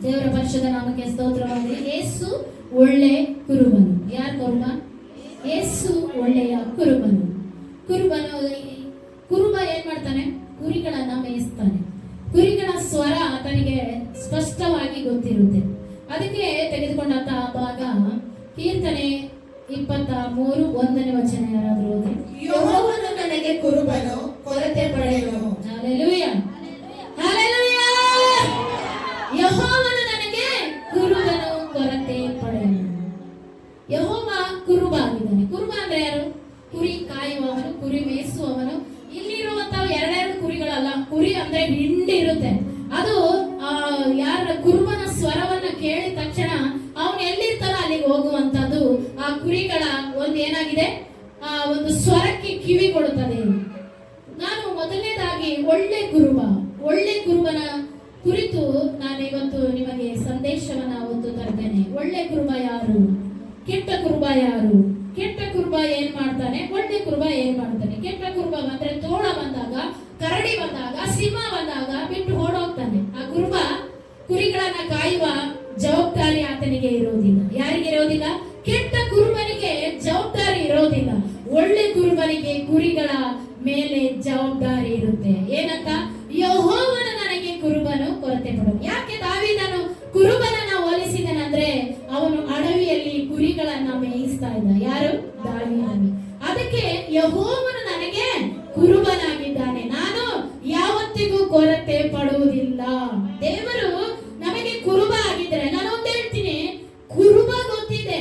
ದೇವರ ಪರಿಶುದ್ಧ ನಾಮಕ್ಕೆ ಸ್ತೋತ್ರವಾಗಲಿ. ಯೇಸು ಒಳ್ಳೆ ಕುರುಬನು. ಯಾರು ಕುರುಬ? ಯೇಸು ಒಳ್ಳೆಯ ಕುರುಬನು. ಕುರುಬ ಏನ್ ಮಾಡ್ತಾನೆ? ಕುರಿಗಳನ್ನ ಮೇಯಿಸ್ತಾನೆ. ಕುರಿಗಳ ಸ್ವರ ಆತನಿಗೆ ಸ್ಪಷ್ಟವಾಗಿ ಗೊತ್ತಿರುತ್ತೆ. ಅದಕ್ಕೆ ತೆಗೆದುಕೊಂಡಂತ ಭಾಗ ಕೀರ್ತನೆ 23:1 ಯಾರಾದ್ರೂ ಓದಿ. ಯೆಹೋವನು ನನಗೆ ಕುರುಬನು, ಕೊರತೆ ಪಡೆಯುವನು. Hallelujah, hallelujah. ಯೆಹೋವನು ನನಗೆ ಕುರುಬನು, ಕೊರತೆ ಪಡೆಯುವನು. ಯೆಹೋವ ಕುರುಬ ಆಗಿದ್ದಾನೆ. ಕುರುಬ ಅಂದ್ರೆ ಯಾರು? ಕುರಿ ಕಾಯುವವನು, ಕುರಿ ಮೇಯಿಸುವವನು. ಇಲ್ಲಿರುವಂತಹ ಎರಡೆರಡು ಕುರಿಗಳಲ್ಲ, ಕುರಿ ಅಂದ್ರೆ ಹಿಂಡಿ ಇರುತ್ತೆ. ಅದು ಯಾರ ಕುರುಬನ ಸ್ವರವನ್ನ ಕೇಳಿದ ತಕ್ಷಣ ಅವನು ಎಲ್ಲಿರ್ತಾನೋ ಅಲ್ಲಿಗೆ ಹೋಗುವಂತದ್ದು. ಆ ಕುರಿಗಳ ಒಂದು ಏನಾಗಿದೆ, ಒಂದು ಸ್ವರಕ್ಕೆ ಕಿವಿ ಕೊಡುತ್ತದೆ. ನಾನು ಮೊದಲನೇದಾಗಿ ಒಳ್ಳೆ ಕುರುಬನ ಕುರಿತು ನಾನು ಇವತ್ತು ನಿಮಗೆ ಸಂದೇಶವನ್ನ ಒಂದು ತರ್ತೇನೆ. ಒಳ್ಳೆ ಕುರುಬ ಯಾರು? ಕೆಟ್ಟ ಕುರುಬ ಯಾರು? ಕೆಟ್ಟ ಕುರುಬ ಏನ್ ಮಾಡ್ತಾನೆ? ಒಳ್ಳೆ ಕುರುಬ ಏನ್ ಮಾಡ್ತಾನೆ? ಕೆಟ್ಟ ಕುರುಬ ಬಂದ್ರೆ ತೋಳ ಬಂದಾಗ, ಕರಡಿ ಬಂದಾಗ, ಸಿಂಹ ಬಂದಾಗ ಬಿಟ್ಟು ಓಡೋಗ್ತಾನೆ. ಆ ಕುರುಬ ಕುರಿಗಳನ್ನ ಕಾಯುವ ಜವಾಬ್ದಾರಿ ಆತನಿಗೆ ಇರೋದಿಲ್ಲ. ಯಾರಿಗೆ ಇರೋದಿಲ್ಲ? ಕೆಟ್ಟ ಕುರುಬನಿಗೆ ಜವಾಬ್ದಾರಿ ಇರೋದಿಲ್ಲ. ಒಳ್ಳೆ ಕುರುಬನಿಗೆ ಕುರಿಗಳ ಮೇಲೆ ಜವಾಬ್ದಾರಿ ಇರುತ್ತೆ. ಏನಂತ? ಯೆಹೋವನು ನನಗೆ ಕುರುಬನು, ಕೊರತೆ ಪಡುವನು. ಯಾಕೆ ದಾವೀದನು ಕುರುಬನನ್ನ ಹೋಲಿಸಿದನಂದ್ರೆ ಅವನು ಅಡವಿಯಲ್ಲಿ ಕುರಿಗಳನ್ನ ಮೇಯಿಸ್ತಾ ಇದ್ದ. ಯಾರು? ದಾವೀದನು. ಅದಕ್ಕೆ ಯೆಹೋವನು ನನಗೆ ಕುರುಬನಾಗಿದ್ದಾನೆ, ನಾನು ಯಾವತ್ತಿಗೂ ಕೊರತೆ ಪಡುವುದಿಲ್ಲ. ದೇವರು ನಮಗೆ ಕುರುಬ ಆಗಿದ್ರೆ, ನಾನು ಒಂದ್ ಹೇಳ್ತೀನಿ, ಕುರುಬ ಗೊತ್ತಿದೆ,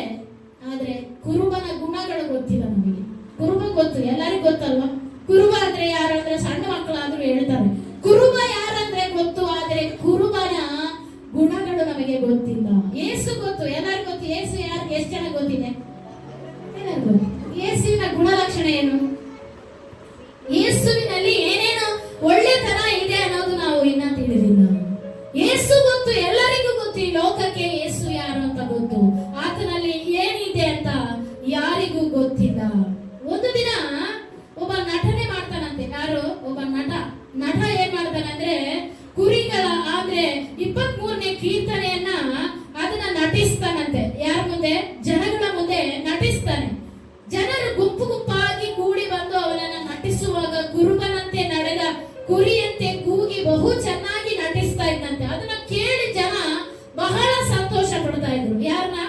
ಆದ್ರೆ ಕುರುಬನ ಗುಣಗಳು ಗೊತ್ತಿಲ್ಲ ನಮಗೆ. ಕುರುಬ ಗೊತ್ತು, ಎಲ್ಲರಿಗೂ ಗೊತ್ತಲ್ವಾ? ಕುರುಬ ಅಂದ್ರೆ ಯಾರು ಅಂದ್ರೆ ಸಣ್ಣ ಮಕ್ಕಳಾದ್ರೂ ಹೇಳ್ತಾರೆ ಕುರುಬ ಯಾರಂದ್ರೆ ಗೊತ್ತು, ಆದ್ರೆ ಕುರುಬನ ಗುಣಗಳು ನಮಗೆ ಗೊತ್ತಿಲ್ಲ. ಯೇಸು ಗೊತ್ತು, ಎಲ್ಲರಿಗೂ ಗೊತ್ತು. ಯೇಸು ಯಾರು? ಎಷ್ಟು ಜನ ಗೊತ್ತಿದೆ? ಎಲ್ಲರಿಗೂ ಗೊತ್ತು. ಯೇಸುವಿನ ಗುಣಲಕ್ಷಣ ಏನು? ಯೇಸುವಿನಲ್ಲಿ ಏನೇನು ಒಳ್ಳೆತನ ಇದೆ ಅನ್ನೋದು ನಾವು ಇನ್ನ ತಿಳಿದಿಲ್ಲ. ಯೇಸು ಗೊತ್ತು, ಎಲ್ಲರಿಗೂ ಗೊತ್ತು. ಈ ಲೋಕಕ್ಕೆ ಯೇಸು ಯಾರು ಅಂತ ಗೊತ್ತು, ಆತನಲ್ಲಿ ಏನಿದೆ ಅಂತ ಯಾರಿಗೂ ಗೊತ್ತಿಲ್ಲ. ಒಂದು ದಿನ ಒಬ್ಬ ನಟನೆ ಮಾಡ್ತಾನಂತೆ. ಯಾರು? ಒಬ್ಬ ನಟ ಏನ್ ಮಾಡ್ತಾನಂದ್ರೆ ಕುರಿಗಳ ಆದ್ರೆ 23ನೇ ಕೀರ್ತನೆಯನ್ನ ಅದನ್ನ ನಟಿಸ್ತಾನಂತೆ. ಯಾರ ಮುಂದೆ? ಜನಗಳ ಮುಂದೆ ನಟಿಸ್ತಾನೆ. ಜನರು ಗುಂಪಾಗಿ ಕೂಡಿ ಬಂದು ಅವನನ್ನ ನಟಿಸುವಾಗ ಕುರುಬನಂತೆ ನಡೆದ, ಕುರಿಯಂತೆ ಕೂಗಿ ಬಹು ಚೆನ್ನಾಗಿ ನಟಿಸ್ತಾ ಇದ್ದಂತೆ. ಅದನ್ನ ಕೇಳಿ ಜನ ಬಹಳ ಸಂತೋಷ ಪಡ್ತಾ ಇದ್ರು. ಯಾರನ್ನ?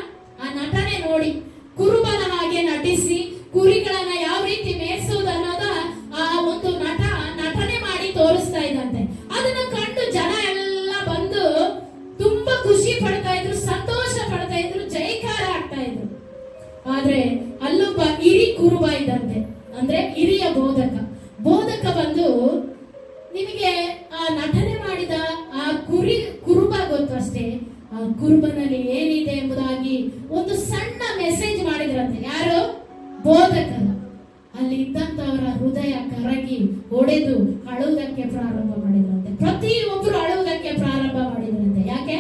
ಆ ನಟನೆ ನೋಡಿ. ಕುರುಬನ ಹಾಗೆ ನಟಿಸಿ ಕುರಿಗಳನ್ನ ಯಾವ ರೀತಿ ಮೇಯಿಸುವುದು ಅನ್ನೋದ ಆ ಒಂದು ನಟನೆ ಮಾಡಿ ತೋರಿಸ್ತಾ ಇದ್ದಂತೆ. ಅದನ್ನ ಕಂಡು ಜನ ಎಲ್ಲ ಬಂದು ತುಂಬಾ ಖುಷಿ ಪಡ್ತಾ ಇದ್ರು, ಸಂತೋಷ ಪಡ್ತಾ ಇದ್ರು, ಜೈಕಾರ ಆಗ್ತಾ ಇದ್ರು. ಆದ್ರೆ ಅಲ್ಲೊಬ್ಬ ಹಿರಿ ಕುರುಬ ಇದ್ದಂತೆ, ಅಂದ್ರೆ ಹಿರಿಯ ಬೋಧಕ ಬಂದು, ನಿಮಗೆ ಆ ನಟನೆ ಮಾಡಿದ ಆ ಕುರುಬ ಗೊತ್ತು ಅಷ್ಟೇ, ಆ ಕುರುಬನಲ್ಲಿ ಏನಿದೆ ಎಂಬುದಾಗಿ ಒಂದು ಸಣ್ಣ ಮೆಸೇಜ್ ಮಾಡಿದ್ರಂತೆ. ಯಾರು? ಬೋಧಕರು. ಅಲ್ಲಿ ಇದ್ದಂತವರ ಹೃದಯ ಕರಗಿ ಹೊಡೆದು ಅಳುವುದಕ್ಕೆ ಪ್ರಾರಂಭ ಮಾಡಿದ್ರಂತೆ. ಪ್ರತಿಯೊಬ್ಬರು ಅಳುವುದಕ್ಕೆ ಪ್ರಾರಂಭ ಮಾಡಿದ್ರಂತೆ. ಯಾಕೆ?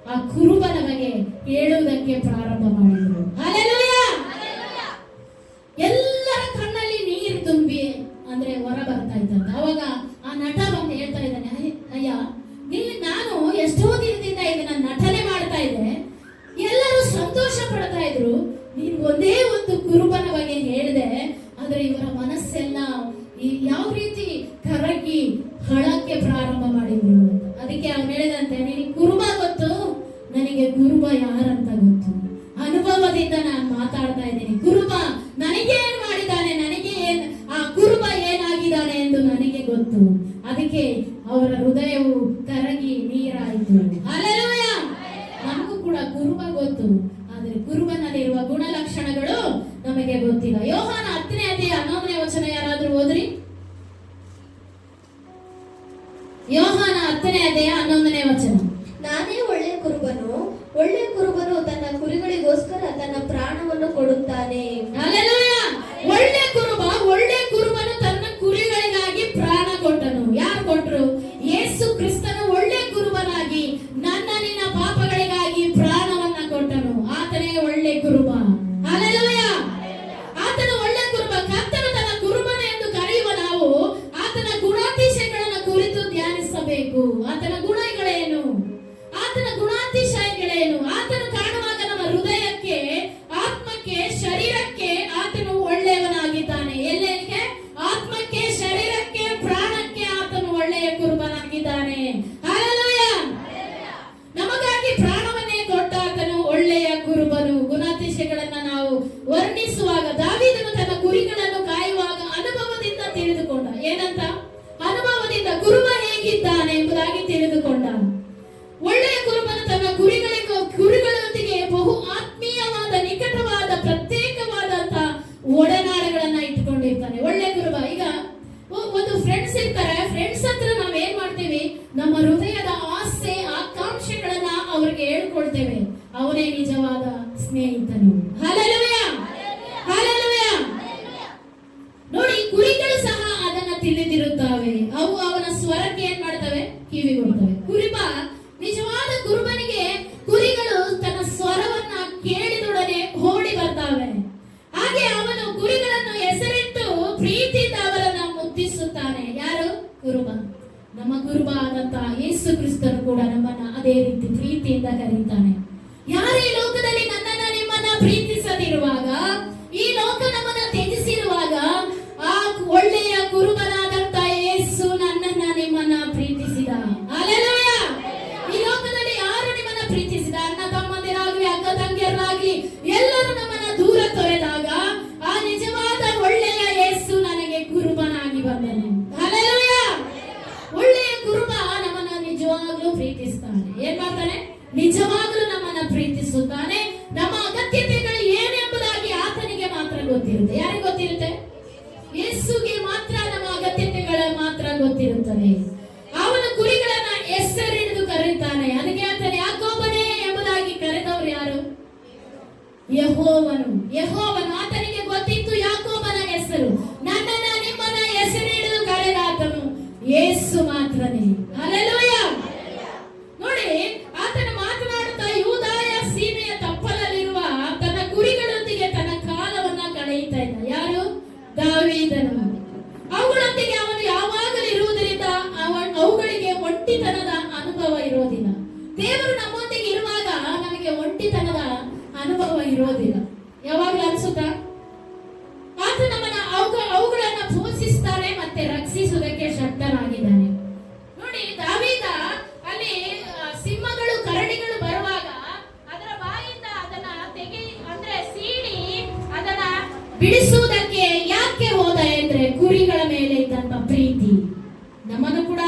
ಆ ಕುರುಬನ ಬಗ್ಗೆ ಹೇಳುವುದಕ್ಕೆ ಪ್ರಾರಂಭ ಮಾಡಿದ್ರು. ಹಲ್ಲೆಲೂಯಾ! ಎಲ್ಲರ ಕಣ್ಣಲ್ಲಿ ನೀರು ತುಂಬಿ ಅಂದ್ರೆ ಹೊರ ಬರ್ತಾ ಇದ್ದಂತೆ. ಅವಾಗ ಆ ನಟ ಬಂದು ಹೇಳ್ತಾ ಇದ್ದಾನೆ, ಅಯ್ಯ ನಾನು ಎಷ್ಟೋ ದಿನದಿಂದ ಇದನ್ನ ನಟನೆ ಮಾಡ್ತಾ ಇದ್ದೆ, ಎಲ್ಲರೂ ಸಂತೋಷ ಪಡ್ತಾ ಇದ್ರು, ನೀನು ಒಂದೇ ಒಂದು ಕುರುಬನ ಬಗ್ಗೆ ಹೇಳಿದೆ, ಆದ್ರೆ ಇವರ ಮನಸ್ಸೆಲ್ಲ ಯಾವ ರೀತಿ ಕರಗಿ ಹಳಕ್ಕೆ ಪ್ರಾರಂಭ ಮಾಡಿದ್ರು. ಅದಕ್ಕೆ ಅವ್ನು ಹೇಳಿದಂತೆ, ನಿನಗೆ ಕುರುಬ ಗೊತ್ತು, ನನಗೆ ಕುರುಬ ಯಾರಂತ ಗೊತ್ತು. ಅನುಭವದಿಂದ ನಾನು ಮಾತಾಡ್ತಾ ಇದ್ದೀನಿ. ಕುರುಬ ನನಗೇನ್ ಮಾಡಿದ್ದಾನೆ, ಆ ಕುರುಬ ಏನಾಗಿದ್ದಾನೆ ಎಂದು ನನಗೆ ಗೊತ್ತು. ಅದಕ್ಕೆ ಅವರ ಹೃದಯವು ಕರಗಿ ನೀರಾಯಿತು. ಹಲ್ಲೆಲೂಯಾ! ನಮಗೂ ಕೂಡ ಕುರುಬ ಗೊತ್ತು, ಆದ್ರೆ ಕುರುಬನಲ್ಲಿರುವ ಗುಣಲಕ್ಷಣಗಳು ನಮಗೆ ಗೊತ್ತಿಲ್ಲ. ಯೋಹಾನ 10:11 ಯಾರಾದ್ರೂ ಓದ್ರಿ. ಯೋಹಾನ 10:11. ನಾನೇ ಒಳ್ಳೆ ಕುರುಬನು, ಒಳ್ಳೆ ಕುರುಬನು ತನ್ನ ಕುರಿಗಳಿಗೋಸ್ಕರ ತನ್ನ ಪ್ರಾಣವನ್ನು ಕೊಡುತ್ತಾನೆ. ಹಲ್ಲೆಲೂಯಾ! ಒಳ್ಳೆ ಕುರುಬನು ತನ್ನ ಕುರಿಗಳಿಗಾಗಿ ಪ್ರಾಣ ಕೊಟ್ಟನು. ಯಾರು ಕೊಟ್ಟರು? ಯೇಸು ಕ್ರಿಸ್ತನು ಒಳ್ಳೆ ಕುರುಬನಾಗಿ ನಿನ್ನ ಪಾಪಗಳಿಗಾಗಿ ಪ್ರಾಣವನ್ನ ಕೊಟ್ಟನು. ಆತನೇ ಒಳ್ಳೆ ಕುರುಬ. ಹಲ್ಲೆಲೂಯಾ! ಆತನ ಒಳ್ಳೆ ಕುರುಬ. ಕರ್ತನು ತನ್ನ ಕುರುಬನ ಎಂದು ಕರೆಯುವ ನಾವು ಆತನ ಗುಣಾತಿಶಯಗಳನ್ನು ಕುರಿತು ಧ್ಯಾನಿಸಬೇಕು. ಆತನ ಗುಣಗಳೇನು? ಆತನ ಗುಣಾತಿಶಯ ಅವರಿಗೆ ಹೇಳ್ಕೊಳ್ತೇವೆ, ಅವನೇ ನಿಜವಾದ ಸ್ನೇಹಿತನು. Hallelujah, hallelujah. ನೋಡಿ, ಕುರಿಗಳು ಸಹ ಅದನ್ನ ತಿಳಿದಿರುತ್ತವೆ. ಅವು ಅವನ ಸ್ವರಕ್ಕೆ ಏನ್ ಮಾಡ್ತವೆ? ಕಿವಿ ಕೊಡ್ತವೆ. ನಿಜವಾದ ಕುರುಬನಿಗೆ ಕುರಿಗಳು ತನ್ನ ಸ್ವರವನ್ನ ಕೇಳಿದೊಡನೆ ಓಡಿ ಬರ್ತಾವೆ. ಹಾಗೆ ಅವನು ಕುರಿಗಳನ್ನು ಹೆಸರಿಟ್ಟು ಪ್ರೀತಿಯಿಂದ ಅವರನ್ನ ಮುದ್ದಿಸುತ್ತಾನೆ. ಯಾರು? ಕುರುಬ. ನಮ್ಮ ಕುರುಬ ಆದಂತ ಯೇಸು ಕ್ರಿಸ್ತನು ಕೂಡ ನಮ್ಮನ್ನ ಅದೇ ರೀತಿ ಪ್ರೀತಿಯಿಂದ ಕರೀತಾನೆ. ಯಾರು ಈ ಲೋಕದಲ್ಲಿ ನನ್ನನ್ನ ನಿಮ್ಮನ್ನ ಪ್ರೀತಿಸದಿರುವಾಗ, ಈ ಲೋಕ ನಮ್ಮನ್ನ ತ್ಯಜಿಸಿರುವಾಗ, ಆ ಒಳ್ಳೆಯ ಕುರುಬನಾದಂತ ಯೇಸು ನನ್ನನ್ನ ನಿಮ್ಮನ್ನ ಪ್ರೀತಿಸಿದ. ಹಲ್ಲೆಲೂಯಾ. ಈ ಲೋಕದಲ್ಲಿ ಯಾರು ನಿಮ್ಮನ್ನ ಪ್ರೀತಿಸಿದ? ಅಣ್ಣ ತಮ್ಮಂದಿರಾಗ್ಲಿ, ಅಕ್ಕ ತಂಗಿಯರಾಗ್ಲಿ, ಎಲ್ಲರೂ ನಮ್ಮನ್ನ ದೂರ ತೊರೆದಾಗ ಆ ನಿಜವಾದ ಒಳ್ಳೆಯ ಯೇಸು ನನಗೆ ಕುರುಬನಾಗಿ ಬಂದನು. ಹಲ್ಲೆಲೂಯಾ. ಒಳ್ಳೆಯ ಕುರುಬ ನಮ್ಮನ್ನ ನಿಜವಾಗ್ಲೂ ಪ್ರೀತಿಸ್ತಾನೆ. ಏನ್ ಮಾಡ್ತಾನೆ? ನಿಜವಾಗ್ಲೂ ನಮ್ಮನ್ನ ಪ್ರೀತಿಸುತ್ತಾನೆ. ನಮ್ಮ ಅಗತ್ಯತೆಗಳು ಏನೆಂಬುದಾಗಿ ಆತನಿಗೆ ಮಾತ್ರ ಗೊತ್ತಿರುತ್ತೆ. ಯಾರಿಗೆ ಗೊತ್ತಿರುತ್ತೆ? ಯೇಸುಗೆ ಮಾತ್ರ ನಮ್ಮ ಅಗತ್ಯತೆಗಳ ಮಾತ್ರ ಗೊತ್ತಿರುತ್ತದೆ. ಅವನು ಕುರಿಗಳನ್ನ ಹೆಸರಿಡಿದು ಕರೆಯುತ್ತಾನೆ. ಅದಕ್ಕೆ ಹೇಳ್ತಾನೆ, ಯಾಕೋಬನೇ ಎಂಬುದಾಗಿ ಕರೆದವರು ಯಾರು? ಯೆಹೋವನು. ಯೆಹೋವನು. ಆತನಿಗೆ ಗೊತ್ತಿತ್ತು ಯಾಕೋಬನ ಹೆಸರು. ನನ್ನನ್ನ ನಿಮ್ಮನ್ನ ಹೆಸರಿಡಿದು ಕರೆದಾತನು ಯೇಸು ಮಾತ್ರನೇ. ಹಲ್ಲೆಲೂಯಾ. ನೋಡಿ, ಆತನ ಮಾತನಾಡುತ್ತಾ ಯೂದಾಯ ಸೀಮೆಯ ತಪ್ಪಲಲ್ಲಿರುವ ತನ್ನ ಕುರಿಗಳೊಂದಿಗೆ ತನ್ನ ಕಾಲವನ್ನ ಕಳೆಯುತ್ತಾ ಇದ್ದ. ಯಾರು? ದಾವೀದನು. ಅವುಗಳೊಂದಿಗೆ ಅವನು ಯಾವಾಗಲೂ ಇರುವುದರಿಂದ ಅವುಗಳಿಗೆ ಒಂಟಿತನದ ಅನುಭವ ಇರೋದಿಲ್ಲ. ದೇವರು ನಮ್ಮೊಂದಿಗೆ ಇರುವಾಗ ನಮಗೆ ಒಂಟಿತನದ ಅನುಭವ ಇರೋದಿಲ್ಲ. ಯಾವಾಗಲೂ ಅನ್ಸುತ್ತಾ? ಆತ ನಮ್ಮನ್ನ ಅವುಗಳನ್ನ ಪೋಷಿಸ್ತಾನೆ ಮತ್ತೆ ರಕ್ಷಿಸುವುದಕ್ಕೆ ಶಕ್ತನಾಗಿದ್ದಾನೆ. ನೋಡಿ, ದಾವೀದ ಅಲ್ಲಿ ಸಿಂಹಗಳು, ಕರಡಿಗಳು ಬರುವಾಗ ಅದರ ಬಾಯಿಂದ ಅದನ್ನ ಅಂದ್ರೆ ಸೀಳಿ ಅದನ್ನ ಬಿಡಿಸುವುದಕ್ಕೆ ಯಾಕೆ ಹೋದ ಅಂದ್ರೆ ಕುರಿಗಳ ಮೇಲೆ ಇದ್ದಂತ ಪ್ರೀತಿ. ನಮ್ಮನ್ನು ಕೂಡ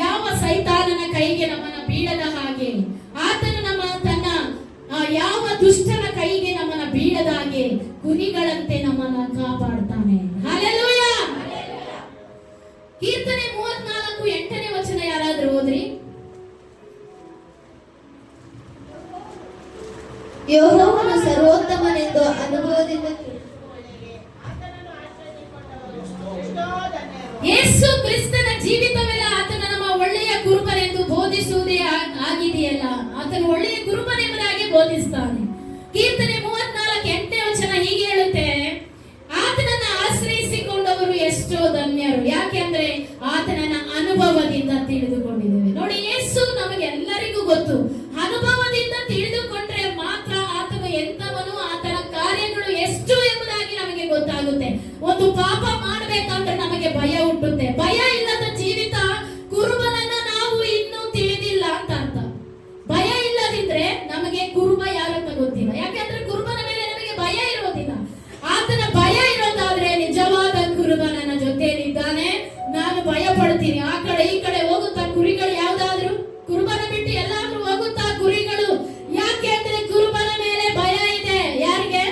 ಯಾವ ಸೈತಾನನ ಕೈಗೆ ನಮ್ಮನ್ನ ಬೀಳದ ಹಾಗೆ, ಆತನು ನಮ್ಮ ತನ್ನ ಯಾವ ದುಷ್ಟನ ಕೈಗೆ ನಮ್ಮನ್ನ ಬೀಳದ ಹಾಗೆ ಕುರಿಗಳಂತೆ ನಮ್ಮನ್ನ ಕಾಪಾಡ್ತಾನೆ. ಹಲ್ಲೆಲೂಯಾ. ಕೀರ್ತನೆ 34:8 ಯಾರಾದ್ರೂ ಓದ್ರಿ. ಯೆಹೋವನು ಸರ್ವೋತ್ತಮನೆಂದು ಅನುಭವದಿಂದ ಯೇಸು ಕ್ರಿಸ್ತನ ಜೀವಿತವೆಲ್ಲ ಆತನ ನಮ್ಮ ಒಳ್ಳೆಯ ಕುರುಬನೆಂದು ಬೋಧಿಸುವುದೇ ಆಗಿದೆಯಲ್ಲ. ಆತನು ಒಳ್ಳೆಯ ಕುರುಬನೆಂಬುದಾಗಿ ಬೋಧಿಸ್ತಾನೆ. ಕೀರ್ತನೆ 34:8 ಹೀಗೆ ಹೇಳುತ್ತೆ, ಆತನನ್ನ ಆಶ್ರಯಿಸಿಕೊಂಡವರು ಎಷ್ಟೋ ಧನ್ಯರು. ಯಾಕೆ ಅಂದ್ರೆ ಆತನನ್ನ ಅನುಭವದಿಂದ ತಿಳಿದುಕೊಂಡಿದ್ದೇವೆ. ನೋಡಿ, ಯೇಸು ನಮಗೆ ಎಲ್ಲರಿಗೂ ಗೊತ್ತು. ಅನುಭವದಿಂದ ತಿಳಿದುಕೊಂಡ್ರೆ ಮಾತ್ರ ಆತನು ಎಂತವನು, ಆತನ ಕಾರ್ಯಗಳು ಎಷ್ಟು ಎಂಬುದಾಗಿ ನಮಗೆ ಗೊತ್ತಾಗುತ್ತೆ. ಒಂದು ಪಾಪ ಮಾಡಬೇಕಂದ್ರೆ ನಮಗೆ ಭಯ ಹುಟ್ಟುತ್ತೆ. ಭಯ ಇಲ್ಲದ ಜೀವಿತ ಕುರುಬನನ್ನ ನಾವು ಇನ್ನೂ ತಿಳಿದಿಲ್ಲ ಅಂತ ಅರ್ಥ. ಭಯ ಇಲ್ಲದಿದ್ರೆ ನಮಗೆ ಕುರುಬ ಯಾರಂತ ಗೊತ್ತಿಲ್ಲ. ಯಾಕೆಂದ್ರೆ ಕುರುಬನ ಮೇಲೆ ನಮಗೆ ಭಯ ಇರೋದಿಲ್ಲ. ಆತನ ಭಯ ಇರೋದಾದ್ರೆ ನಿಜವಾದ ಕುರುಬ ನನ್ನ ಜೊತೆಯಲ್ಲಿದ್ದಾನೆ, ನಾನು ಭಯ ಪಡ್ತೀನಿ. ಆ ಕಡೆ ಈ ಕಡೆ ಹೋಗುತ್ತಾ ಕುರಿಗಳು ಯಾವ್ದಾದ್ರು ಕುರುಬನ ಬಿಟ್ಟು ಎಲ್ಲಾದ್ರೂ ಹೋಗುತ್ತಾ ಕುರಿಗಳು. ಯಾಕೆ ಅಂದ್ರೆ ಕುರುಬನ ಮೇಲೆ ಭಯ ಇದೆ. ಯಾರಿಗೆ?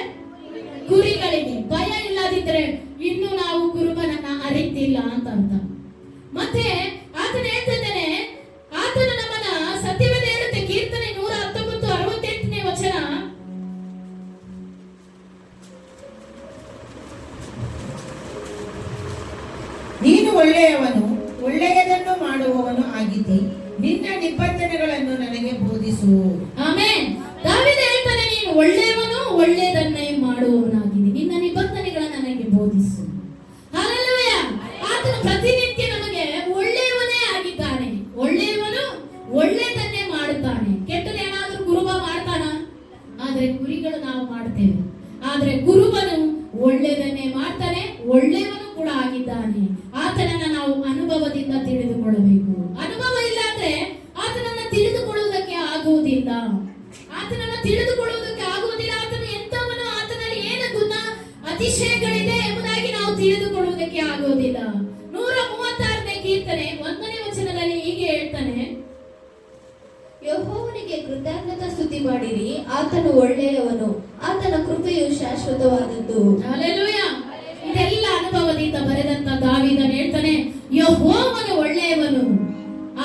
ಕುರಿಗಳಿಗೆ. ಭಯ ಇಲ್ಲದಿದ್ರೆ ಇನ್ನು ನಾವು ಕುರುಬನನ್ನ ಅರಿತಿಲ್ಲ ಅಂತ ಅರ್ಥ. ಮತ್ತೆ ಆತನ ಹೇಳ್ತಿದ್ದಾನೆ, ಆತನು ನಮ್ಮನ್ನ ಸತ್ಯವೇದ ಹೇಳುತ್ತೆ. ಕೀರ್ತನೆ 119:68 ನೀನು ಒಳ್ಳೆಯವನು, ಒಳ್ಳೆಯದನ್ನು ಮಾಡುವವನು ಆಗಿದ್ದಿ. ನಿನ್ನ ನಿಬಂಧನೆಗಳನ್ನು ನನಗೆ ಬೋಧಿಸು. ಆಮೆನ್. ದಾವೀದ ಹೇಳ್ತಾನೆ, ನೀನು ಒಳ್ಳೆಯವನು, ಒಳ್ಳೆಯದನ್ನೇ ಮಾಡುವವನಾಗಿದ್ದಿ. ನಿನ್ನ ನಿಬಂಧನೆಗಳನ್ನು ನನಗೆ ಬೋಧಿಸು. ಹಲ್ಲೆಲೂಯಾ. ಆತನು ಪ್ರತಿನಿತ್ಯ ನಮಗೆ ಒಳ್ಳೆಯವನೇ ಆಗಿದ್ದಾನೆ. ಒಳ್ಳೆಯವನು ಒಳ್ಳೆಯದನ್ನೇ ಮಾಡುತ್ತಾನೆ. ಕೆಟ್ಟದೇನಾದ್ರೂ ಕುರುಬ ಮಾಡ್ತಾನ? ಆದ್ರೆ ಕುರಿಗಳು ನಾವು ಮಾಡ್ತೇವೆ. ಆದ್ರೆ ಕುರುಬನು ಒಳ್ಳೆಯದನ್ನೇ ಮಾಡ್ತಾನೆ, ಒಳ್ಳೆಯವನು ಕೂಡ ಆಗಿದ್ದಾನೆ. ಆತನನ್ನ ನಾವು ಅನುಭವದಿಂದ ತಿಳಿದುಕೊಳ್ಳಬೇಕು. ಅನುಭವ ಇಲ್ಲ ಅಂದ್ರೆ ಆತನನ್ನ ತಿಳಿದುಕೊಳ್ಳುವುದಕ್ಕೆ ಆಗುವುದಿಲ್ಲ. ಆತನನ್ನ ತಿಳಿದುಕೊಳ್ಳುವುದಕ್ಕೆ ಆಗುವುದಿಲ್ಲ. ಆತನು ಎಂತವನು, ಆತನಲ್ಲಿ ಏನು ಗುಣ ಅತಿಶಯಗಳಿದೆ ಎಂಬುದಾಗಿ ನಾವು ತಿಳಿದುಕೊಳ್ಳುವುದಕ್ಕೆ ಆಗುವುದಿಲ್ಲ. 136ನೇ ಕೀರ್ತನೆ 1ನೇ ಹೀಗೆ ಹೇಳ್ತಾನೆ, ಯೆಹೋವನಿಗೆ ಕೃತಜ್ಞತಾ ಸ್ತುತಿ ಮಾಡಿರಿ. ಆತನು ಒಳ್ಳೆಯವನು, ಆತನ ಕೃಪೆಯು ಶಾಶ್ವತವಾದದ್ದು. ಹಲ್ಲೆಲೂಯಾ. ಇದೆಲ್ಲ ಅನುಭವದಿಂದ ಬರೆದಂತ ದಾವೀದನು ಹೇಳ್ತಾನೆ, ಯೆಹೋವನು ಒಳ್ಳೆಯವನು,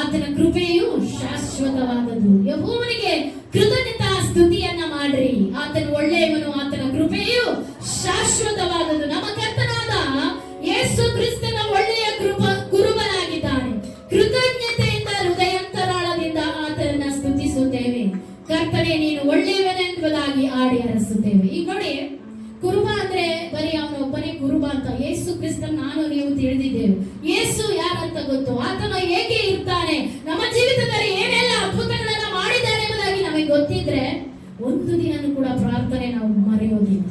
ಆತನ ಕೃಪೆಯು ಶಾಶ್ವತವಾದದ್ದು. ಯೆಹೋವನಿಗೆ ಕೃತಜ್ಞತಾ ಸ್ತುತಿಯನ್ನ ಮಾಡ್ರಿ. ಆತನು ಒಳ್ಳೆಯವನು, ಆತನ ಕೃಪೆಯು ಶಾಶ್ವತವಾದದ್ದು. ನಮ್ಮ ಕರ್ತನಾದ ಯೇಸು ಕ್ರಿಸ್ತನ ಒಳ್ಳೆಯ ಕುರುಬನಾಗಿದ್ದಾನೆ. ಕೃತಜ್ಞತೆಯಿಂದ ಹೃದಯಾಂತರಾಳದಿಂದ ಆತನನ್ನ ಸ್ತುತಿಸುತ್ತೇವೆ. ಕರ್ತನೆ, ನೀನು ಒಳ್ಳೆಯವನೆಂಬುದಾಗಿ ಆಡಿ ಹರಸುತ್ತೇವೆ. ಈಗ ನೋಡಿ, ಕುರುಬ ಅಂದ್ರೆ ಬರೀ ಅವನೊಬ್ಬನೇ ಕುರುಬ ಅಂತ. ಯೇಸು ಕ್ರಿಸ್ತ ನಾನು ನೀವು ತಿಳಿದಿದ್ದೇವೆ. ಯೇಸು ಯಾರಂತ ಗೊತ್ತು, ಆತನು ಹೇಗೆ ಇರ್ತಾನೆ, ನಮ್ಮ ಜೀವಿತದಲ್ಲಿ ಏನೆಲ್ಲ ಅದ್ಭುತಗಳನ್ನ ಮಾಡಿದ್ದಾನೆ ಎಂಬುದಾಗಿ ನಮಗೆ ಗೊತ್ತಿದ್ರೆ ಒಂದು ದಿನನೂ ಕೂಡ ಪ್ರಾರ್ಥನೆ ನಾವು ಮರೆಯೋದಿಲ್ಲ.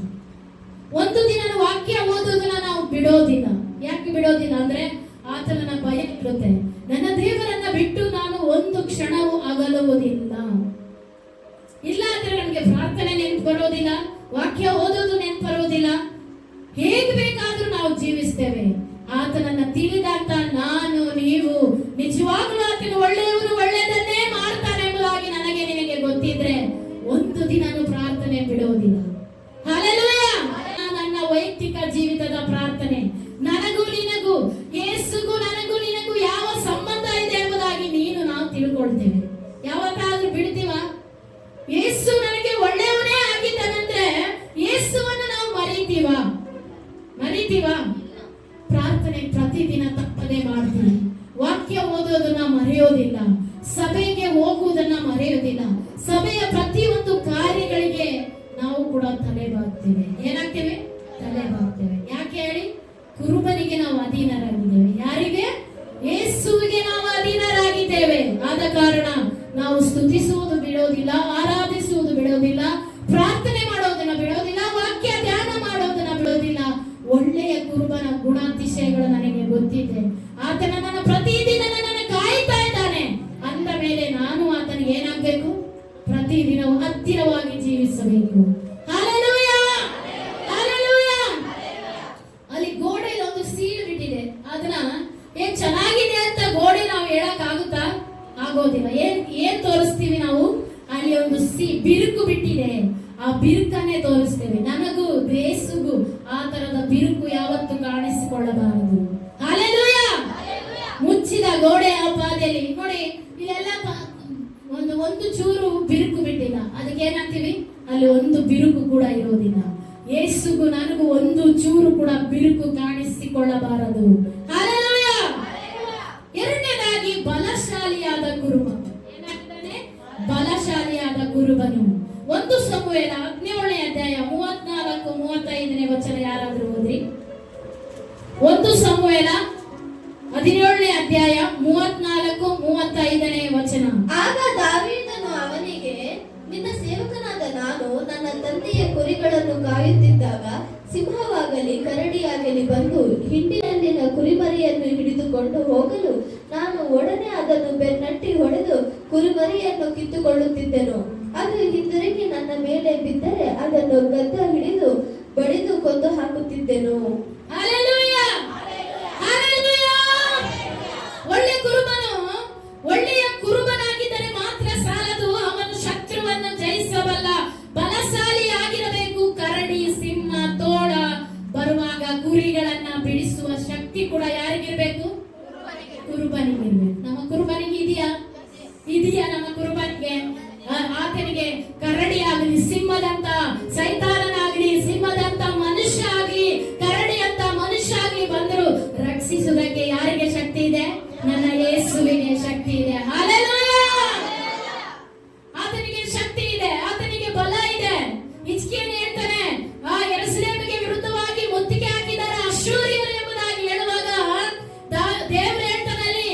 ಒಂದು ದಿನ ವಾಕ್ಯ ಓದೋದನ್ನ ನಾವು ಬಿಡೋದಿಲ್ಲ. ಯಾಕೆ ಬಿಡೋದಿಲ್ಲ ಅಂದ್ರೆ ಆತನ ಭಯ ಇರುತ್ತೆ. ನನ್ನ ದೇವರನ್ನ ಬಿಟ್ಟು ನಾನು ಒಂದು ಕ್ಷಣವೂ ಅಗಲುವುದಿಲ್ಲ. ಇಲ್ಲ ಅಂದ್ರೆ ನನಗೆ ಪ್ರಾರ್ಥನೆ ನೆನಪು ಬರೋದಿಲ್ಲ, ವಾಕ್ಯ ಓದೋದು ನೆನಪು ಬರೋದಿಲ್ಲ. ಹೇಗೆ ಬೇಕಾದ್ರೂ ನಾವು ಜೀವಿಸ್ತೇವೆ. ಆತನನ್ನ ತಿಳಿದಂತ ನಾನು ನೀವು ನಿಜವಾಗ್ಲೂ ಆತನು ಒಳ್ಳೆಯವನು, ಒಳ್ಳೆಯದನ್ನೇ ಮಾಡ್ತಾನೆ ಎಂಬುದಾಗಿ ನನಗೆ ನಿನಗೆ ಗೊತ್ತಿದ್ರೆ ಒಂದು ದಿನನೂ ಪ್ರಾರ್ಥನೆ ಬಿಡೋದಿಲ್ಲ. ಹಲ್ಲೆಲೂಯ. ನನ್ನ ವೈಯಕ್ತಿಕ ಜೀವಿತದ ಪ್ರಾರ್ಥನೆ, ನನಗೂ ನಿನಗೂ, ಯೇಸುಗೂ ನನಗೂ ನಿನಗೂ ಯಾವ ಸಂಬಂಧ ಇದೆ ಎಂಬುದಾಗಿ ನಾವು ತಿಳ್ಕೊಳ್ತೇವೆ. ಯಾವತ್ತಾದ್ರೂ ಬಿಡ್ತೀವ? ಯೇಸು ನನಗೆ ಒಳ್ಳೆಯವನೇ ಆಗಿದ್ದಾನಂದ್ರೆ ಯೇಸುವನ್ನು ನಾವು ಮರಿತೀವ? ಪ್ರಾರ್ಥನೆ ಪ್ರತಿದಿನ ತಪ್ಪದೆ ಮಾಡ್ತೀವಿ. ವಾಕ್ಯ ಓದೋದನ್ನ ಮರೆಯೋದಿಲ್ಲ. ಸಭೆಗೆ ಹೋಗುವುದನ್ನ ಮರೆಯೋದಿಲ್ಲ. ಸಭೆಯ ಪ್ರತಿಯೊಂದು ಕಾರ್ಯಗಳಿಗೆ ನಾವು ಕೂಡ ತಲೆ ಬಾಗ್ತೇವೆ. ಏನಾಗ್ತೇವೆ? ತಲೆ ಬಾಗ್ತೇವೆ. ಯಾಕೆ ಹೇಳಿ? ಕುರುಬನಿಗೆ ನಾವು ಅಧೀನರಾಗಿದ್ದೇವೆ. ಯಾರಿಗೆ? ಯೇಸುವಿಗೆ ನಾವು ಅಧೀನರಾಗಿದ್ದೇವೆ. ಆದ ಕಾರಣ ನಾವು ಸ್ತುತಿಸುವುದು ಬಿಡೋದಿಲ್ಲ, ಆರಾಧಿಸುವುದು ಬಿಡೋದಿಲ್ಲ, ಪ್ರಾರ್ಥನೆ ಮಾಡೋದನ್ನ ಬಿಡೋದಿಲ್ಲ, ವಾಕ್ಯ ಧ್ಯಾನ ಮಾಡೋದನ್ನ ಬಿಡೋದಿಲ್ಲ. ಒಳ್ಳೆಯ ಕುರುಬನ ಗುಣಾತಿಶಯಗಳು ನನಗೆ ಗೊತ್ತಿದೆ. ಆತನ ನನ್ನ ಪ್ರತಿದಿನ ನನ್ನನ್ನು ಕಾಯ್ತಾ ಇದ್ದಾನೆ ಅಂದ ಮೇಲೆ ನಾನು ಆತನಿಗೆ ಏನಾಗಬೇಕು? ಪ್ರತಿದಿನ ಹತ್ತಿರವಾಗಿ ಜೀವಿಸಬೇಕು. Hallelujah, hallelujah. ಅಲ್ಲಿ ಗೋಡೆಯಲ್ಲಿ ಒಂದು ಸೀಳು ಬಿಟ್ಟಿದೆ. ಅದನ್ನ ಏನ್ ಚೆನ್ನಾಗಿದೆ ಅಂತ ಗೋಡೆ ನಾವು ಹೇಳಕ್ ಆಗುತ್ತಾ? ಆಗೋದಿಲ್ಲ. ಏನ್ ತೋರಿಸ್ತೀವಿ ನಾವು? ಅಲ್ಲಿ ಒಂದು ಬಿರುಕು ಬಿಟ್ಟಿದೆ, ಆ ಬಿರುಕನ್ನೇ ತೋರಿಸ್ತೇವೆ. ನನಗೂ ಬೇಸುಗೂ ಆ ತರದ ಬಿರುಕು ಯಾವತ್ತು ಕಾಣಿಸಿಕೊಳ್ಳಬಾರದು. ಹಲ್ಲೆಲೂಯಾ. ಮುಚ್ಚಿದ ಗೋಡೆ ಆ ಪಾದೆಯಲ್ಲಿ ನೋಡಿ, ಇಲ್ಲೆಲ್ಲ ಒಂದು ಚೂರು ಬಿರುಕು ಬಿಟ್ಟಿಲ್ಲ. ಅದಕ್ಕೆ ಏನಂತೀವಿ? ಅಲ್ಲಿ ಒಂದು ಬಿರುಕು ಕೂಡ ಇರೋದಿಲ್ಲ. ಯೇಸುಗೂ ನನಗೂ ಒಂದು ಚೂರು ಕೂಡ ಬಿರುಕು ಕಾಣಿಸಿಕೊಳ್ಳಬಾರದು. ಹಲ್ಲೆಲೂಯಾ. ಎರಡನೇದಾಗಿ ಬಲಶಾಲಿಯಾದ ಕುರುಬ. ಏನಾಗ್ತಾನೆ? ಬಲಶಾಲಿಯಾದ ಕುರುಬನು. 1 ಸಮುವೇಲ 17ನೇ ಅಧ್ಯಾಯ 34-35 ವಚನ ಯಾರಾದ್ರೂ ಓದ್ರಿ. 1 ಸಮುವೇಲ 17ನೇ ಅಧ್ಯಾಯ 34-35 ವಚನ. ಆಗ ದಾವೀದನು ಅವನಿಗೆ, ನಿನ್ನ ಸೇವಕನಾದ ನಾನು ನನ್ನ ತಂದೆಯ ಕುರಿಗಳನ್ನು ಕಾಯುತ್ತಿದ್ದಾಗ ಸಿಂಹವಾಗಲಿ ಕರಡಿಯಾಗಲಿ ಬಂದು ಹಿಂಡಿನಲ್ಲಿನ ಕುರಿಮರಿಯನ್ನು ಹಿಡಿದುಕೊಂಡು ಹೋಗಲು ನಾನು ಒಡನೆ ಅದನ್ನು ಬೆನ್ನಟ್ಟಿ ಹೊಡೆದು ಕುರಿಮರಿಯನ್ನು ಕಿತ್ತುಕೊಳ್ಳುತ್ತಿದ್ದೆನು. ಅದು ಹಿಂದಿರುಗಿ ನನ್ನ ಮೇಲೆ ಬಿದ್ದರೆ ಅದನ್ನು ಗದ್ದ ಹಿಡಿದು ಬಡಿದು ಕೊಂದು ಹಾಕುತ್ತಿದ್ದೆನು. Hallelujah, hallelujah. ಒಳ್ಳೆ ಕುರುಬನು ಒಳ್ಳೆಯ ಕುರುಬನಾಗಿದ್ದರೆ ಮಾತ್ರ ಸಾಲದು, ಅವನು ಶತ್ರುವನ್ನು ಜಯಿಸಬಲ್ಲ. ಬಲಶಾಲಿಯಾಗಿರಬೇಕು. ಕರಡಿ, ಸಿಂಹ, ತೋಳ ಬರುವಾಗ ಕುರಿಗಳನ್ನ ಬಿಡಿಸುವ ಶಕ್ತಿ ಕೂಡ ಯಾರಿಗಿರ್ಬೇಕು? ಕುರುಬನಿಗಿರ್ಬೇಕು. ನಮ್ಮ ಕುರುಬನಿಗೆ ಇದೆಯಾ? ನಮ್ಮ ಕುರುಬನಿಗೆ ಆತನಿಗೆ ಕರಡಿ ಆಗಲಿ, ಸಿಂಹದಂತ ಸೈತಾನನಾಗಲಿ, ಸಿಂಹದಂತ ಮನುಷ್ಯ ಆಗಲಿ, ಕರಡಿ ಅಂತ ಮನುಷ್ಯ ಆಗಲಿ ಬಂದರು ರಕ್ಷಿಸುವುದಕ್ಕೆ ಯಾರಿಗೆ ಶಕ್ತಿ ಇದೆ? ನನ್ನ ಯೇಸುವಿಗೆ ಶಕ್ತಿ ಇದೆ. ಹಲ್ಲೆಲೂಯಾ. ಆತನಿಗೆ ಶಕ್ತಿ ಇದೆ, ಆತನಿಗೆ ಬಲ ಇದೆ. ಹಿಜ್ಕೀಯನು ಹೇಳ್ತಾನೆ, ಯೆರೂಸಲೇಮಿಗೆ ವಿರುದ್ಧವಾಗಿ ಮುತ್ತಿಗೆ ಹಾಕಿದ್ದಾರೆ ಅಶ್ಶೂರ್ಯರು ಎಂಬುದಾಗಿ ಹೇಳುವಾಗ ದೇವರು ಹೇಳ್ತಾನಲ್ಲಿ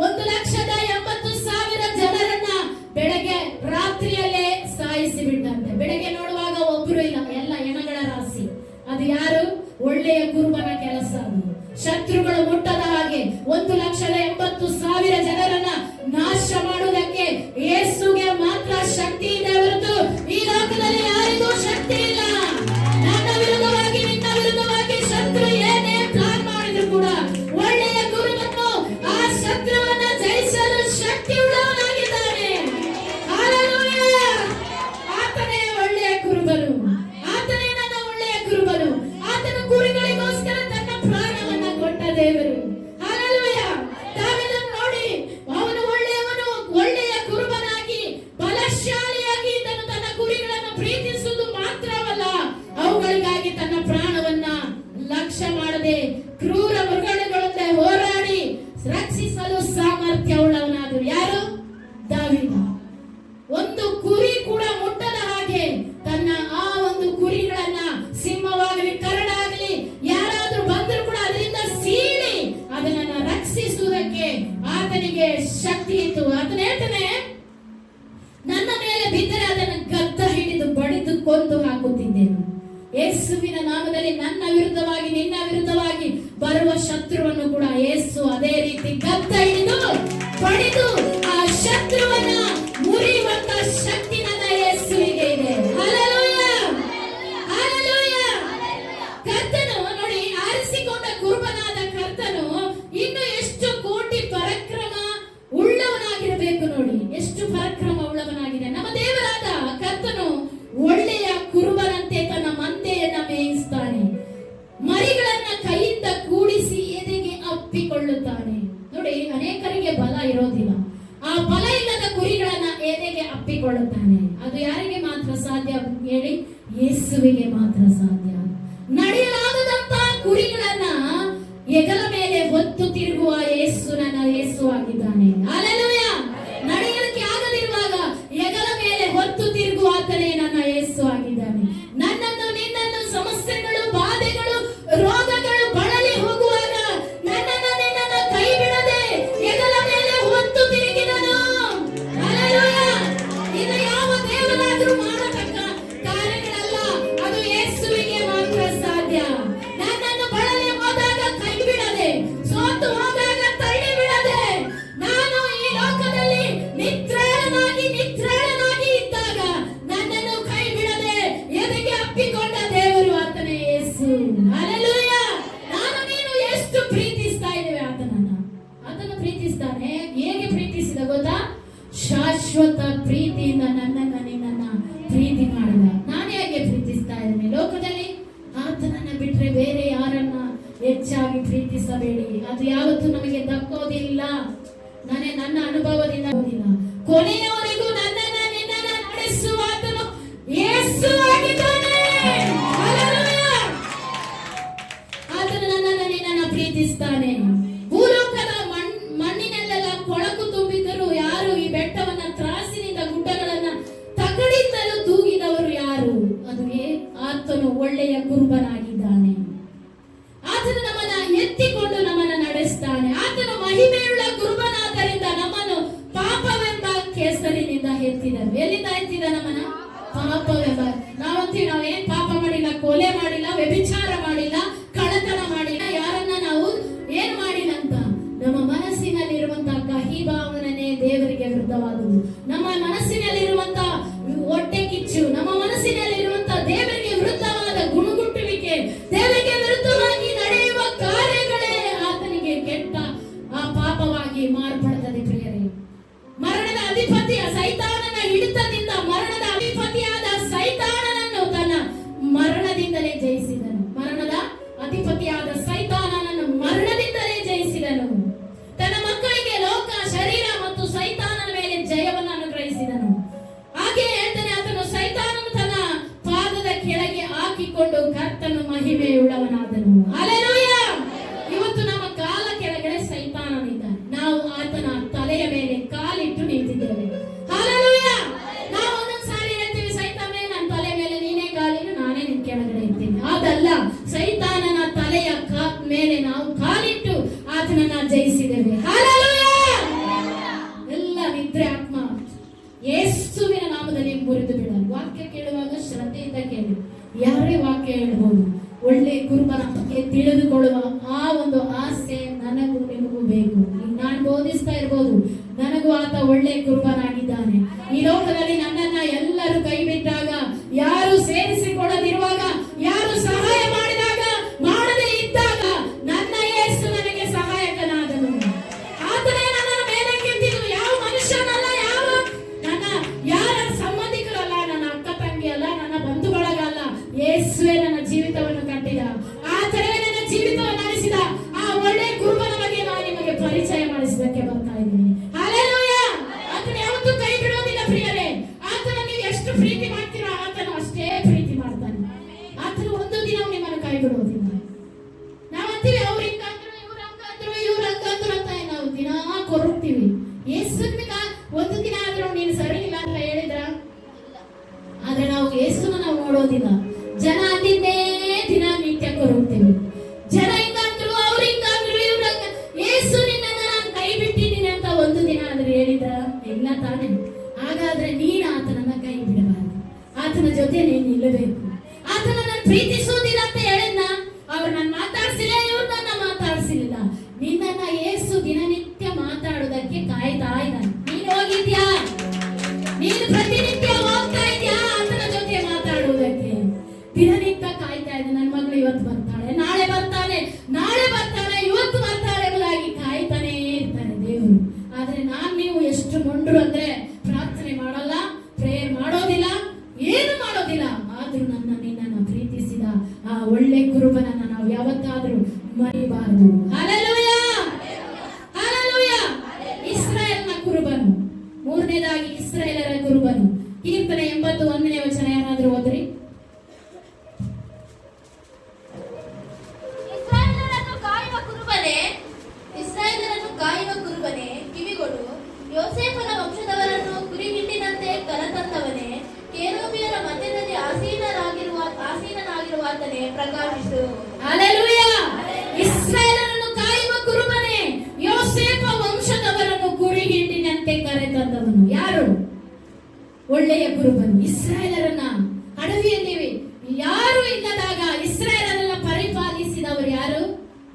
1,80,000 ಜನರನ್ನ ಬೆಳಗ್ಗೆ ರಾತ್ರಿಯಲ್ಲೇ ಸಾಯಿಸಿ ಬಿಟ್ಟಂತೆ. ಬೆಳಗ್ಗೆ ನೋಡುವಾಗ ಒಬ್ರು ಇಲ್ಲ, ಎಲ್ಲ ಹೆಣಗಳ ರಾಶಿ. ಅದು ಯಾರು? ಒಳ್ಳೆಯ ಕುರುಬನ ಕೆಲಸ. ಶತ್ರುಗಳು ಮುಟ್ಟದ ಹಾಗೆ 1,80,000 ಜನರನ್ನ ನಾಶ ಮಾಡುವುದಕ್ಕೆ ಯೇಸುಗೆ ಮಾತ್ರ ಶಕ್ತಿ ಇದೆ ಹೊರತು ಈ ಲೋಕದಲ್ಲಿ ಯಾರಿಗೂ ಶಕ್ತಿ ಇಲ್ಲ. ನನ್ನ ವಿರುದ್ಧವಾಗಿ, ನಿನ್ನ ವಿರುದ್ಧವಾಗಿ ಶತ್ರು ಏನೇ ಪ್ಲಾನ್ ಮಾಡಿದ್ರು ಕೂಡ ಒಳ್ಳೆಯ ಕುರುಬನು ಆ ಶತ್ರುವನ್ನ ಜಯಿಸಲು ಶಕ್ತಿ ಉಳ್ಳವನಾಗಿದ್ದಾನೆ. ಹಲ್ಲೆಲೂಯಾ. ಆತನೇ ಒಳ್ಳೆಯ ಕುರುಬನು, ಆತನೇ ನನ್ನ ಒಳ್ಳೆಯ ಕುರುಬನು. ಆತನ ಕುರಿಗಳಿಗೋಸ್ಕರ ತನ್ನ ಪ್ರಾಣವನ್ನ ಕೊಟ್ಟ ದೇವರು. ಹಲ್ಲೆಲೂಯಾ. ಬಿದ್ದರೆ ಅದನ್ನು ಗದ್ದ ಹಿಡಿದು ಬಡಿದು ಕೊಂದು ಹಾಕುತ್ತಿದ್ದೆನು. ಯೇಸುವಿನ ನಾಮದಲ್ಲಿ ನನ್ನ ವಿರುದ್ಧವಾಗಿ ನಿನ್ನ ವಿರುದ್ಧವಾಗಿ ಬರುವ ಶತ್ರುವನ್ನು ಕೂಡ ಯೇಸು ಅದೇ ರೀತಿ ಗದ್ದ ಹಿಡಿದು ಬಡಿದು ಆ ಶತ್ರುವನ್ನ ಮುರಿಯುವಂತ ಶಕ್ತಿ ನನ್ನ ಯೇಸುವಿಗೆ ಇದೆ. Hallelujah, hallelujah. ಕರ್ತನು ನೋಡಿ, ಆರಿಸಿಕೊಂಡ ಕುರುಬನಾದ ಕರ್ತನು ಇನ್ನು ಎಷ್ಟು ಕೋಟಿ ಪರಾಕ್ರಮ ಉಳ್ಳವನಾಗಿರಬೇಕು. ನೋಡಿ ಎಷ್ಟು ಪರಾಕ್ರಮ ಉಳ್ಳವನಾಗಿದೆ ನಮ್ಮ ದೇವರಾದ ಕರ್ತನು. ಒಳ್ಳೆಯ ಕುರುಬನಂತೆ ತನ್ನ ಮಂದೆಯನ್ನ ಮೇಯಿಸ್ತಾನೆ, ಮರಿಗಳನ್ನ ಕೈಯಿಂದ ಕೂಡಿಸಿ ಎದೆಗೆ ಅಪ್ಪಿಕೊಳ್ಳುತ್ತಾನೆ. ನೋಡಿ, ಅನೇಕರಿಗೆ ಬಲ ಇರೋದಿಲ್ಲ, ಆ ಬಲ ಇಲ್ಲದ ಕುರಿಗಳನ್ನ ಎದೆಗೆ ಅಪ್ಪಿಕೊಳ್ಳುತ್ತಾನೆ. ಅದು ಯಾರಿಗೆ ಮಾತ್ರ ಸಾಧ್ಯ ಹೇಳಿ? ಯೇಸುವಿಗೆ ಮಾತ್ರ ಸಾಧ್ಯ. ನಡೆಯಲಾಗದಂತ ಕುರಿಗಳನ್ನ ಹೆಗಲ ಮೇಲೆ ಹೊತ್ತು ತಿರುಗುವ ಯೇಸು ನನ್ನ ಯೇಸು ಆಗಿದ್ದಾನೆ. ಹಲ್ಲೆಲೂಯಾ. ನಡೆಯಲಿಕ್ಕೆ ಆಗದಿರುವಾಗ ಹೆಗಲ ಮೇಲೆ ಹೊತ್ತು ತಿರುಗುವ ಆತನೇ ನನ್ನ ಯೇಸು ಆಗಿದ್ದಾನೆ. ನನ್ನನ್ನು ನಿನ್ನನ್ನು ಸಮಸ್ಯೆಗಳು, ಬಾಧೆಗಳು, ರೋಗಗಳು ಬಳಲಿ ಹೋಗುವಾಗ ನನ್ನನ್ನು ನಿನ್ನನ್ನು ಕೈ ಬಿಡದೆ ಹೆಗಲ ಮೇಲೆ ಹೊತ್ತು ತಿರುಗಿದನು. ಹಲ್ಲೆಲೂಯಾ. ಇದು ಯಾವ ದೇವರಾದರೂ ಮಾಡತಕ್ಕ ಕಾರ್ಯಗಳಲ್ಲ, ಅದು ಯೇಸುವಿಗೆ ಮಾತ್ರ ಸಾಧ್ಯ. ನನ್ನನ್ನು ಬಳಲಿ ಹೋದಾಗ ಕೈ ಬಿಡದೆ, ಸೋತು ಹೋದಾಗ ತಳ್ಳಿ ಬಿಡದೆ, ನಾನು ಈ ಲೋಕದಲ್ಲಿ ನಿತ್ರಾಣನಾಗಿ ಇದ್ದಾಗ ನನ್ನನ್ನು ಕೈ ಬಿಡದೆ ಎದೆಗೆ ಅಪ್ಪಿಕೊಂಡ ದೇವರು ಆತನೇ ಯೇಸು. ಹಲ್ಲೆಲೂಯಾ. ನಾನು ನೀನು ಎಷ್ಟು ಪ್ರೀತಿಸ್ತಾ ಇದ್ದೇವೆ ಆತನನ್ನ. ಆತನು ಪ್ರೀತಿಸ್ತಾನೆ. ಹೇಗೆ ಪ್ರೀತಿಸಿದ ಗೊತ್ತಾ? ಶಾಶ್ವತ ಪ್ರೀತಿಯಿಂದ ನನ್ನನ್ನ ನಿನ್ನನ್ನ ಪ್ರೀತಿ ಮಾಡಿದ. ನಾನು ಹೇಗೆ ಪ್ರೀತಿಸ್ತಾ ಇದ್ದೇನೆ ಲೋಕದಲ್ಲಿ? ಆತನನ್ನ ಬಿಟ್ರೆ ಬೇರೆ ಯಾರನ್ನ ಹೆಚ್ಚಾಗಿ ಪ್ರೀತಿಸಬೇಡಿ. ಅದು ಯಾವತ್ತೂ ನಮಗೆ ದಕ್ಕೋದಿಲ್ಲ. ನನ್ನ ಅನುಭವದಿಂದ ಕೊನೆಯವರೆಗೂ ನನ್ನನ್ನ ನಿನ್ನನ್ನ ನಡೆಸುವ ಆತನು ಯೇಸು ಆಗಿದ್ದಾನೆ. ಹಲ್ಲೆಲೂಯಾ. ಆತನು ನನ್ನನ್ನ ನಿನ್ನನ್ನ ಪ್ರೀತಿಸ್ತಾನೆ. ಭೂಲೋಕದ ಮಣ್ಣಿನಲ್ಲೆಲ್ಲ ಕೊಳಕು ತುಂಬಿದ್ದರೂ ಯಾರು ಈ ಬೆಟ್ಟವನ್ನ ತ್ರಾಸಿನಿಂದ ಗುಡ್ಡಗಳನ್ನ ತಗಡಿಂದಲೂ ತೂಗಿದವರು ಯಾರು? ಅದುವೇ ಆತನು ಒಳ್ಳೆಯ ಕುರುಬನಾಗಿದ್ದಾನೆ. ಆತನು ನಮ್ಮನ್ನ ಎತ್ತಿಕೊಂಡು ನಮ್ಮನ್ನ ನಡೆಸ್ತಾನೆ. ಆತನು ಮಹಿಮೆಯುಳ್ಳ ಕುರುಬನಾದ್ದರಿಂದ ನಮ್ಮನ್ನು ಪಾಪವೆಂಬ ಕೆಸರಿನಿಂದ ಎತ್ತಿದನು. ಎಲ್ಲಿಂದ ಎತ್ತಿದ ನಮ್ಮನ್ನ? ಪಾಪವೆಂಬ. ನಾವಂತೀವಿ ನಾವೇನ್ ಪಾಪ ಮಾಡಿಲ್ಲ, ಕೊಲೆ ಮಾಡಿಲ್ಲ, ವ್ಯಭಿಚಾರ ಮಾಡಿಲ್ಲ, ಕಳ್ಳತನ ಮಾಡಿಲ್ಲ, ಯಾರನ್ನ ನಾವು ಏನ್ ಮಾಡಿಲ್ಲ ಅಂತ. ನಮ್ಮ ಮನಸ್ಸಿನಲ್ಲಿರುವಂತಹ ಕಹಿ ಭಾವನೆ ದೇವರಿಗೆ ವಿರುದ್ಧವಾದುದು. ನಮ್ಮ ಮನಸ್ಸಿನಲ್ಲಿರುವಂತಹ ಹೊಟ್ಟೆ ಕಿಚ್ಚು, ನಮ್ಮ ಮನಸ್ಸಿನಲ್ಲಿರುವಂತಹ ದೇವರಿಗೆ ವಿರುದ್ಧವಾದ ಗುಣಗುಟ್ಟುವಿಕೆ, ದೇವರಿಗೆ ವಿರುದ್ಧವಾಗಿ ನಡೆಯುವ ಕಾರ್ಯಗಳೇ ಆತನಿಗೆ ಕೆಟ್ಟ ಆ ಪಾಪವಾಗಿ ಮಾರ್ಪಡುತ್ತದೆ. ಪ್ರಿಯರೇ, ಮರಣದ ಅಧಿಪತಿಯ ಸೈತಾನನ ಹಿಡಿತದಿಂದ ಮರಣದ ಅಧಿಪತಿಯಾದ ಸೈತಾನನನ್ನು ತನ್ನ ಮರಣದಿಂದಲೇ ಜಯಿಸಿದನು. ಮರಣದ ಅಧಿಪತಿಯಾದ ಸೈತಾನನನ್ನು ಮರಣದಿಂದಲೇ ಜಯಿಸಿದನು. ತನ್ನ ಮಕ್ಕಳಿಗೆ ಲೋಕ, ಶರೀರ ಮತ್ತು ಸೈತಾನನ ಮೇಲೆ ಜಯವನ್ನು ಅನುಗ್ರಹಿಸಿದನು. ಹಾಗೆ ಹೇಳ್ತಾನೆ, ಆತನು ಸೈತಾನನು ತನ್ನ ಪಾದದ ಕೆಳಗೆ ಹಾಕಿಕೊಂಡು ಕರ್ತನು ಮಹಿಮೆಯುಳ್ಳವನಾದನು. ಹಲ್ಲೆಲೂಯಾ. ಇವತ್ತು ನಮ್ಮ ಕಾಲ ಕೆಳಗಡೆ ಸೈತಾನನಿದ್ದಾನೆ. ನಾವು ಆತನ ತಲೆಯ ಮೇಲೆ ಕಾಲಿಟ್ಟು ನಿಂತಿದ್ದೇವೆ. ಹಲ್ಲೆಲೂಯಾ. ನಾವು ಒಂದೊಂದು ಸಾರಿ ಹೇಳ್ತೀವಿ, ಸೈತಾನೇ ನನ್ನ ತಲೆ ಮೇಲೆ ನೀನೇ ಕಾಲಿಟ್ಟು ನಾನೇ ನಿನ್ ಕೆಳಗಡೆ ಇರ್ತೀನಿ. ಅದಲ್ಲ, ಸೈತಾನನ ತಲೆಯ ಮೇಲೆ ನಾವು ಕಾಲಿಟ್ಟು ಆತನನ್ನ ಜಯಿಸಿದ್ದೇವೆ. ಹಲ್ಲೆಲೂಯಾ. ಎಲ್ಲ ನಿದ್ರೆ ಆತ್ಮ ಯೇಸುವಿನ ನಾಮದಲ್ಲಿ ಮುರಿದು ಬಿಡಲು. ವಾಕ್ಯ ಕೇಳುವಾಗ ಶ್ರದ್ಧೆಯಿಂದ ಕೇಳಿ. ಯಾರೇ ವಾಕ್ಯ ಹೇಳ್ಬೋದು. ಒಳ್ಳೆ ಕುರುಬನ ಬಗ್ಗೆ ತಿಳಿದುಕೊಳ್ಳುವ ಆ ಒಂದು ಆಸೆ ನನಗೂ ನಿಮಗೂ ಬೇಕು. ನಾನು ಬೋಧಿಸ್ತಾ ಇರ್ಬೋದು, ನನಗೂ ಆತ ಒಳ್ಳೆ ಕುರುಬನಾಗಿದ್ದಾನೆ. ಈ ಲೋಕದಲ್ಲಿ ನನ್ನನ್ನ ಎಲ್ಲರೂ ಕೈ ಬಿಟ್ಟಾಗ, ಯಾರು ಸೇರಿಸಿಕೊಳ್ಳದಿರುವಾಗ, ಯಾರು ಸಹಾಯ ಮಾಡಿದಾಗ, ಮಾಡದೇ ಇದ್ದಾಗ ನನ್ನ ಯೇಸು ನನಗೆ ಸಹಾಯಕನಾದನು. ಆತನೇ ನನ್ನ ಮೇಲೆ ಕೆತ್ತಿದ್ದು. ಯಾವ ಮನುಷ್ಯನಲ್ಲ, ಯಾರ ಸಂಬಂಧಿಕರಲ್ಲ, ನನ್ನ ಅಕ್ಕ ತಂಗಿ ಅಲ್ಲ, ನನ್ನ ಬಂಧು ಬಳಗ ಅಲ್ಲ. ಯೇಸುವೇ ನನ್ನ ಜೀವಿತವನ್ನು ಕಟ್ಟಿದ. ಆತನೇ ನನ್ನ ಜೀವಿತವನ್ನು ನಡೆಸಿದ. ಆ ಒಳ್ಳೆ ಕುರುಬನ ಬಗ್ಗೆ ನಾನು ನಿಮಗೆ ಪರಿಚಯ ಮಾಡಿಸಿದಕ್ಕೆ ಬರ್ತಾ ಇದ್ದೀನಿ. ಹಲ್ಲೆಲೂಯಾ. ಆತನ ಯಾವತ್ತೂ ಕೈ ಬಿಡೋದಿಲ್ಲ ಪ್ರಿಯರೇ. ಆತನ ನೀವು ಎಷ್ಟು ಪ್ರೀತಿ ಮಾಡ್ತೀರೋ ಆತನು ಅಷ್ಟೇ ಪ್ರೀತಿ ಮಾಡ್ತಾನೆ. ಆತನು ಒಂದು ದಿನ ನಿಮ್ಮನ್ನು ಕೈ ಬಿಡೋದಿಲ್ಲ. ನಾವಂತೀವಿ ಅವ್ರು ಹಿಂಗಂದ್ರು, ಇವ್ರು ಹಂಗಂದ್ರು ಅಂತ ನಾವು ದಿನ ಕೊರುತ್ತೀವಿ. ಯೇಸುವಿಗ ಒಂದು ದಿನ ಆದ್ರೂ ನೀನು ಸರಿ ಇಲ್ಲ ಅಂತ ಹೇಳಿದ್ರ? ಆದ್ರೆ ನಾವು ಯೇಸುನ ನಾವು ನೋಡೋದಿಲ್ಲ. ಜನ ಅಂದಿದ್ದೇ ದಿನ ನಿತ್ಯ ಕೊರುತ್ತೀವಿ. ಜನ ಹಿಂಗಂದ್ರು, ಅವ್ರು ಹಿಂಗಂದ್ರು, ಇವ್ರ ಯೇಸು ನಿನ್ನನ್ನ ನಾನು ಕೈ ಬಿಟ್ಟಿದ್ದೀನಿ ಅಂತ ಒಂದು ದಿನ ಆದ್ರೆ ಹೇಳಿದ್ರ? ಇಲ್ಲ ತಾನೆ. ಹಾಗಾದ್ರೆ ನೀನು ಆತನನ್ನ ಕೈ ಆತನ ಜೊತೆ ನೀನು ನಿಲ್ಲಬೇಕು. ಆತನ ನಾನು ಪ್ರೀತಿಸುವುದಿಲ್ಲ ಅಂತ ಹೇಳಿದ್ನ, ಅವ್ರು ನಾನು ಮಾತಾಡ್ಸಿಲ್ಲ, ಇವ್ರು ನನ್ನ ಮಾತಾಡ್ಸಿಲ್ಲ. ನಿನ್ನನ್ನ ಯೇಸು ದಿನನಿತ್ಯ ಮಾತಾಡೋದಕ್ಕೆ ಕಾಯ್ತಾ ಇದ್ದಾನೆ. ನೀನು ಹೋಗಿದ್ಯಾ? ನೀನು ಪ್ರತಿನಿತ್ಯ ಹೋಗ್ತಾ ಇದ್ಯಾ ಆತನ ಜೊತೆ ಮಾತಾಡುವುದಕ್ಕೆ? ದಿನನಿತ್ಯ ಕಾಯ್ತಾ ಇದ್ದ ನನ್ನ ಮಗಳು ಇವತ್ತು ಬರ್ತಾಳೆ, ನಾಳೆ ಬರ್ತಾನೆ, ನಾಳೆ ಬರ್ತಾನೆ, ಇವತ್ತು ಬರ್ತಾಳೆ ಎಂಬುದಾಗಿ ಕಾಯ್ತಾನೆ ಇರ್ತಾರೆ ದೇವರು. ಆದ್ರೆ ನೀವು ಎಷ್ಟು ಮೊಂಡ್ರು ಅಂದ್ರೆ ಪ್ರಾರ್ಥನೆ ಮಾಡಲ್ಲ, ಪ್ರೇಯರ್ ಮಾಡೋದಿಲ್ಲ, ಏನು ಮಾಡೋದಿಲ್ಲ. ಆದ್ರೂ ನಿನ್ನನ್ನು ಪ್ರೀತಿಸಿದ ಆ ಒಳ್ಳೆ ಕುರುಬನನ್ನ ನಾವು ಯಾವತ್ತಾದ್ರೂ ಮರಿಬಾರದು. Hallelujah, hallelujah. ಇಸ್ರಾಯೇಲ್ನ ಕುರುಬನು, ಮೂರನೇದಾಗಿ ಇಸ್ರಾಯೇಲರ ಕುರುಬನು. ಕೀರ್ತನೆ 81ನೇ ವಚನ ಯಾರಾದ್ರೂ ಓದ್ರಿ. ಇಸ್ರಾಯೇಲರನ್ನು ಕಾಯುವ ಕುರುಬನೇ, ಕಿವಿಗೊಡು. ಯೋಸೇಫನ ವಂಶದವರನ್ನು ಕುರಿಹಿಂಡಿನಂತೆ ಕರತಂದವನೇ, ಕೆರೂಬಿಯರ ಮಧ್ಯದಲ್ಲಿ ಆಸೀನನಾಗಿರುವಾತನೇ ಪ್ರಕಾಶಿಸು. ಹಲ್ಲೆಲೂಯಾ. ಇಸ್ರಾಯೇಲರನ್ನು ಕಾಯುವ ಕುರುಬನೇ, ಯೋಸೇಫ ವಂಶದವರನ್ನು ಕುರಿಹಿಂಡಿನಂತೆ ಕರೆತಂದವನು. ಯಾರು? ಒಳ್ಳೆಯ ಕುರುಬನು. ಇಸ್ರಾಯೇಲರನ್ನ ಅಡವಿಯಲ್ಲಿ ಯಾರು ಇಲ್ಲದಾಗ ಇಸ್ರಾಯೇಲರನ್ನ ಪರಿಪಾಲಿಸಿದವರು ಯಾರು?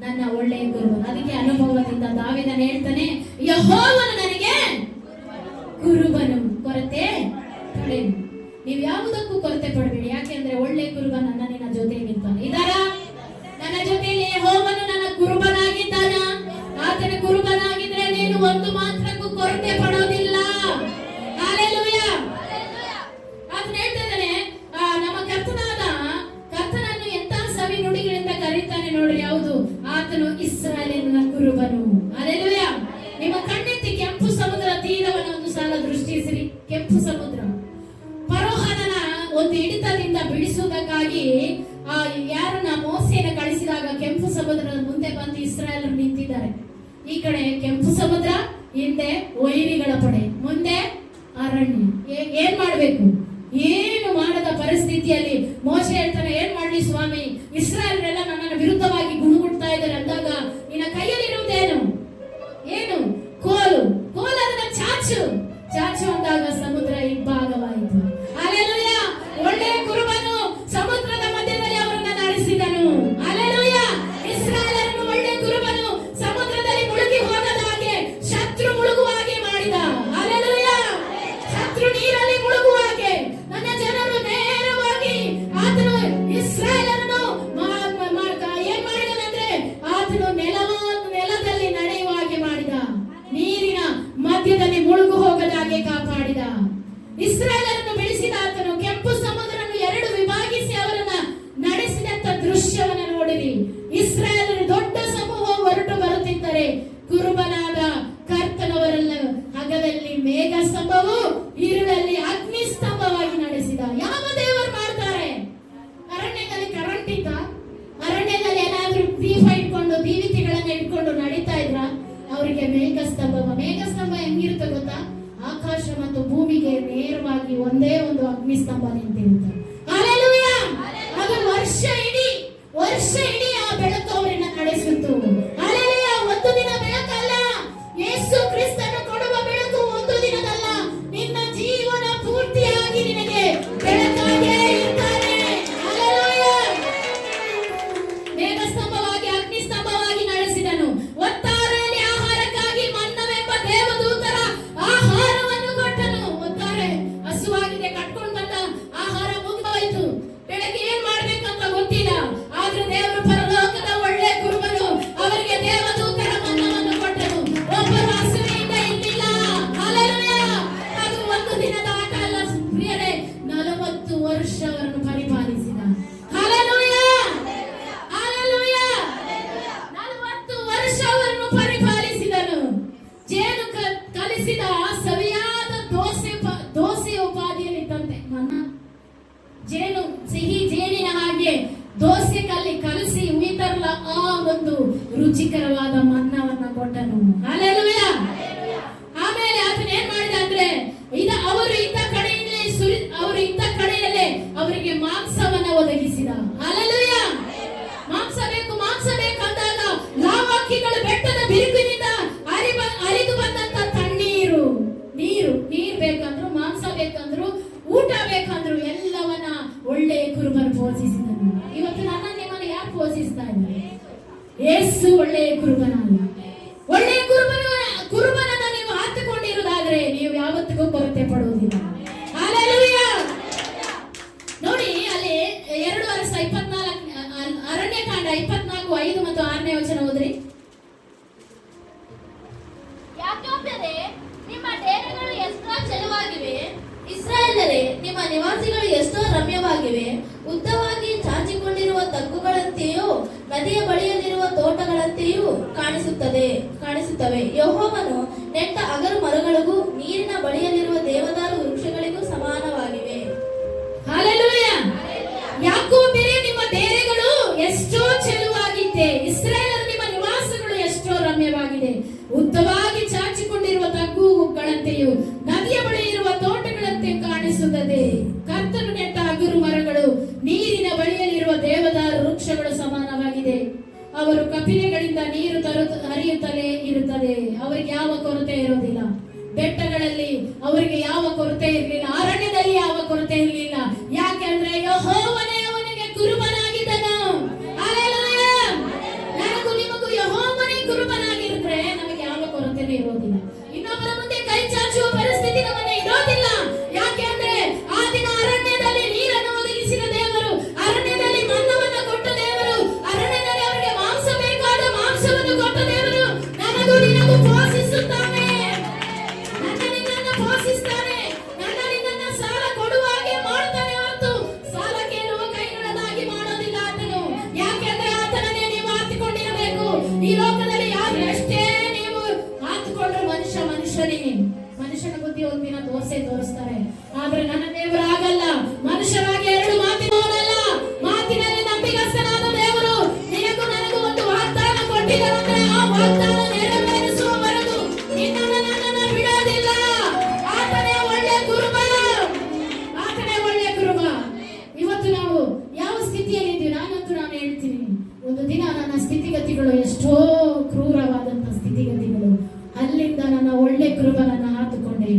ನನ್ನ ಒಳ್ಳೆಯ ಕುರುಬನು. ಅದಕ್ಕೆ ಅನುಭವದಿಂದ ದಾವೀದನು ಹೇಳ್ತಾನೆ, ಯೆಹೋವನು ನನಗೆ ಕುರುಬನು, ಕೊರತೆ ಪಡೆನು. ನೀವು ಯಾವುದಕ್ಕೂ ಕೊರತೆ ಪಡಬೇಡಿ, ಯಾಕೆಂದ್ರೆ ಒಳ್ಳೆ ಕುರುಬ ನಿನ್ನ ಜೊತೆ ನಿಂತಾನೆ. ಇದಾರ ನನ್ನ ಜೊತೆಯಲ್ಲಿ ಯೆಹೋವನು ನನ್ನ ಕುರುಬನಾಗಿದ್ದಾನ. ಆತನ ಕುರುಬನಾಗಿದ್ರೆ ನೀನು ಒಂದು ಮಾತ್ರಕ್ಕೂ ಕೊರತೆ ಪಡೋದಿಲ್ಲ. ಹಲ್ಲೆಲೂಯಾ. ಆತನ ಹೇಳ್ತಿದ್ದಾನೆ, ನಮ್ಮ ಕರ್ತನನ್ನು ಎಂತ ಸವಿ ನುಡಿಗಳಿಂದ ಕರೀತಾನೆ ನೋಡ್ರಿ. ಯಾವುದು? ಆತನು ಇಸ್ರಾಯೇಲಿನ ಕುರುಬನು. ಹಲ್ಲೆಲೂಯಾ. ನಿಮ್ಮ ಕಣ್ಣೆತ್ತಿ ಕೆಂಪು ಸಮುದ್ರ ತೀರವನ್ನು ಒಂದು ಸಾಲ ದೃಷ್ಟಿಸಿರಿ. ಕೆಂಪು ಸಮುದ್ರ ಫರೋಹನ ಒಂದು ಹಿಡಿತದಿಂದ ಬಿಡಿಸುವುದಕ್ಕಾಗಿ ಯಾರನ್ನ ಮೋಸೆಯನ್ನು ಕಳಿಸಿದಾಗ ಕೆಂಪು ಸಮುದ್ರದ ಮುಂದೆ ಬಂದು ಇಸ್ರಾಯೇಲರು ನಿಂತಿದ್ದಾರೆ. ಈ ಕಡೆ ಕೆಂಪು ಸಮುದ್ರ, ಹಿಂದೆ ವೈರಿಗಳ ಪಡೆ, ಮುಂದೆ ಅರಣ್ಯ. ಏನ್ ಮಾಡ್ಬೇಕು? ಏನು ಮಾಡದ ಪರಿಸ್ಥಿತಿಯಲ್ಲಿ ಮೋಶೆ ಹೇಳ್ತಾನೆ, ಏನ್ ಮಾಡ್ಲಿ ಸ್ವಾಮಿ, ಇಸ್ರಾಯೇಲರೆಲ್ಲ ನನ್ನನ್ನು ವಿರುದ್ಧವಾಗಿ ಗುಣಗುಡ್ತಾ ಇದ್ದಾರೆ ಅಂದಾಗ ನಿನ್ನ ಕೈಯಲ್ಲಿರುವುದೇನು? ಏನು? ಕೋಲು. ಅದನ್ನ ಚಾಚು ಅಂದಾಗ ಸಮುದ್ರ ಇಬ್ಬಾಗವಾಯಿತು. ಹಲ್ಲೆಲೂಯಾ. ಒಳ್ಳೆಯ ಕುರುಬನು ಸಮುದ್ರದ ಮಧ್ಯದಲ್ಲಿ ಅವರನ್ನ ನಡೆಸಿದನು. ಹಲ್ಲೆಲೂಯಾ. ಇಸ್ರಾಯೇಲರನ್ನು ಒಳ್ಳೆಯ ಕುರುಬನು ಸಮುದ್ರದಲ್ಲಿ ಮುಳುಗಿ ಹೋಗದ ಹಾಗೆ, ಶತ್ರು ಮುಳುಗುವ ಹಾಗೆ ಮಾಡಿದ. ಹಲ್ಲೆಲೂಯಾ. ಶತ್ರು ನೀರಲ್ಲಿ ಮುಳುಗುವ ಹಾಗೆ ನನ್ನ ಜನರು ನೇರವಾಗಿ ಆತನು ಇಸ್ರಾಯೇಲರನ್ನು ಏನ್ ಮಾಡಿದನಂದ್ರೆ ಆತನು ನೆಲದಲ್ಲಿ ನಡೆಯುವ ಹಾಗೆ ಮಾಡಿದ. ನೀರಿನ ಮಧ್ಯದಲ್ಲಿ ಮುಳುಗು ಹೋಗದಾಗೆ ಕಾಪಾಡಿದ. ಇಸ್ರಾಯೇಲರನ್ನು ಬೆಳೆಸಿದ ಆತನು ಕೆಂಪು ಸಮುದ್ರವನ್ನು ಎರಡು ವಿಭಾಗಿಸಿ ಅವರನ್ನ ನಡೆಸಿದಂತ ದೃಶ್ಯವನ್ನು ನೋಡಿರಿ. ಇಸ್ರಾಯೇಲರು ದೊಡ್ಡ ಸಮೂಹ ಹೊರಟು ಬರುತ್ತಿದ್ದರೆ ಕುರುಬನಾದ ಕರ್ತನವರೆಲ್ಲ ಹಗಲಲ್ಲಿ ಮೇಘ ಸ್ತಂಭವು, ಇರುಳಲ್ಲಿ ಅಗ್ನಿ ಸ್ತಂಭವಾಗಿ ನಡೆಸಿದ. ಯಾವ ದೇವರು ಮಾಡ್ತಾರೆ? ಅರಣ್ಯದಲ್ಲಿ ಕರೆಂಟ್ ಇದ್ದ? ಅರಣ್ಯದಲ್ಲಿ ಏನಾದ್ರೂ ದೀಪ ಇಟ್ಕೊಂಡು ದೀವಿತಿಗಳನ್ನ ಇಟ್ಕೊಂಡು ನಡೀತಾ ಇದ್ರ? ಅವರಿಗೆ ಮೇಘಸ್ತಂಭ ಹೆಂಗಿರುತ್ತೆ ಗೊತ್ತಾ? ಆಕಾಶ ಮತ್ತು ಭೂಮಿಗೆ ನೇರವಾಗಿ ಒಂದೇ ಒಂದು ಅಗ್ನಿಸ್ತಂಭ ನಿಂತಿರುತ್ತೆ. ಹಲ್ಲೆಲೂಯಾ. ಅದು ವರ್ಷ ಇಡೀ ಆ ಬೆಳಕು ಅವರನ್ನ ನಡೆಸಿತು. ಹಲ್ಲೆಲೂಯಾ. ಒಂದು ದಿನ ಬೆಳಕಲ್ಲ, ಯೇಸು ಕ್ರಿಸ್ತನು ಕೊಡುವ ಬೆಳಕು ಒಂದು ದಿನದಲ್ಲ, ನಿನ್ನ ಜೀವನ ಪೂರ್ತಿಯಾಗಿ ನಿನಗೆ ಬೆಳಕಾಗೇ ಇರ್ತಾನೆ. ಹಲ್ಲೆಲೂಯಾ. ಮೇಘಸ್ತಂಭವಾಗಿ ಅಗ್ನಿಸ್ತಂಭವಾಗಿ ನಡೆಸಿದನು. ಒತ್ತಾರೆಯಲ್ಲಿ ಆಹಾರಕ್ಕಾಗಿ ಮನ್ನವೆಂಬ ದೇವದೂತರ ಆಹಾರವನ್ನು ಕೊಟ್ಟನು. ಒತ್ತಾರೆ ಹಸುವಾಗಿದೆ, ಕಟ್ಕೊಂಡು ಬಂದ ಆಹಾರ ಮುಗಿದೋಯ್ತು, ಬೆಳಗ್ಗೆ ಏನ್ ಮಾಡ್ಬೇಕಂತ ಗೊತ್ತಿಲ್ಲ. ಆದ್ರೆ ದೇವರು ಪರಲೋಕದ ಒಳ್ಳೆ ಕುರುಬನು ಅವರಿಗೆ ದೇವದೂತರ ಮನ್ನವನ್ನು ಕೊಟ್ಟನು. ಒಬ್ಬರು ಹಸುವಿನಿಂದ ಇದ್ದಿಲ್ಲ. ಹಲ್ಲೆಲೂಯಾ. ಅದು ಒಂದು ದಿನದ ಆಟ ಅಲ್ಲ ಪ್ರಿಯರೇ, 40 ವರ್ಷ ಅವರನ್ನು ಪರಿಪಾಲಿಸಿದ. ಹಲ್ಲೆಲೂಯಾ. ಹಲ್ಲೆಲೂಯಾ. 40 ವರ್ಷ ಅವರನ್ನು ಪರಿಪಾಲಿಸಿದನು. ಜೇನು ಕಲಿಸಿದ ಸವಿಯಾದ ದೋಸೆ ಉಪಾದಿಯಲ್ಲಿ ತಂದೆ ಮನ್ನ, ಜೇನು ಸಿಹಿ ಜೇನಿನ ಹಾಗೆ ದೋಸೆ ಕಲಿಸಿ ಉಯಿತರಲ್ಲ ಆ ಒಂದು ರುಚಿಕರವಾದ ಮನ್ನವನ್ನ ಕೊಟ್ಟನು. ಹಲ್ಲೆಲೂಯಾ. ಆಮೇಲೆ ಆತನ ಏನ್ ಮಾಡಿದ ಅಂದ್ರೆ ಅವರು ಇದ್ದ ಕಡೆಯಲ್ಲೇ ಅವರಿಗೆ ಮಾಂಸವನ್ನ ಒದಗಿಸಿದ. ಹಲ್ಲೆಲೂಯಾ. ಮಾಂಸ ಬೇಕಂದಾಗ ಲಾವಾಕಿಗಳು ಬೆಟ್ಟದ ಬಿರುಕಿನಿಂದ ಹರಿದು ಬಂದಂತ ತಣ್ಣೀರು, ನೀರು ಬೇಕಂದ್ರು, ಮಾಂಸ ಬೇಕಂದ್ರು, ಊಟ ಬೇಕಂದ್ರು ಎಲ್ಲವನ್ನ ಪೋಷಿಸಿದನು. ಇವತ್ತು ನನ್ನ ನಿಮ್ಮನ್ನು ಯಾರು ಪೋಷಿಸ್ತಾ ಇದ್ದಾರೆ? ಯೇಸು ಒಳ್ಳೆಯ ಕುರುಬನಲ್ಲ. ಒಳ್ಳೆಯ ಕುರುಬನನ್ನ ನೀವು ಹಾಕಿಕೊಂಡಿರುವುದಾದ್ರೆ ನೀವು ಯಾವತ್ತಿಗೂ ಕೊರತೆ ಪಡುವುದಿಲ್ಲ. ಹಲ್ಲೆಲೂಯಾ. ನೋಡಿ ಅಲ್ಲಿ 2:24 ಅರಣ್ಯಕಾಂಡ 24:5 ಮತ್ತು 6ನೇ ವಚನ ಓದ್ರಿ. ಯಾಕೋಬ್ಯರೇ, ನಿಮ್ಮ ಡೇರೆಗಳು ಎಷ್ಟೋ ಚೆಲುವಾಗಿವೆ, ಇಸ್ರಾಯೇಲರೇ, ನಿಮ್ಮ ನಿವಾಸಿಗಳು ಎಷ್ಟೋ ರಮ್ಯವಾಗಿವೆ. ಉದ್ದವಾಗಿ ಚಾಚಿಕೊಂಡಿರುವ ತಗ್ಗುಗಳಂತೆಯೂ ನದಿಯ ಬಳಿಯಲ್ಲಿರುವ ತೋಟಗಳಂತೆಯೂ ಕಾಣಿಸುತ್ತವೆ. ಯೆಹೋವನು ನೆಟ್ಟ ಅಗರು ಮರಗಳಿಗೂ ನೀರಿನ ಬಳಿಯಲ್ಲಿರುವ ದೇವದಾರು ವೃಕ್ಷಗಳಿಗೂ ಸಮಾನವಾಗಿವೆ. ಹಲ್ಲೆಲೂಯಾ. ಯಾಕೋಬ್ಯರೇ, ನಿಮ್ಮ ಡೇರೆಗಳು ಎಷ್ಟೋ ಚೆಲುವಾಗಿದೆ, ಇಸ್ರಾಯೇಲರ ನಿಮ್ಮ ನಿವಾಸಗಳು ಎಷ್ಟೋ ರಮ್ಯವಾಗಿದೆ. ಉದ್ದವಾಗಿ ಚಾಚಿಕೊಂಡಿರುವ ತಗ್ಗುಗಳಂತೆಯೂ ನದಿಯ ಬಳಿ ಇರುವ ತೋಟಗಳಂತೆ ಕಾಣಿಸುತ್ತದೆ. ಕರ್ತನು ನೆಟ್ಟ ಹಗುರು ಮರಗಳು ನೀರಿನ ಬಳಿಯಲ್ಲಿರುವ ದೇವದಾರು ವೃಕ್ಷಗಳು ಸಮಾನವಾಗಿದೆ. ಅವರು ಕಪಿಲೆಗಳಿಂದ ನೀರು ಹರಿಯುತ್ತಲೇ ಇರುತ್ತದೆ. ಅವರಿಗೆ ಯಾವ ಕೊರತೆ ಇರೋದಿಲ್ಲ. ಬೆಟ್ಟಗಳಲ್ಲಿ ಅವರಿಗೆ ಯಾವ ಕೊರತೆ ಇರಲಿಲ್ಲ, ಅರಣ್ಯದಲ್ಲಿ ಯಾವ ಕೊರತೆ ಇರಲಿಲ್ಲ. ಯಾಕೆಂದ್ರೆ ಯೆಹೋವನೇ ಅವನಿಗೆ ಕುರುಬನಾಗಿದ್ದನು. ಹಲ್ಲೆಲೂಯಾ. ನನಗೂ ನಿಮಗೂ ಯೆಹೋವನೇ ಕುರುಬನಾಗಿದ್ರೆ ನಮಗೆ ಯಾವ ಕೊರತೆನೇ ಇರೋದಿಲ್ಲ. ಇನ್ನೊಬ್ಬರ ಮುಂದೆ ಕೈ ಚಾಚುವ ಪರಿಸ್ಥಿತಿ ನಮಗೆ ಇರೋದಿಲ್ಲ. ಯಾಕೆಂದ್ರೆ ಆ ದಿನ ಅರಣ್ಯದಲ್ಲಿ ನೀರನ್ನು ಒದಗಿಸಿದ ದೇವರು, ಅರಣ್ಯದಲ್ಲಿ ಮನ್ನವನ್ನು ಕೊಟ್ಟ ದೇವರು, ಅರಣ್ಯದಲ್ಲಿ ಅವರಿಗೆ ಮಾಂಸ ಬೇಕಾದ ಮಾಂಸವನ್ನು ಕೊಟ್ಟ ದೇವರು ನನಗೂ ನಿನಗೂ ಪೋಷಿಸುತ್ತಾನೆ. ನನ್ನ ನಿನ್ನನ್ನು ಪೋಷಿಸ್ತಾನೆ. ನನ್ನ ನಿನ್ನನ್ನ ಸಾಲ ಕೊಡುವ ಹಾಗೆ ಮಾಡ್ತಾನೆ ಹೊರತು ಸಾಲ ಕೇಳುವ ಕೈಗಳನ್ನಾಗಿ ಮಾಡೋದಿಲ್ಲ ಆತನು. ಯಾಕೆಂದ್ರೆ ಆತನನ್ನೇ ನೀವು ಹಾಕಿಕೊಂಡಿರಬೇಕು. ಈ ಲೋಕದಲ್ಲಿ ಯಾರು ಎಷ್ಟೇ ನೀವು ಹಾಕಿಕೊಂಡ್ರೆ ಮನುಷ್ಯನ ಬುದ್ಧಿ ಒಂದಿನ ತೋರಿಸ್ತಾರೆ. ಆದ್ರೆ ನನ್ನ ದೇವರು ಆಗಲ್ಲ. ಮನುಷ್ಯರಾಗಿ ಎರಡು ಮಾತಿನವರಲ್ಲ, ಮಾತಿನಲ್ಲಿ ನಂಬಿಗಸ್ತನಾದ ದೇವರು. ನಿನಗೂ ನನಗೂ ಒಂದು ವಾಗ್ದಾನ ಕೊಟ್ಟಿದ್ದಾರಂದ್ರೆ ಆ ವಾಗ್ದಾನ ನೆರವೇರಿಸುವವರೆಗೂ ನನ್ನನ್ನು ಬಿಡೋದಿಲ್ಲ. ಆತನೇ ಒಳ್ಳೆ ಕುರುಬ. ಇವತ್ತು ನಾವು ಯಾವ ಸ್ಥಿತಿಯಲ್ಲಿ ಇದ್ದೀವಿ? ನಾನು ಹೇಳ್ತೀನಿ, ಒಂದು ದಿನ ನನ್ನ ಸ್ಥಿತಿಗತಿಗಳು ಎಷ್ಟೋ ಕ್ರೂರವಾದಂತ ಸ್ಥಿತಿಗತಿಗಳು. ಅಲ್ಲಿಂದ ನನ್ನ ಒಳ್ಳೆ ಕುರುಬನನ್ನ ಹಾಕಿಕೊಂಡೆ.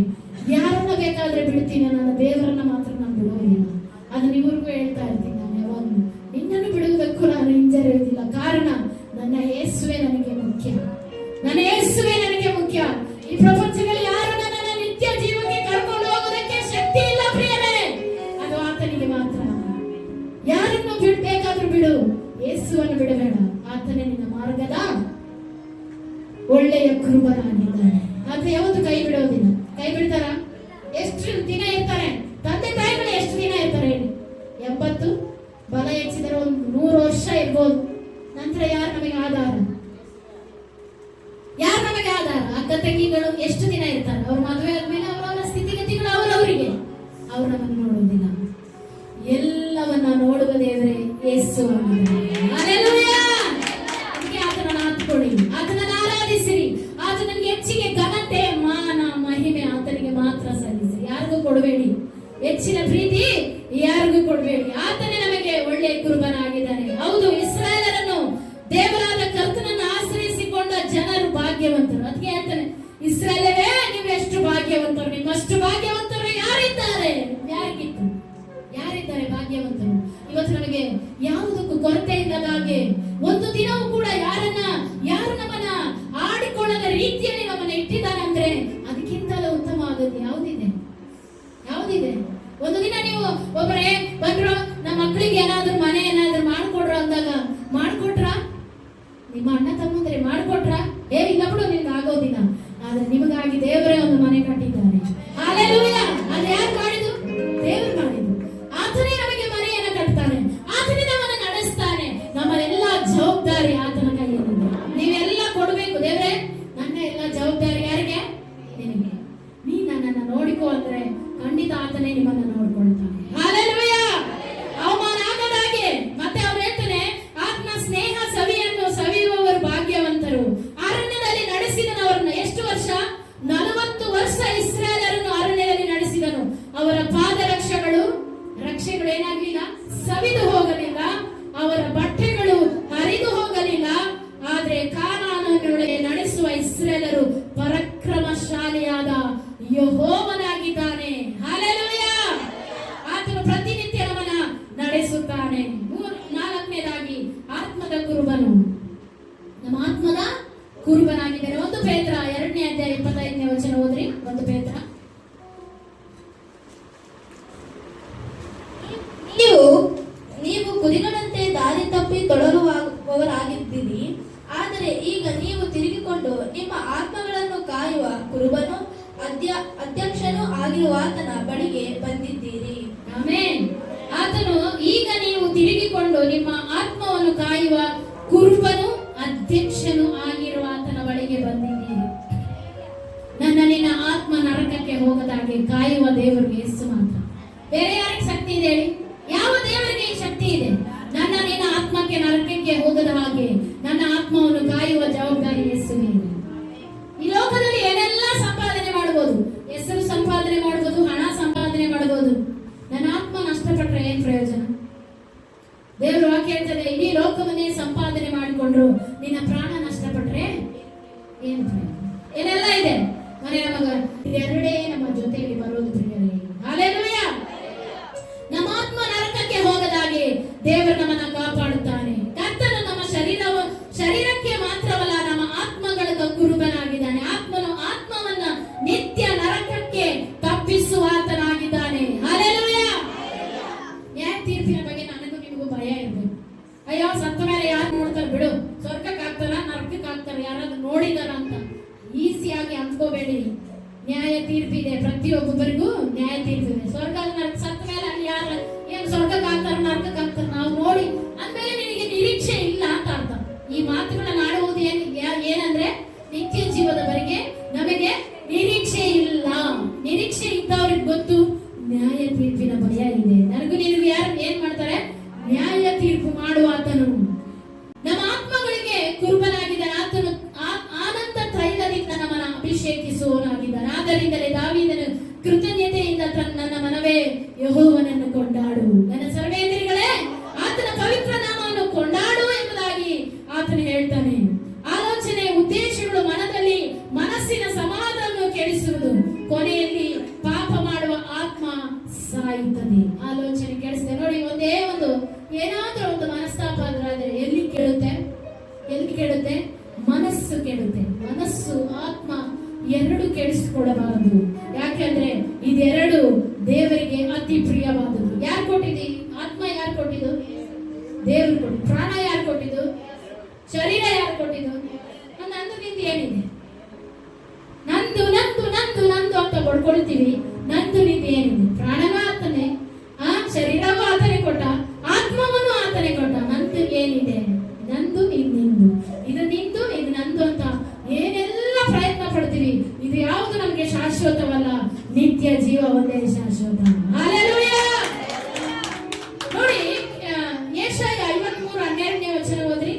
ಯಾರನ್ನ ಬೇಕಾದ್ರೆ ಬಿಡ್ತೀನಿ, ನನ್ನ ದೇವರನ್ನ ಮಾತ್ರ ನಾನು ಬಿಡುವುದಿಲ್ಲ. ಅದು ನಿಮಗೂ ಹೇಳ್ತಾ ಇರ್ತೀನಿ. ನಾನು ಯಾವಾಗಲೂ ನಿನ್ನನ್ನು ಬಿಡುವುದಕ್ಕೂ ನಾನು ಹಿಂಜರಿಯುವುದಿಲ್ಲ. ಕಾರಣ ನನ್ನ ಯೇಸುವೆ ನನಗೆ ಮುಖ್ಯ. ನನ್ನ ಯೇಸುವೆ ನನಗೆ ಮುಖ್ಯ. ಈ ಪ್ರಪಂಚದಲ್ಲಿ ಯಾರು ನನ್ನನ್ನು ನಿತ್ಯ ಜೀವಕ್ಕೆ ಕರ್ಕೊಂಡು ಹೋಗೋದಕ್ಕೆ ಶಕ್ತಿ ಇಲ್ಲ ಪ್ರಿಯರೇ, ಅದು ಆತನಿಗೆ ಮಾತ್ರ. ಯಾರನ್ನು ಬಿಡ್ಬೇಕಾದ್ರೂ ಬಿಡು, ಯೇಸುವನ್ನು ಬಿಡಬೇಡ. ಆತನೇ ನಿನ್ನ ಮಾರ್ಗದ ಒಳ್ಳೆಯ ಕುರುಬನಾಗಿದ್ದಾನೆ. ಆತ ಯಾವತ್ತು ಕೈ ಬಿಡೋದಿಲ್ಲ. ಕೈ ಬಿಡ್ತಾರ? ಎಷ್ಟು ದಿನ ಇರ್ತಾರೆ? ತಂದೆ ತಾಯಿಗಳು ಎಷ್ಟು ದಿನ ಇರ್ತಾರೆ ಹೇಳಿ? 80, ಬಲ ಹೆಚ್ಚಿದರೆ ಒಂದು 100 ವರ್ಷ ಇರ್ಬೋದು. ನಂತರ ಯಾರು ನಮಗೆ ಆಧಾರ? ಅಕ್ಕ ತಂಗಿಗಳು ಎಷ್ಟು ದಿನ ಇರ್ತಾರೆ? ಅವ್ರ ಮದುವೆ ಆದ್ಮೇಲೆ ಅವರವರ ಸ್ಥಿತಿಗತಿಗಳು ಅವರವರಿಗೆ. ಅವ್ರು ನಮ್ಮನ್ನು ನೋಡುವುದಿಲ್ಲ. ಎಲ್ಲವನ್ನ ನೋಡುವ ದೇವರೇ ಯೇಸು. ಹಲ್ಲೆಲೂಯಾ. ಅದಕ್ಕೆ ಆತನನ್ನು ಹತ್ಕೊಳ್ಳಿ, ಆತನನ್ನು ಆರಾಧಿಸಿರಿ. ಆತನಿಗೆ ಹೆಚ್ಚಿಗೆ ಘನತೆ, ಮಾನ, ಮಹಿಮೆ ಆತನಿಗೆ ಮಾತ್ರ ಸಲ್ಲಿಸಿರಿ. ಯಾರಿಗೂ ಕೊಡಬೇಡಿ. ಹೆಚ್ಚಿನ ಪ್ರೀತಿ ಯಾರಿಗೂ ಕೊಡಬೇಡಿ. ಆತನೇ ನಮಗೆ ಒಳ್ಳೆಯ ಕುರುಬನಾಗಿದ್ದಾನೆ. ಹೌದು, ಇಸ್ರಾಯೇಲರನ್ನು ದೇವರಾದ ಕರ್ತನನ್ನು ಆಶ್ರಯಿಸಿಕೊಂಡ ಜನರು ಭಾಗ್ಯವಂತರು. ಅದಕ್ಕೆ ಹೇಳ್ತಾನೆ, ಇಸ್ರಾಯೇಲರೇ ನೀವು ಎಷ್ಟು ಭಾಗ್ಯವಂತರು, ನಿಮ್ಮಷ್ಟು ಭಾಗ್ಯವಂತರು ಯಾರಿದ್ದಾರೆ? ಯಾರಿದ್ದಾರೆ ಭಾಗ್ಯವಂತರು? ಇವತ್ತು ನಮಗೆ ಯಾವುದಕ್ಕೂ ಕೊರತೆ ಇಲ್ಲದ ಹಾಗೆ ಒಂದು ದಿನವೂ ಕೂಡ ಯಾರು ನಮ್ಮನ್ನ ಆಡಿಕೊಳ್ಳದ ರೀತಿಯಲ್ಲಿ ನಮ್ಮನ್ನ ಇಟ್ಟಿದ್ದಾನೆ ಅಂದ್ರೆ ಅದಕ್ಕಿಂತಲೂ ಉತ್ತಮವಾದದ್ದು ಯಾವುದಿದೆ? ಒಂದು ದಿನ ನೀವು ಒಬ್ಬರೇ ಬಂದ್ರು, ನಮ್ಮ ಮಕ್ಕಳಿಗೆ ಏನಾದ್ರು ಮನೆ ಏನಾದ್ರು ಮಾಡ್ಕೊಡ್ರ ಅಂದಾಗ ಮಾಡ್ಕೊಟ್ರ? ನಿಮ್ಮ ಅಣ್ಣ ತಮ್ಮಂದ್ರೆ ಮಾಡ್ಕೊಟ್ರ? ಇಲ್ಲ ಬಿಡು, ನಿಮ್ಗೆ ಆಗೋದಿಲ್ಲ. ಆದ್ರೆ ನಿಮಗಾಗಿ ದೇವರೇ ಒಂದು ಮನೆ ಕಟ್ಟಿದ್ದಾನೆ. ಹಲ್ಲೆಲೂಯಾ. ಅದು ಯಾರು ಮಾಡಿದ್ದು? ದೇವರು ಮಾಡಿದ್ದು. ಆತನೇ ನಮಗೆ ಮನೆಯನ್ನು ಕಟ್ತಾನೆ, ಆತನೇ ನಮ್ಮನ್ನು ನಡೆಸ್ತಾನೆ. ನಮ್ಮನ್ನೆಲ್ಲ ಜವಾಬ್ದಾರಿ ಆತನ ಕೈಯಲ್ಲಿದೆ. ನೀವೆಲ್ಲ ಕೊಡ್ಬೇಕು. ದೇವರೇ, ನನ್ನ ಎಲ್ಲ ಜವಾಬ್ದಾರಿ ಯಾರಿಗೆ? ನಿನಗೆ. ನೀ ನನ್ನನ್ನು ನೋಡಿಕೋ ಅಂದ್ರೆ ಖಂಡಿತ ಆತನೇ ನಿಮ್ಮನ್ನ ನೋಡ್ಕೊಳ್ತಾನೆ. ಹಲ್ಲೆಲೂಯಾ. ಅವಮಾನ ಆಗದಾಗೆ ಮತ್ತೆ ಅವ್ರು ಹೇಳ್ತಾನೆ, ಆತ್ಮ ಸ್ನೇಹ ಸವಿಯನ್ನು ಸವಿಯುವವರು ಭಾಗ್ಯವಂತರು. ಅರಣ್ಯದಲ್ಲಿ ನಡೆಸಿದನವರನ್ನು ಎಷ್ಟು ವರ್ಷ? 40 ವರ್ಷ ಇಸ್ರಾಯೇಲರನ್ನು ಅರಣ್ಯದಲ್ಲಿ ನಡೆಸಿದನು. ಅವರ ಪಾದರಕ್ಷೆಗಳು ಏನಾಗಲಿಲ್ಲ, ಸವಿದು ಹೋಗಲಿಲ್ಲ. ಅವರ ಬಟ್ಟೆಗಳು ಹರಿದು ಹೋಗಲಿಲ್ಲ. ಆದ್ರೆ ಕಾನಾನನೊಳಗೆ ನಡೆಸುವ ಇಸ್ರಾಯೇಲರು ಪರಾಕ್ರಮಶಾಲಿಯಾದ ಯೆಹೋವನಾಗಿದ್ದಾನೆ. ಹಲ್ಲೆಲೂಯಾ. ಆತನು ಪ್ರತಿನಿತ್ಯ ನಮ್ಮನ್ನ ನಡೆಸುತ್ತಾನೆ. ಕುರುಬನು, ನಮ್ಮ ಆತ್ಮದ ಕುರುಬನಾಗಿದ್ದಾನೆ. 1 ಪೇತ್ರ 2ನೇ ಅಧ್ಯಾಯ 25ನೇ ವಚನ ಓದ್ರಿ. 1 ಪೇತ್ರ. ನೀವು ಕುರಿಗಳಂತೆ ದಾರಿ ತಪ್ಪಿ ತೊಡರುವವರಾಗಿದ್ದೀರಿ. ಆದರೆ ಈಗ ನೀವು ತಿರುಗಿಕೊಂಡು ನಿಮ್ಮ ಆತ್ಮಗಳನ್ನು ಕಾಯುವ ಕುರುಬನು ಅಧ್ಯಕ್ಷನೂ ಆಗಿರುವ ಆತನ ಬಳಿಗೆ ಬಂದಿದ್ದೀರಿ. ಆಮೆನ್. ಆತನು ಈಗ ನೀವು ತಿರುಗಿಕೊಂಡು ನಿಮ್ಮ ಆತ್ಮವನ್ನು ಕಾಯುವ ಕುರುಬನು ಅಧ್ಯಕ್ಷನು ಆಗಿರುವ ಆತನ ಬಳಿಗೆ ಬಂದಿದ್ದೀರಿ. ನಿನ್ನ ಆತ್ಮ ನರಕಕ್ಕೆ ಹೋಗದಾಗೆ ಕಾಯುವ ದೇವರಿಗೆ ಯೇಸು ಮಾತ್ರ. ಬೇರೆ ಯಾರಿಗೆ ಶಕ್ತಿ ಇದೆ ಹೇಳಿ? ಯಾವ ದೇವರಿಗೆ ಈ ಶಕ್ತಿ ಇದೆ? ನಿನ್ನ ಆತ್ಮಕ್ಕೆ ನರಕಕ್ಕೆ ಹೋಗದ ಹಾಗೆ ನನ್ನ ಆತ್ಮವನ್ನು ಕಾಯುವ ಜವಾಬ್ದಾರಿ ಯೇಸುವಿಗೆ ಇದೆ. ಈ ಲೋಕದಲ್ಲಿ ಏನೆಲ್ಲ ಸಂಪಾದನೆ ಮಾಡಬಹುದು, ಹೆಸರು ಸಂಪಾದನೆ ಮಾಡಬಹುದು, ಹಣ ಸಂಪಾದನೆ ಮಾಡಬಹುದು. ನನ್ನ ಆತ್ಮ ನಷ್ಟಪಟ್ಟರೆ ಏನ್ ಪ್ರಯೋಜನ? ದೇವರು ವಾಕ್ಯ ಹೇಳ್ತದೆ, ಇಡೀ ಲೋಕವನ್ನೇ ಸಂಪಾದನೆ ಮಾಡಿಕೊಂಡ್ರು ನಿನ್ನ ಪ್ರಾಣ ನಷ್ಟಪಟ್ರೆ ಏನು ಪ್ರಯೋಜನ? ಏನೆಲ್ಲ ಇದೆ ಮನೆ ನಮಗ ಇದೆರಡೇ ನಮ್ಮ ಜೊತೆಯಲ್ಲಿ ಬರೋದು ಪ್ರಿಯರೇ. ಹಲ್ಲೆಲೂಯಾ. ನಮ್ಮ ಆತ್ಮ ನರಕಕ್ಕೆ ಹೋಗದಾಗೆ ದೇವರು ನಮ್ಮನ್ನ ಕಾಪಾಡುತ್ತಾನೆ. ಕರ್ತನು ನಮ್ಮ ಶರೀರಕ್ಕೆ ಮಾತ್ರವಲ್ಲ, ನಮ್ಮ ಆತ್ಮಗಳ ಕುರುಬನಾಗಿದ್ದಾನೆ. ಆತ್ಮವನ್ನ ನಿತ್ಯ ನರಕಕ್ಕೆ ತಪ್ಪಿಸುವ ಆತನಾಗಿದ್ದಾನೆ. ಹಲ್ಲೆಲೂಯಾ. ನ್ಯಾಯ ತೀರ್ಪಿನ ಬಗ್ಗೆ ನನಗೂ ನಿಮಗೂ ಭಯ ಇರಬೇಕು. ಅಯ್ಯೋ, ಸತ್ತ ಮೇಲೆ ಯಾರು ನೋಡ್ತಾರೆ ಬಿಡು, ಸ್ವರ್ಗಕ್ಕೆ ಹಾಕ್ತಾರ ನರಕಕ್ಕೆ ಹಾಕ್ತಾರ, ಯಾರಾದ್ರೂ ನೋಡಿದಾರ ಅಂತ ಈಸಿಯಾಗಿ ಅಂದ್ಕೋಬೇಡಿ. ನ್ಯಾಯ ತೀರ್ಪಿದೆ, ಪ್ರತಿಯೊಬ್ಬರಿಗೂ ನ್ಯಾಯ ತೀರ್ಪಿದೆ. ಸ್ವರ್ಗ ನರಕ ಸತ್ತ ಮೇಲೆ ಅಲ್ಲಿ ಯಾರು ಏನು ಸ್ವರ್ಗಕ್ಕೆ ಹಾಕ್ತಾರ ನರಕಕ್ಕೆ ಹಾಕ್ತಾರ ನಾವು ನೋಡಿ ಅಂದ್ಮೇಲೆ ನಿನಗೆ ನಿರೀಕ್ಷೆ ಇಲ್ಲ ಅಂತ ಅರ್ಥ. ಈ ಮಾತುಗಳನ್ನ ಆಡುವುದು ಏನಂದ್ರೆ ನಿತ್ಯ ಜೀವದವರೆಗೆ ನಮಗೆ ನಿರೀಕ್ಷೆ ಇಲ್ಲ. ನಿರೀಕ್ಷೆ ಇದ್ದವ್ರಿಗೆ ಗೊತ್ತು ನ್ಯಾಯ ತೀರ್ಪಿನ ಭಯ ಇದೆ. ನನಗೂ ನಿನಗೂ ಯಾರು ಏನ್ ಮಾಡ್ತಾರೆ? ನ್ಯಾಯ ತೀರ್ಪು ಮಾಡುವ ಆತನು ನಮ್ಮ ಆತ್ಮಗಳಿಗೆ ಕುರುಬನಾಗಿದ್ದಾನೆ. ಆತನು ಆನಂದ ತೈಲದಿಂದ ನಮ್ಮನ್ನ ಅಭಿಷೇಕಿಸುವವನಾಗಿದ್ದಾನೆ. ಆದ್ದರಿಂದಲೇ ದಾವೀದನು ಕೃತಜ್ಞತೆಯಿಂದ ನನ್ನ ಮನವೇ ಯೆಹೋವನನ್ನು ಕೊಂಡಾಡು, ನನ್ನ ಸರ್ವೇಂದ್ರಿಗಳೇ ಆತನ ಪವಿತ್ರ ನಾಮವನ್ನು ಕೊಂಡಾಡು ಎಂಬುದಾಗಿ ಆತನು ಹೇಳ್ತಾನೆ. ಆಲೋಚನೆ ಉದ್ದೇಶಗಳು ಮನಸ್ಸಿನ ಸಮಾಧಾನವನ್ನು ಕೆಡಿಸುವುದು, ಕೊನೆಯಲ್ಲಿ ಪಾಪ ಮಾಡುವ ಆತ್ಮ ಸಾಯುತ್ತದೆ. ಆಲೋಚನೆ ಕೆಡಿಸಿದೆ ನೋಡಿ. ಏನಾದ್ರೂ ಒಂದು ಮನಸ್ತಾಪ ಆದ್ರೆ ಎಲ್ಲಿ ಕೆಡುತ್ತೆ? ಮನಸ್ಸು ಕೆಡುತ್ತೆ. ಮನಸ್ಸು ಆತ್ಮ ಎರಡು ಕೆಡಿಸಿಕೊಡಬಾರದು. ಯಾಕೆಂದ್ರೆ ಇದೆರಡು ದೇವರಿಗೆ ಅತಿ ಪ್ರಿಯವಾದದ್ದು. ಯಾರು ಕೊಟ್ಟಿದ್ದು? ಆತ್ಮ ಯಾರು ಕೊಟ್ಟಿದ್ದು? ದೇವರು ಕೊಟ್ಟಿದ್ದು. ಪ್ರಾಣ ಯಾರು ಕೊಟ್ಟಿದ್ದು? ಶರೀರ ಯಾರು ಕೊಟ್ಟಿದ್ದು? ನಂದು ನಿಂದು ಏನಿದೆ? ನಂದು ನಂದು ನಂದು ನಂದು ಅಂತ ಕೊಡ್ಕೊಳ್ತೀವಿ. ನಂದು ನಿಂದು ಏನಿದೆ? ಪ್ರಾಣನೂ ಆತನೇ, ಶರೀರವೂ ಆತನೇ ಕೊಟ್ಟ, ಆತ್ಮವನ್ನು ಆತನೇ ಕೊಟ್ಟ. ನಂದು ಏನಿದೆ? ನಂದು ನಿಂದು, ಇದು ನಿಂದು ಇದು ನಂದು ಅಂತ ಏನೆಲ್ಲ ಪ್ರಯತ್ನ ಪಡ್ತೀವಿ, ಇದು ಯಾವುದು ನಮಗೆ ಶಾಶ್ವತವಲ್ಲ. ನಿತ್ಯ ಜೀವ ಒಂದೇ ಶಾಶ್ವತ. ಹಲ್ಲೆಲೂಯಾ. ನೋಡಿ, ಯೆಶಾಯ 53:12ನೇ ವಚನ ಓದ್ರಿ.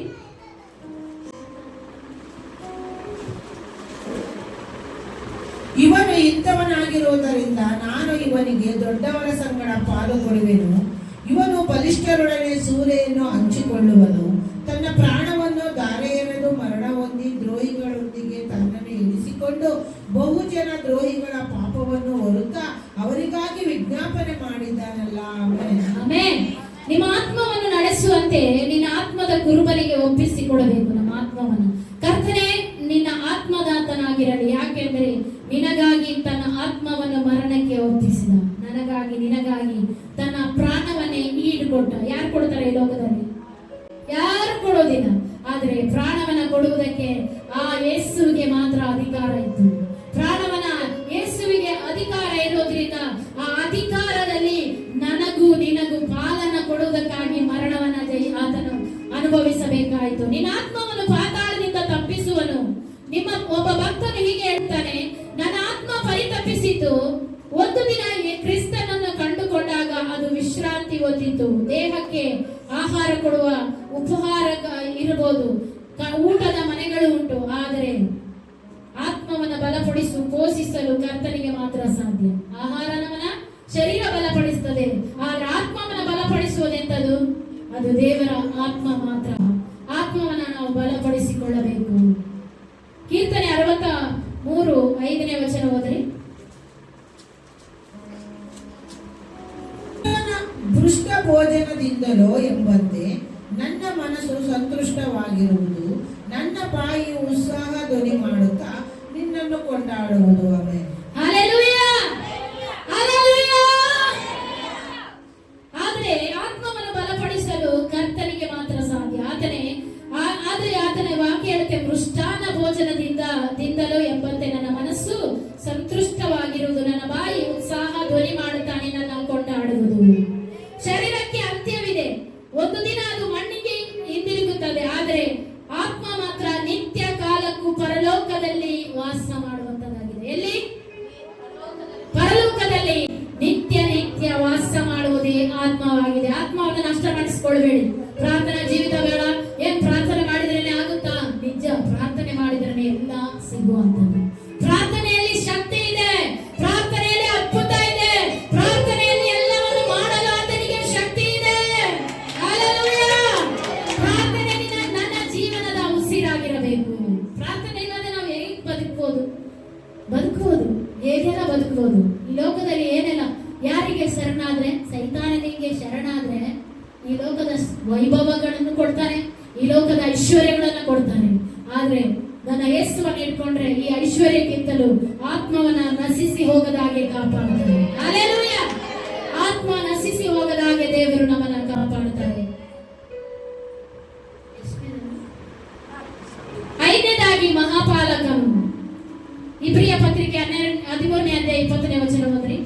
ಇವನು ಇಂಥವನಾಗಿರುವುದರಿಂದ ನಾನು ಇವನಿಗೆ ದೊಡ್ಡವರ ಸಂಗಡ ಪಾಲು ಕೊಡುವೆನು. ಇವನು ಬಲಿಷ್ಠರೊಡನೆ ಸೂರೆಯನ್ನು ಹಂಚಿಕೊಳ್ಳುವನು. ತನ್ನ ಪ್ರಾಣವನ್ನು ಧಾರೆ ಎರೆದು ಮರಣ ಹೊಂದಿ ದ್ರೋಹಿಗಳೊಂದಿಗೆ ತನ್ನನ್ನು ಎನಿಸಿಕೊಂಡು ಬಹುಜನ ದ್ರೋಹಿಗಳ ಪಾಪವನ್ನು ಹೊರುತ್ತಾ ಅವರಿಗಾಗಿ ವಿಜ್ಞಾಪನೆ ಮಾಡಿದ್ದಾನಲ್ಲ. ಆಮೆನ್. ನಿಮ್ಮ ಆತ್ಮವನ್ನು ನಡೆಸುವಂತೆ ನಿನ್ನ ಆತ್ಮದ ಕುರುಬನಿಗೆ ಒಪ್ಪಿಸಿಕೊಡಬೇಕು. ನಮ್ಮ ಆತ್ಮವನ್ನು ಕರ್ತನೇ ನಿನ್ನ ಆತ್ಮದಾತನಾಗಿರಲಿ. ಯಾಕೆಂದರೆ ನಿನಗಾಗಿ ತನ್ನ ಆತ್ಮವನ್ನು ಮರಣಕ್ಕೆ ಒಪ್ಪಿಸಿದ, ನನಗಾಗಿ ನಿನಗಾಗಿ ತನ್ನ ಪ್ರಾಣವನ್ನೇ ಈಡುಕೊಟ್ಟ. ಯಾರು ಕೊಡ್ತಾರೆ ಈ ಲೋಕದಲ್ಲಿ? ಯಾರು ಕೊಡೋದಿಲ್ಲ. ಆದ್ರೆ ಪ್ರಾಣವನ್ನ ಕೊಡುವುದಕ್ಕೆ ಆ ಯೇಸುವಿಗೆ ಮಾತ್ರ ಅಧಿಕಾರ ಇತ್ತು. ಪ್ರಾಣವನ್ನ ಯೇಸುವಿಗೆ ಅಧಿಕಾರ ಇರೋದ್ರಿಂದ ಆ ಅಧಿಕಾರದಲ್ಲಿ ನನಗೂ ನಿನಗೂ ಪಾಲನ್ನ ಕೊಡುವುದಕ್ಕಾಗಿ ಮರಣವನ್ನ ಆತನು ಅನುಭವಿಸಬೇಕಾಯಿತು. ನಿನ್ನ ಆತ್ಮವನ್ನು ಪಾತಾಳದಿಂದ ತಪ್ಪಿಸುವನು. ನಿಮ್ಮ ಒಬ್ಬ ಭಕ್ತನು ಹೀಗೆ ಹೇಳ್ತಾನೆ, ನನ್ನ ಆತ್ಮ ಪರಿತಪಿಸಿತು. ಒಂದು ದಿನ ಕ್ರಿಸ್ತನನ್ನು ಕಂಡುಕೊಂಡಾಗ ಅದು ವಿಶ್ರಾಂತಿ ಹೊಂದಿತು. ದೇಹಕ್ಕೆ ಆಹಾರ ಕೊಡುವ ಉಪಹಾರ ಇರಬಹುದು, ಊಟದ ಮನೆಗಳು ಉಂಟು. ಆದರೆ ಆತ್ಮವನ್ನ ಪೋಷಿಸಲು ಕರ್ತನಿಗೆ ಮಾತ್ರ ಸಾಧ್ಯ. ಆಹಾರ ನಮ್ಮನ್ನ ಶರೀರ ಬಲಪಡಿಸುತ್ತದೆ, ಆದರೆ ಆತ್ಮವನ್ನ ಬಲಪಡಿಸುವುದೆಂತದು? ಅದು ದೇವರ ಆತ್ಮ ಮಾತ್ರ. ಆತ್ಮವನ್ನ ನಾವು ಬಲಪಡಿಸಿಕೊಳ್ಳಬೇಕು. ಕೀರ್ತನೆ 63:5ನೇ ವಚನ ಓದ್ರಿ. ದುಷ್ಟ ಭೋಜನದಿಂದಲೋ ಎಂಬಂತೆ ನನ್ನ ಮನಸ್ಸು ಸಂತುಷ್ಟವಾಗಿರುವುದು, ನನ್ನ ಬಾಯಿ ಉತ್ಸಾಹ ಧ್ವನಿ ಮಾಡುತ್ತಾ ನಿನ್ನನ್ನು ಕೊಂಡಾಡುವುದು. ಆಮೆನ್. Hallelujah, hallelujah. ಆದ್ರೆ ಆತ್ಮವನ್ನು ಬಲಪಡಿಸಲು ಕರ್ತನಿಗೆ ಮಾತ್ರ ಸಾಧ್ಯ. ಆದ್ರೆ ಆತನ ವಾಕ್ಯ ಹೇಳುತ್ತೆ, ಮೃಷ್ಟಾನ್ನ ಭೋಜನದಿಂದಲೂ ಎಂಬಂತೆ ನನ್ನ ಮನಸ್ಸು ಸಂತುಷ್ಟವಾಗಿರುವುದು, ನನ್ನ ಬಾಯಿ ಉತ್ಸಾಹ ಧ್ವನಿ ಮಾಡುತ್ತಾ ನಿನ್ನನ್ನು ಕೊಂಡಾಡುವುದು. ಶರೀರಕ್ಕೆ ಅಂತ್ಯವಿದೆ, ಒಂದು ದಿನ ಅದು ಮಣ್ಣಿಗೆ ಹಿಂದಿರುಗುತ್ತದೆ. ಆದರೆ ಆತ್ಮ ಮಾತ್ರ ನಿತ್ಯ ಕಾಲಕ್ಕೂ ಪರಲೋಕದಲ್ಲಿ ವಾಸ ಮಾಡುವಂತದ್ದಾಗಿದೆ. ಎಲ್ಲಿ? ಪರಲೋಕದಲ್ಲಿ ನಿತ್ಯ ವಾಸ ಮಾಡುವುದೇ ಆತ್ಮವಾಗಿದೆ. ಆತ್ಮವನ್ನು ನಷ್ಟ ಮಾಡಿಸಿಕೊಳ್ಬೇಡಿ. ಪ್ರಾರ್ಥನಾ ಜೀವಿತ ಬೇಡ. ಏನ್ ಪ್ರಾರ್ಥನೆ ಮಾಡಿದ್ರೇನೆ ಆಗುತ್ತಾ? ನಿಜ, ಪ್ರಾರ್ಥನೆ ಮಾಡಿದ್ರೆ ಎಲ್ಲ ಸಿಗುವಂತದ್ದು. ಪ್ರಾರ್ಥನೆಯಲ್ಲಿ ಶಕ್ತಿ ಇದೆ, ಪ್ರಾರ್ಥನೆಯಲ್ಲಿ ಅದ್ಭುತ ಇದೆ, ಪ್ರಾರ್ಥನೆಯಲ್ಲಿ ಎಲ್ಲವನ್ನು ಮಾಡಲು ಆತನಿಗೆ ಶಕ್ತಿ ಇದೆ. ಹಲ್ಲೆಲೂಯಾ. ಪ್ರಾರ್ಥನೆ ನನ್ನ ಜೀವನದ ಉಸಿರಾಗಿರಬೇಕು. ಪ್ರಾರ್ಥನೆ ಇಲ್ಲದೆ ನಾವು ಹೇಗೆ ಬದುಕಬಹುದು? ಹೇಗೆಲ್ಲ ಬದುಕಬಹುದು? ಈ ಲೋಕದಲ್ಲಿ ಏನೆಲ್ಲ, ಯಾರಿಗೆ ಶರಣಾದ್ರೆ, ಸೈತಾನನಿಗೆ ಶರಣಾದ್ರೆ ಈ ಲೋಕದ ವೈಭವಗಳನ್ನು ಕೊಡ್ತಾನೆ, ಈ ಲೋಕದ ಐಶ್ವರ್ಯಗಳನ್ನು ಕೊಡ್ತಾನೆ. ಆದ್ರೆ ನನ್ನ ಯೇಸುವನ್ನು ಇಟ್ಕೊಂಡ್ರೆ ಈ ಐಶ್ವರ್ಯಕ್ಕಿಂತಲೂ ಆತ್ಮವನ್ನ ನಶಿಸಿ ಹೋಗದ ಹಾಗೆ ಕಾಪಾಡ್ತಾರೆ. ಹಲ್ಲೆಲೂಯಾ. ಆತ್ಮ ನಶಿಸಿ ಹೋಗದ ಹಾಗೆ ದೇವರು ನಮ್ಮನ್ನ ಕಾಪಾಡುತ್ತಾರೆ. ಐದನೇದಾಗಿ ಮಹಾಪಾಲಕನು. ಇಬ್ರಿಯ ಪತ್ರಿಕೆ 13ನೇ ಅಧ್ಯಾಯ 20ನೇ ವಚನ ಓದ್ರಿ.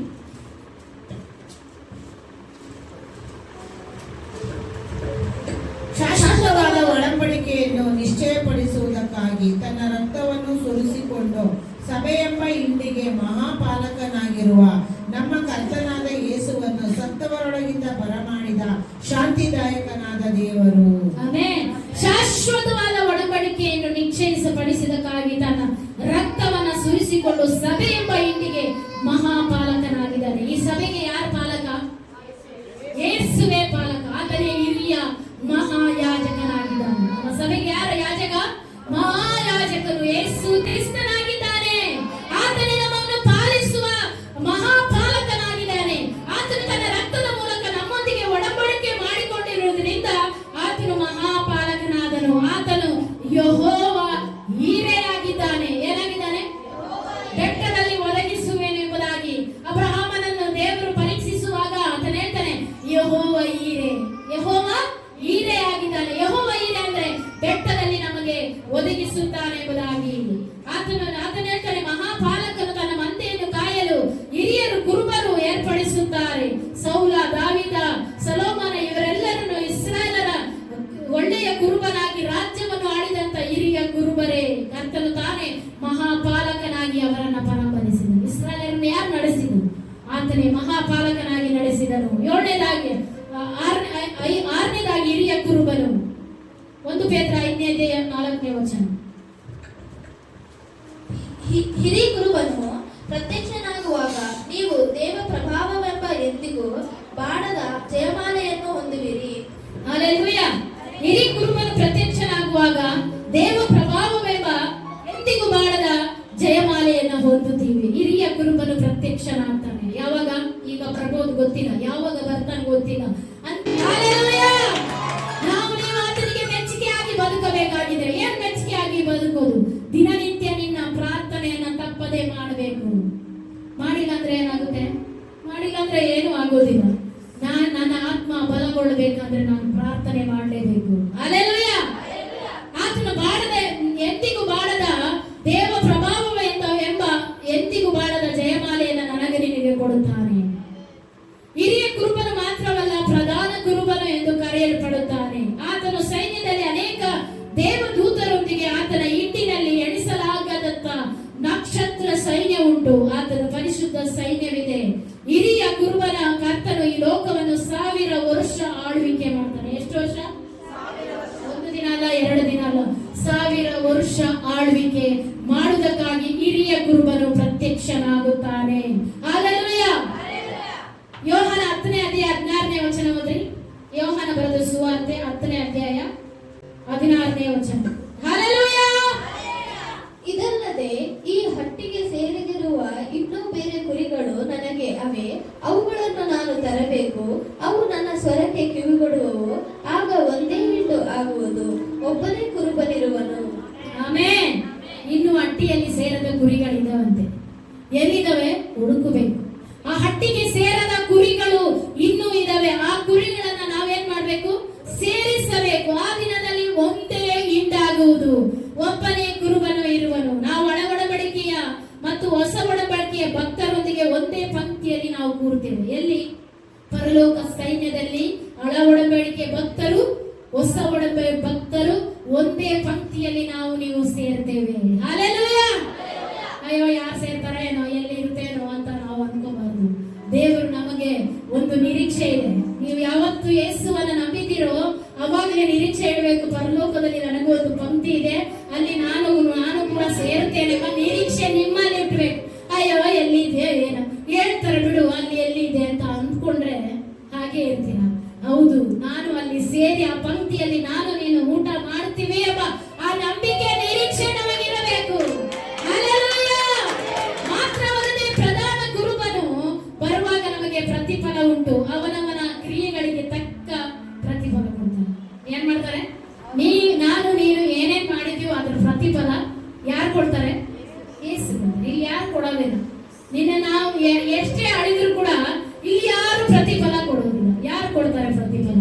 ಶಾಶ್ವತವಾದ ಒಡಂಬಡಿಕೆಯನ್ನು ನಿಶ್ಚಯಪಡಿಸುವುದಕ್ಕಾಗಿ ತನ್ನ ರಕ್ತವನ್ನು ಸುರಿಸಿಕೊಂಡು ಸಭೆಯೆಂಬ ಹಿಂಡಿಗೆ ಮಹಾಪಾಲಕನಾಗಿರುವ ನಮ್ಮ ಕರ್ತನಾದ ಯೇಸುವನ್ನು ಸತ್ತವರೊಳಗಿಂದ ಬರಮಾಡಿದ ಶಾಂತಿದಾಯಕನಾದ ದೇವರು. ಆಮೆನ್. ಶಾಶ್ವತವಾದ ಒಡಂಬಡಿಕೆಯನ್ನು ನಿಶ್ಚಯಿಸಪಡಿಸಿದಕ್ಕಾಗಿ ತನ್ನ ರಕ್ತವನ್ನು ಸುರಿಸಿಕೊಂಡು ಸಭೆ ಎಂಬ ಹಿಂಡಿಗೆ ಮಹಾಪಾಲಕನಾಗಿದ್ದಾನೆ. ಈ ಸಭೆಗೆ ಯಾರು ಪಾಲಕ? ಯೇಸುವೇ ಪಾಲಕ. ಆದರೆ ಹಿರಿಯ ಮಹಾಯಾಜಕನಾಗಿದ್ದಾನೆ. ನಮ್ಮ ಸಭೆಗೆ ಯಾರ ಯಾಜಕ? ಮಹಾಯಾಜಕನು ಯೇಸು ಕ್ರಿಸ್ತನಾಗಿದ್ದಾನೆ. ಆತನೇ ನಮ್ಮನ್ನು ಪಾಲಿಸುವ ಮಹಾಪಾಲಕನಾಗಿದ್ದಾನೆ. ಆತನು ತನ್ನ ರಕ್ತದ ಮೂಲಕ ನಮ್ಮೊಂದಿಗೆ ಒಡಂಬಡಿಕೆ ಮಾಡಿಕೊಂಡಿರುವುದರಿಂದ ಆತನು ಮಹಾಪಾಲಕನಾದನು. ಆತನು ಯೆಹೋವ ಈರೆಯಾಗಿದ್ದಾನೆ. ಏನಾಗಿದ್ದಾನೆ? ಬೆಟ್ಟದಲ್ಲಿ ಒದಗಿಸುವೆನೆಂಬುದಾಗಿ ಅಬ್ರಹಾಮನನ್ನು ದೇವರು ಪರೀಕ್ಷಿಸುವಾಗ ಆತನ ಹೇಳ್ತಾನೆ, ಯೆಹೋವ ಈರೆ. ಯೆಹೋವ ಈರೆಯಾಗಿದ್ದಾನೆ. ಯೆಹೋವ ಈರೆ ಅಂದ್ರೆ ಬೆಟ್ಟದಲ್ಲಿ ನಮಗೆ ಒದಗಿಸುತ್ತಾನೆ ಎಂಬುದಾಗಿ ಆತನ ಹೇಳ್ತಾನೆ. ಮಹಾಪಾಲಕನು ತನ್ನ ಮಂದೆಯನ್ನು ಕಾಯಲು ಹಿರಿಯರು ಕುರುಬರು ಏರ್ಪಡಿಸುತ್ತಾರೆ. ಸೌಲ, ದಾವೀದ, ಸೊಲೊಮೋನ ಇವರೆಲ್ಲರನ್ನು ಇಸ್ರಾಯೇಲರ ಒಳ್ಳೆಯ ಕುರುಬನಾಗಿ ರಾಜ್ಯವನ್ನು ಆಳಿದಂತ ಹಿರಿಯ ಕುರುಬರೇ. ಕರ್ತನು ತಾನೇ ಮಹಾಪಾಲಕನಾಗಿ ಅವರನ್ನ ಪರಾಮರಿಸಿದನು. ಇಸ್ರಾಯೇಲರನ್ನು ಯಾರು ನಡೆಸಿದನು? ಆತನೇ ಮಹಾಪಾಲಕನಾಗಿ ನಡೆಸಿದನು. ಆರನೇದಾಗಿ ಹಿರಿಯ ಕುರುಬನು. 1 ಪೇತ್ರ 5ನೇ ಅಧ್ಯಾಯ 4ನೇ ವಚನ. ಹಿರಿಯ ಕುರುಬನು ಪ್ರತ್ಯಕ್ಷನಾಗುವಾಗ ನೀವು ದೇವ ಪ್ರಭಾವವೆಂಬ ಎಂದಿಗೂ ಬಾಡದ ಜಯಮಾಲೆಯನ್ನು ಹೊಂದುವಿರಿ. ಹಲ್ಲೆಲೂಯಾ. ಹಿರಿಯ ಕುರುಬನು ಪ್ರತ್ಯಕ್ಷನಾಗುವಾಗ ದೇವ ಪ್ರಭಾವವೆಂಬ ಎಂದಿಗೂ ಬಾಡದ ಜಯಮಾಲೆಯನ್ನು ಹೊಂದುತ್ತೀವಿ. ಹಿರಿಯ ಕುರುಬನು ಪ್ರತ್ಯಕ್ಷನಾಗ್ತಾನೆ. ಯಾವಾಗ? ಈಗ ಪ್ರಭೋದ್ ಗೊತ್ತಿಲ್ಲ, ಯಾವಾಗ ಬರ್ತಾನೆ ಗೊತ್ತಿಲ್ಲ. ಹಲ್ಲೆಲೂಯಾ. ನಾವು ನೀವು ಆತನಿಗೆ ಮೆಚ್ಚುಗೆಯಾಗಿ ಬದುಕಬೇಕಾಗಿದೆ. ಏನ್ ಮೆಚ್ಚುಗೆಯಾಗಿ ಬದುಕೋದು? ದಿನನಿತ್ಯ ನಿನ್ನ ಪ್ರಾರ್ಥನೆಯನ್ನ ತಪ್ಪದೆ ಮಾಡಬೇಕು. ಮಾಡಿಲ್ಲ ಅಂದ್ರೆ ಏನಾಗುತ್ತೆ? ಮಾಡಿಲ್ಲ ಅಂದ್ರೆ ಏನು ಆಗೋದಿಲ್ಲ. ನನ್ನ ಆತ್ಮ ಬಲಗೊಳ್ಳಬೇಕಂದ್ರೆ ನಾನು ಪ್ರಾರ್ಥನೆ ಮಾಡಲೇಬೇಕು. ಹಲ್ಲೆಲೂಯಾ. ಆತನ ಬಾಡದ, ಎಂದಿಗೂ ಬಾಡದ ದೇವ ಪ್ರಭಾವ ಎಂಬ ಎಂದಿಗೂ ಬಾಡದ ಜಯಮಾಲೆಯನ್ನು ನನಗೆ ನಿನಗೆ ಕೊಡುತ್ತಾನೆ. ಹಿರಿಯ ಕುರುಬನು ಮಾತ್ರವಲ್ಲ, ಪ್ರಧಾನ ಕುರುಬನು ಎಂದು ಕರೆಯಲ್ಪಡುತ್ತಾನೆ. ಆತನು ಸೈನ್ಯದಲ್ಲಿ ಅನೇಕ ದೇವದೂತರೊಂದಿಗೆ ಆತನ ಹಿಂಡಿನಲ್ಲಿ ಎಣಿಸಲಾಗದಂತ ನಕ್ಷತ್ರ ಸೈನ್ಯ ಉಂಟು. ಆತನ ಪರಿಶುದ್ಧ ಸೈನ್ಯವಿದೆ. ಹಿರಿಯ ಕುರುಬನ ಕರ್ತನು ಈ ಲೋಕವನ್ನು 1000 ವರ್ಷ ಆಳ್ವಿಕೆ ಮಾಡ್ತಾನೆ. ಎಷ್ಟು ವರ್ಷ? 1 ದಿನ ಅಲ್ಲ, 2 ದಿನ ಅಲ್ಲ, 1000 ವರ್ಷ ಆಳ್ವಿಕೆ ಮಾಡುವುದಕ್ಕಾಗಿ ಹಿರಿಯ ಕುರುಬನು ಪ್ರತ್ಯಕ್ಷನಾಗುತ್ತಾನೆ. ಹಲ್ಲೆಲೂಯಾ. ಯೋಹಾನ 10ನೇ ಅಧ್ಯಾಯ 16ನೇ ವಚನ ಓದ್ರಿ. ಯೋಹಾನ ಬರೆದ ಸುವಾರ್ತೆ 10ನೇ ಅಧ್ಯಾಯ 16ನೇ ವಚನ. ಹಲ್ಲೆಲೂಯಾ. ಇದಲ್ಲದೆ ಈ ಹಟ್ಟಿಗೆ ಸೇರಿದಿರುವ ಇನ್ನೂ ಬೇರೆ ಕುರಿಗಳು ನನಗೆ ಅವೆ. ಅವುಗಳನ್ನು ನಾನು ತರಬೇಕು. ಅವು ನನ್ನ ಸ್ವರಕ್ಕೆ ಕಿವಿಗೊಡುವವು. ಆಗ ಒಂದೇ ಪರಲೋಕ ಸೈನ್ಯದಲ್ಲಿ ಹಳ ಒಡಂಬಡಿಕೆ ಭಕ್ತರು ಹೊಸ ಒಡಂಬಡಿಕೆ ಭಕ್ತರು ಒಂದೇ ಪಂಕ್ತಿಯಲ್ಲಿ ನೀವು ಸೇರ್ತೇವೆ. ಹಲ್ಲೆಲೂಯಾ. ಅಯ್ಯೋ ಯಾರು ಸೇರ್ತಾರೋ ಏನೋ, ಎಲ್ಲಿ ಇರ್ತೇನೋ ಅಂತ ನಾವು ಅನ್ಕೋಬಾರ್ದು. ದೇವರು ನಮಗೆ ಒಂದು ನಿರೀಕ್ಷೆ ಇದೆ. ನೀವು ಯಾವತ್ತು ಯೇಸುವನ್ನ ನಂಬಿದ್ದೀರೋ ಅವಾಗಲೇ ನಿರೀಕ್ಷೆ ಇಡಬೇಕು. ಪರಲೋಕದಲ್ಲಿ ನನಗೂ ಒಂದು ಪಂಕ್ತಿ ಇದೆ, ಅಲ್ಲಿ ನಾನು ಕೂಡ ಸೇರ್ತೇನೆ ಎಂಬ ನಿರೀಕ್ಷೆ ನಿಮ್ಮಲ್ಲಿ ಇಟ್ಬೇಕು. ಅಯ್ಯೋ ಎಲ್ಲಿದೆ ಏನೋ ಹೇಳ್ತಾರೆ ಬಿಡು, ಅಲ್ಲಿ ಎಲ್ಲಿದೆ ಅಂತ ಅಂದ್ಕೊಂಡ್ರೆ ಹಾಗೆ ಇರ್ತೀರ. ಹೌದು, ನಾನು ಅಲ್ಲಿ ಸೇರಿ ಆ ಪಂಕ್ತಿಯಲ್ಲಿ ನಾನು ನೀನು ಊಟ ಮಾಡ್ತೀವಿ ಎಂಬ ಆ ನಂಬಿಕೆ ನಿರೀಕ್ಷೆ ನಮಗಿರಬೇಕು. ಮಾತ್ರವಲ್ಲದೆ ಪ್ರಧಾನ ಗುರುವನು ಬರುವಾಗ ನಮಗೆ ಪ್ರತಿಫಲ ಉಂಟು. ಅವನವನ ಕ್ರಿಯೆಗಳಿಗೆ ತಕ್ಕ ಪ್ರತಿಫಲ ಕೊಡ್ತಾನೆ. ಏನ್ ಮಾಡ್ತಾರೆ? ನಾನು ನೀನು ಏನೇನ್ ಮಾಡಿದೀವೋ ಅದ್ರ ಪ್ರತಿಫಲ ಯಾರು ಕೊಡ್ತಾರೆ? ಯೇಸು ಕೊಡ್ತಾರೆ. ಇಲ್ಲಿ ಯಾರು ಕೊಡೋದಿಲ್ಲ. ನಿನ್ನ ನಾವು ಎಷ್ಟೇ ಅಳಿದ್ರು ಕೂಡ ಇಲ್ಲಿ ಯಾರು ಪ್ರತಿಫಲ ಕೊಡೋದಿಲ್ಲ. ಯಾರು ಕೊಡ್ತಾರೆ ಪ್ರತಿಫಲ?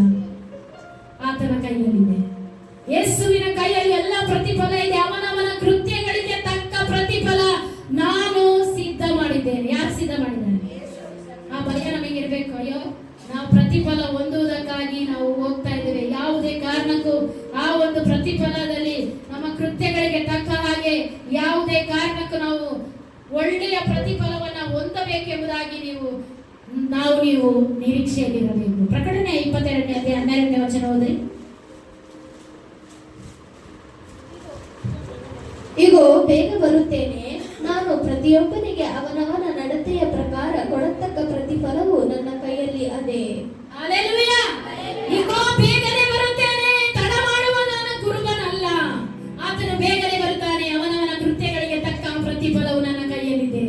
ಆತನ ಕೈಯಲ್ಲಿದೆ. ಯೇಸುವಿನ ಕೈಯಲ್ಲಿ ಎಲ್ಲ ಪ್ರತಿಫಲ ಇದೆ. ಅವನವನ ಕೃತ್ಯಗಳಿಗೆ ತಕ್ಕ ಪ್ರತಿಫಲ ನಾನು ಸಿದ್ಧ ಮಾಡಿದ್ದೇನೆ. ಯಾರು ಸಿದ್ಧ ಮಾಡಿದ್ದಾರೆ? ಆ ಭಯ ನಮಗಿರ್ಬೇಕು. ಅಯ್ಯೋ ನಾವು ಪ್ರತಿಫಲ ಹೊಂದುವುದಕ್ಕಾಗಿ ನಾವು ಹೋಗ್ತಾ ಇದ್ದೇವೆ. ಯಾವುದೇ ಕಾರಣಕ್ಕೂ ಆ ಒಂದು ಪ್ರತಿಫಲದಲ್ಲಿ ನಮ್ಮ ಕೃತ್ಯಗಳಿಗೆ ತಕ್ಕ ಹಾಗೆ ಯಾವುದೇ ಕಾರಣಕ್ಕೂ ನಾವು ಒಳ್ಳೆಯ ಪ್ರತಿಫಲವನ್ನ ಹೊಂದಬೇಕೆಂಬುದಾಗಿ ನೀವು ನಿರೀಕ್ಷೆಯಲ್ಲಿರಬೇಕು. ಪ್ರಕಟಣೆ 22ನೇ ಅಧ್ಯಾಯ 12ನೇ ವಚನ ಓದ್ರಿ. ಇಗೋ ಬೇಗ ಬರುತ್ತೇನೆ, ನಾನು ಪ್ರತಿಯೊಬ್ಬನಿಗೆ ಅವನವನ ನಡತೆಯ ಪ್ರಕಾರ ಕೊಡತಕ್ಕ ಪ್ರತಿಫಲವು ನನ್ನ ಕೈಯಲ್ಲಿ ಅದೇ. ಹಲ್ಲೆಲೂಯಾ. ಇಗೋ ಬೇಗನೆ ಬರುತ್ತೇನೆ. ತಡ ಮಾಡುವ ನಾನು ಕುರುಬನಲ್ಲ. ಆತನು ಬೇಗನೆ ಬರುತ್ತಾನೆ. ಅವನವನ ಕೃತ್ಯಗಳಿಗೆ ತಕ್ಕ ಪ್ರತಿಫಲವು ನನ್ನ ಕೈಯಲ್ಲಿದೆ.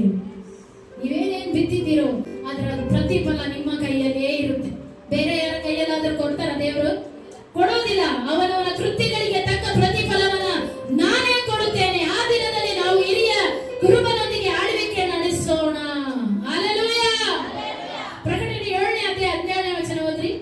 ನೀವೇನೇನ್ ಬಿತ್ತಿದ್ದೀರೋ ಅದರ ಪ್ರತಿಫಲ ನಿಮ್ಮ ಕೈಯಲ್ಲೇ ಇರುತ್ತೆ. ಬೇರೆ ಯಾರ ಕೈಯಲ್ಲಾದ್ರೂ ಕೊಡ್ತಾರ? ದೇವರು ಕೊಡೋದಿಲ್ಲ. ಅವನವನ ಕೃತ್ಯಗಳಿಗೆ ತಕ್ಕ ಪ್ರತಿಫಲವನ್ನ ನಾನೇ ಕೊಡುತ್ತೇನೆ. ಆ ದಿನದಲ್ಲಿ ನಾವು ಹಿರಿಯ ಕುರುಬನೊಂದಿಗೆ ಆಳ್ವಿಕೆ ನಡೆಸೋಣ. ಹಲ್ಲೆಲೂಯಾ. ಪ್ರಕಟಣೆ 7ನೇ ಅಧ್ಯಾಯ 17ನೇ ವಚನ ಓದ್ರಿ.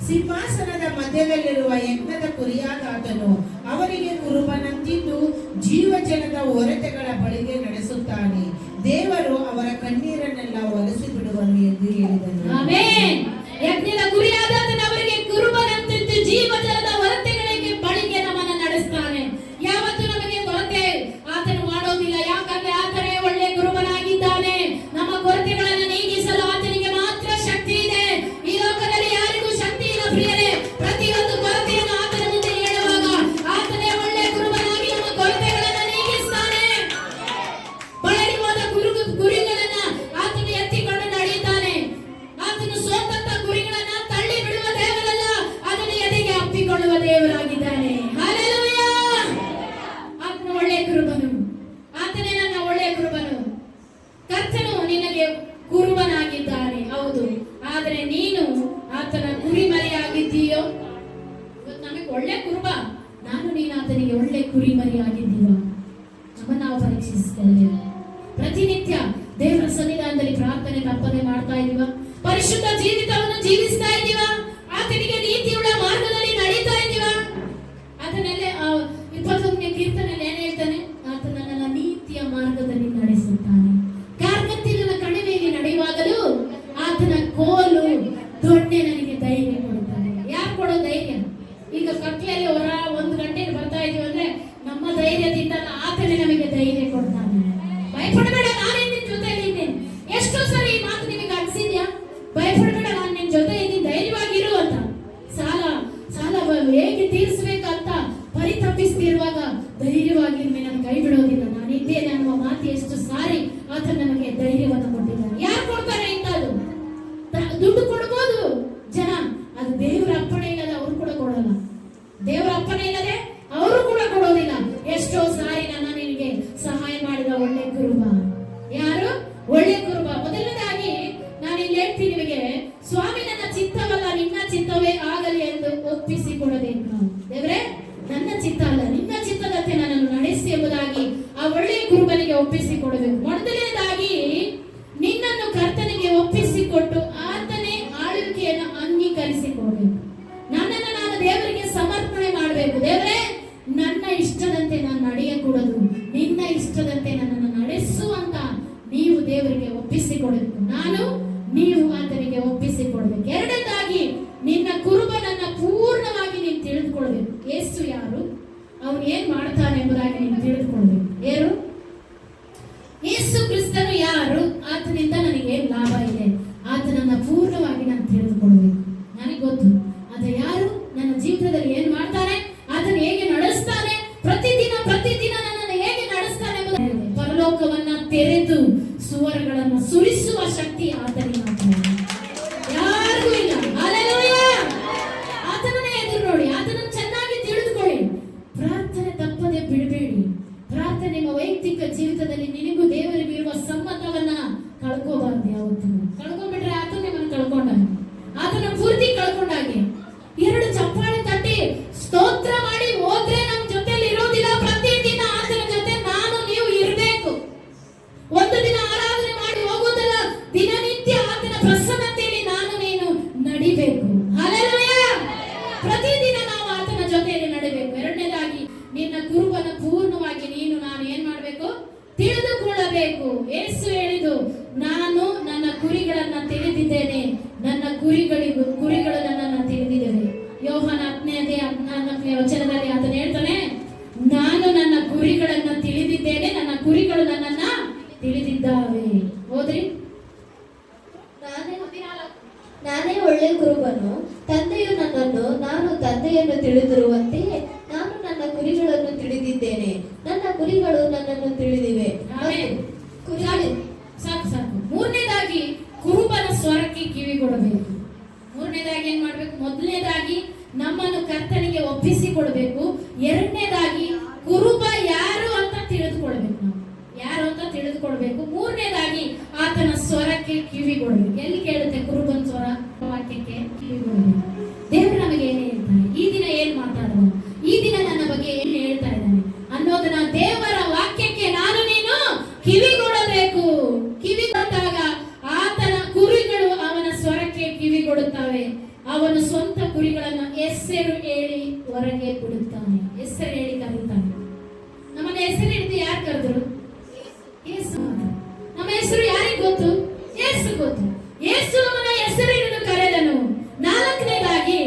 ಸಿಂಹಾಸನದ ಮಧ್ಯದಲ್ಲಿರುವ ಯಜ್ಞದ ಕುರಿಯಾದಾತನು ಅವರಿಗೆ ಕುರುಬನಂತಿದ್ದು ಜೀವಜಲದ ಹೊರತೆಗಳ ಬಳಿಗೆ ನಡೆಸುತ್ತಾನೆ. ದೇವರು ಅವರ ಕಣ್ಣೀರನ್ನೆಲ್ಲ ಒಲಿಸಿ ಬಿಡುವನು ಎಂದು ಹೇಳಿದನು. ಆಮೆನ್. ಯಜ್ಞದ ಕುರಿಯಾದಾತನು ಅವರಿಗೆ ಕುರುಬನಂತಿದ್ದು ಜೀವಜಲದ ಹೊರತೆಗಳಿಗೆ ಬಳಿಗೆ ನಮ್ಮನ್ನ ನಡೆಸ್ತಾನೆ. ಯಾವತ್ತು ನಮಗೆ ಕೊರತೆ ಆತನು ಮಾಡೋದಿಲ್ಲ. ಯಾಕಂದ್ರೆ ಆತನೇ ಒಳ್ಳೆ ಕುರುಬನಾಗಿದ್ದಾನೆ. ನಮ್ಮ ಕೊರತೆಗಳನ್ನು ನೀಗಿಸಲು ಆತನಿಗೆ ಮಾತ್ರ ಶಕ್ತಿ ಇದೆ. ಈ ಲೋಕದಲ್ಲಿ ಯಾರಿಗೂ ಶಕ್ತಿ ಇಲ್ಲ ಪ್ರಿಯರೇ. ಪ್ರತಿಯೊಂದು ಕೊರತೆಯನ್ನು ಆತನ ಮುಂದೆ ಹೇಳುವಾಗ ಆತನೇ ಒಳ್ಳೆ ಕುರುಬನಾಗಿ ನಮ್ಮ ಕೊರತೆಗಳನ್ನು ನೀಗಿಸ್ತಾನೆ. ಬಳಲಿ ಹೋದ ಗುರಿಗಳನ್ನ ಆತನು ಎತ್ತಿಕೊಂಡು ನಡೆಯುತ್ತಾನೆ. ಆತನು ಸೋತಂತ ಗುರಿಗಳನ್ನ ತಳ್ಳಿ ಬಿಡುವ ದೇವರಲ್ಲ, ಅದನ್ನು ಎದೆಗೆ ಅಪ್ಪಿಕೊಳ್ಳುವ ದೇವರಾಗಿದ್ದಾನೆ. ಹಲ್ಲೆಲೂಯಾ. ಆತನು ಒಳ್ಳೆ ಕುರುಬನು. ಆತನೇ ನನ್ನ ಒಳ್ಳೆ ಕುರುಬನು. ಕರ್ತನು ನಿನಗೆ ಕುರುಬನಾಗಿದ್ದಾನೆ. ಹೌದು, ಆದರೆ ನೀನು ಆತನ ಕುರಿಮರಿಯಾಗಿದ್ದೀಯೋ? ಇವತ್ತು ನಮಗೆ ಒಳ್ಳೆ ಕುರುಬ, ನಾನು ನೀನು ಆತನಿಗೆ ಒಳ್ಳೆ ಕುರಿಮರಿಯಾಗಿದ್ದೀವ? ನಮ್ಮನ್ನು ನಾವು ಪರೀಕ್ಷಿಸಿಕೊಳ್ಳೇವೆ. ಪ್ರತಿನಿತ್ಯ ದೇವರ ಸನ್ನಿಧಾನದಲ್ಲಿ ಪ್ರಾರ್ಥನೆ ತಪ್ಪದೆ ಮಾಡ್ತಾ ಇದೀವ? ಪರಿಶುದ್ಧ ಜೀವಿತವನ್ನು ಜೀವಿಸ್ತಾ ಇದೀವ? ಆತನಿಗೆ ನೀತಿಯುಳ್ಳ ಮಾರ್ಗದಲ್ಲಿ ನಡೀತಾ ಇದೀವ? ಅದನ್ನೆಲ್ಲ 21ನೇ ಕೀರ್ತನೆಯಲ್ಲಿ ಏನ್ ಹೇಳ್ತಾನೆ? ಆತನ ನನ್ನ ನೀತಿಯ ಮಾರ್ಗದಲ್ಲಿ ನಡೆಸುತ್ತಾನೆ. ಕಾರ್ಗತ್ತಿನ ಕಣಿವೆಯಲ್ಲಿ ನಡೆಯುವಾಗಲೂ ಆತನ ಕೋಲು ದೊಣ್ಣೆ ನನಗೆ ಧೈರ್ಯ ಕೊಡುತ್ತಾನೆ. ಯಾರು ಕೊಡೋ ಧೈರ್ಯ? ಈಗ ಕತ್ಲೆಯಲ್ಲಿ 1 ಗಂಟೆಗೆ ಬರ್ತಾ ಇದೀವಿ ಅಂದ್ರೆ ನಮ್ಮ ಧೈರ್ಯದಿಂದ ಆತನೇ ನಮಗೆ ಧೈರ್ಯ ಕೊಡ್ತಾನೆ. ಭಯಪಡಬೇಡ, ನಾನೇ ನಿನ್ ಜೊತೆ ಇದ್ದೀನಿ. ಎಷ್ಟೋ ಸರಿ ಈ ಮಾತು ನಿಮಗೆ ಅನ್ಸಿದ್ಯಾ? ಭಯಪಡಬೇಡ, ನಾನು ನಿನ್ ಜೊತೆ ಇದ್ದೀನಿ, ಧೈರ್ಯವಾಗಿರು ಅಂತ. ಸಾಲ ಹೇಗೆ ತೀರಿಸಬೇಕಂತ ಪರಿತಪಿಸ್ತಿರುವಾಗ ಧೈರ್ಯವಾಗಿರ್ಮೆ, ನಾನು ಕೈ ಬಿಡೋದಿಲ್ಲ, ನಾನಿದ್ದೇನೆ ಅನ್ನುವ ಮಾತು ಎಷ್ಟು ಸಾರಿ ಆತ ನಮಗೆ ಧೈರ್ಯವನ್ನು ಕೊಟ್ಟಿದ್ದಾನೆ. ಯಾರು ಕೊಡ್ತಾರೆ ಇಂಥದ್ದು? ದುಡ್ಡು ಕೊಡ್ಬೋದು ಜನ, ಅದು ದೇವರ ಅಪ್ಪಣೆ ಇಲ್ಲದೆ ಅವರು ಕೂಡ ಕೊಡಲ್ಲ. ದೇವರ ಅಪ್ಪಣೆ ಇಲ್ಲದೆ ಅವರು ಕೂಡ ಕೊಡೋದಿಲ್ಲ. ಎಷ್ಟೋ ಸಾರಿ ನನ್ನ ನಿನಗೆ ಸಹಾಯ ಮಾಡಿದ ಒಳ್ಳೆ ಕುರುಬ ಯಾರು? ಒಳ್ಳೆ ಕುರುಬ. ಮೊದಲನೇದಾಗಿ ನಾನು ಇಲ್ಲಿ ಹೇಳ್ತೀನಿ ನಿಮಗೆ, ಸ್ವಾಮಿ ನನ್ನ ಚಿತ್ತವಲ್ಲ ನಿನ್ನ ಚಿತ್ತವೇ ಆಗಲಿ ಎಂದು ಒಪ್ಪಿಸಿಕೊಡಬೇಕು. ದೇವರೇ, ನನ್ನ ಚಿತ್ತ ಅಲ್ಲ ನಿನ್ನ ಚಿತ್ತದಂತೆ ನನ್ನನ್ನು ನಡೆಸಿ ಎಂಬುದಾಗಿ ಆ ಒಳ್ಳೆಯ ಕುರುಬನಿಗೆ ಒಪ್ಪಿಸಿಕೊಡಬೇಕು. ಮೊದಲನೇದಾಗಿ ನಿನ್ನನ್ನು ಕರ್ತನಿಗೆ ಒಪ್ಪಿಸಿಕೊಟ್ಟು ಆತನೇ ಆಳ್ವಿಕೆಯನ್ನು ಅಂಗೀಕರಿಸಿಕೊಡಬೇಕು. ನನ್ನನ್ನು ನಾನು ದೇವರಿಗೆ ಸಮರ್ಪಣೆ ಮಾಡಬೇಕು. ದೇವರೇ, ನನ್ನ ಇಷ್ಟದಂತೆ ನಾನು ನಡೆಯಕೂಡದು, ನಿನ್ನ ಇಷ್ಟದಂತೆ ನನ್ನನ್ನು ನಡೆಸುವಂತ ನೀವು ದೇವರಿಗೆ ಒಪ್ಪಿಸಿಕೊಡಬೇಕು. ನೀವು ಯೇಸು ಯಾರು, ಅವನು ಏನ್ ಮಾಡ್ತಾನೆ ಎಂಬುದಾಗಿ ನೀವು ತಿಳಿದುಕೊಳ್ಬೇಕು. ಯಾರು ಯೇಸು ಕ್ರಿಸ್ತನು ಯಾರು, ಆತನಿಂದ ನನಗೆ ಏನ್ ಲಾಭ ಇದೆ, ಆತನನ್ನ ಪೂರ್ಣವಾಗಿ ನಾನು ತಿಳಿದುಕೊಳ್ಬೇಕು. ನನಗೆ ಗೊತ್ತು ಆತ ಯಾರು, ನನ್ನ ಜೀವಿತದಲ್ಲಿ ಏನ್ ಮಾಡ್ತಾನೆ, ಆತನ ಹೇಗೆ ನಡೆಸ್ತಾನೆ, ಪ್ರತಿದಿನ ನನ್ನನ್ನು ಹೇಗೆ ನಡೆಸ್ತಾನೆ ಎಂಬುದು ಪರಲೋಕವನ್ನ ತೆರೆದು ಸುವರಗಳನ್ನು ಸುರಿಸುವ ಶಕ್ತಿ ಆತನಿಗೆ ಮಾತ್ರ, ಯಾರಿಗೂ ಇಲ್ಲ. ಹಲ್ಲೆಲೂಯಾ. ಆತನನ್ನೇ ಎದುರು ನೋಡಿ, ಆತನನ್ನು ಚೆನ್ನಾಗಿ ತಿಳಿದುಕೊಳ್ಳಿ. ಪ್ರಾರ್ಥನೆ ತಪ್ಪದೆ ಬಿಡಬೇಡಿ. ಪ್ರಾರ್ಥನೆ ನಿಮ್ಮ ವೈಯಕ್ತಿಕ ಜೀವಿತದಲ್ಲಿ ನಿನಗೂ ದೇವರಿಗೂ ಇರುವ ಸಂಬಂಧವನ್ನ ಕಳ್ಕೋಬಾರ್ದು. ಯಾವತ್ತೂ ಕಳ್ಕೊಂಡ್ಬಿಟ್ರೆ ಆತ ನಿಮ್ಮನ್ನು ಕಳ್ಕೊಂಡಾಗ, ಆತನ ಪೂರ್ತಿ ಕಳ್ಕೊಂಡಾಗೆ. ಎರಡು ಚಪ್ಪಾಳೆ ತಟ್ಟಿ ಸ್ತೋತ್ರ ಮಾಡಿ ಹೋದ್ರೆ ನಮ್ಮ ಜೊತೆಲಿ ಇರೋದಿಲ್ಲ. ಪ್ರತಿದಿನ ಆತನ ಜೊತೆ ನಾನು ನೀವು ಇರಬೇಕು. ಒಂದು ದಿನ ಆರಾಧನೆ ಮಾಡಿ ಹೋಗೋದಲ್ಲ, ದಿನನಿತ್ಯ ಆತನ ಪ್ರಸನ್ನತೆಯಲ್ಲಿ ನಾನು ನೀನು ನಡಿಬೇಕು. ಹಲ್ಲೆಲೂಯಾ. ಪ್ರತಿದಿನ ನಾವು ಆತನ ಜೊತೆಯಲ್ಲಿ ನಡಿಬೇಕು. ಎರಡನೇದಾಗಿ ನಿನ್ನ ಕುರುಬನ ಪೂರ್ಣವಾಗಿ ನೀನು ನಾನು ಏನ್ ಮಾಡ್ಬೇಕು, ತಿಳಿದುಕೊಳ್ಳಬೇಕು. ಯೇಸು ಹೇಳಿದು, ನಾನು ನನ್ನ ಕುರಿಗಳನ್ನ ತಿಳಿದಿದ್ದೇನೆ, ನನ್ನ ಕುರಿಗಳು ನನ್ನನ್ನು ತಿಳಿದಿದ್ದೇವೆ. ಯೋಹಾನ 10:14 ವಚನದಲ್ಲಿ ಆತನು ಹೇಳ್ತಾನೆ, ನಾನು ನನ್ನ ಕುರಿಗಳನ್ನ ತಿಳಿದಿದ್ದೇನೆ, ನನ್ನ ಕುರಿಗಳು ನನ್ನನ್ನ ತಿಳಿದಿದ್ದಾವೆ. ಹೋದ್ರಿ, ನಾನೇ ಒಳ್ಳೆ ಕುರುಬನು, ತಂದೆಯು ನನ್ನನ್ನು, ನಾನು ತಂದೆಯನ್ನು ತಿಳಿದಿರುವಂತೆಯೇ ನಾನು ನನ್ನ ಕುರಿಗಳನ್ನು ತಿಳಿದಿದ್ದೇನೆ, ನನ್ನ ಕುರಿಗಳು ನನ್ನನ್ನು ತಿಳಿದಿವೆ. ಆಮೆನ್. ಕುರಿಗಳು ಸಾಕು. ಮೂರನೇದಾಗಿ ಕುರುಬನ ಸ್ವರಕ್ಕೆ ಕಿವಿ ಕೊಡಬೇಕು. ಮೂರನೇದಾಗಿ ಏನ್ ಮಾಡ್ಬೇಕು, ಮೊದಲನೇದಾಗಿ ನಮ್ಮನ್ನು ಕರ್ತನಿಗೆ ಒಪ್ಪಿಸಿಕೊಡ್ಬೇಕು. ಎರಡನೇದಾಗಿ ಕುರುಬ ಯಾರು ಅಂತ ತಿಳಿದುಕೊಳ್ಬೇಕು. ನಾವು ಯಾರು ಅಂತ ತಿಳಿದುಕೊಳ್ಬೇಕು. ಮೂರನೇದಾಗಿ ಆತನ ಸ್ವರಕ್ಕೆ ಕಿವಿ ಕೊಡ್ಬೇಕು. ಎಲ್ಲಿ ಕೇಳುತ್ತೆ ಕುರುಬನ ಸ್ವರ? ವಾಕ್ಯಕ್ಕೆ ಕಿವಿ ಕೊಡಬೇಕು. ದೇವರು ನಮಗೆ ಏನ್ ಹೇಳ್ತಾನೆ, ಈ ದಿನ ಏನ್ ಮಾತಾಡುವ, ಈ ದಿನ ನನ್ನ ಬಗ್ಗೆ ಏನ್ ಹೇಳ್ತಾ ಇದ್ದಾನೆ ಅನ್ನೋದನ್ನ ದೇವರ ವಾಕ್ಯಕ್ಕೆ ನಾನು ನೀನು ಕಿವಿ ಕೊಡಬೇಕು. ಕಿವಿ ಕೊಟ್ಟಾಗ ಆತನ ಕುರಿಗಳು ಅವನ ಸ್ವರಕ್ಕೆ ಕಿವಿ ಕೊಡುತ್ತವೆ. ಅವನು ಸ್ವಂತ ಕುರಿಗಳನ್ನ ಹೆಸರು ಹೇಳಿ ಹೊರಗೆ ಬಿಡುತ್ತಾನೆ. ಹೆಸರು ಹೇಳಿ ಕರೀತಾನೆ. ನಮ್ಮನ್ನ ಹೆಸರು ಹಿಡಿದು ಯಾರು ಕರೆದ್ರು? ಯೇಸು. ನಮ್ಮ ಹೆಸರು ಯಾರಿಗೆ ಗೊತ್ತು? ಯೇಸು ಗೊತ್ತು. ಯೇಸು ನಮ್ಮನ್ನ ಹೆಸರು ಹಿಡಿದು ಕರೆದನು. ನಾಲ್ಕನೇದಾಗಿ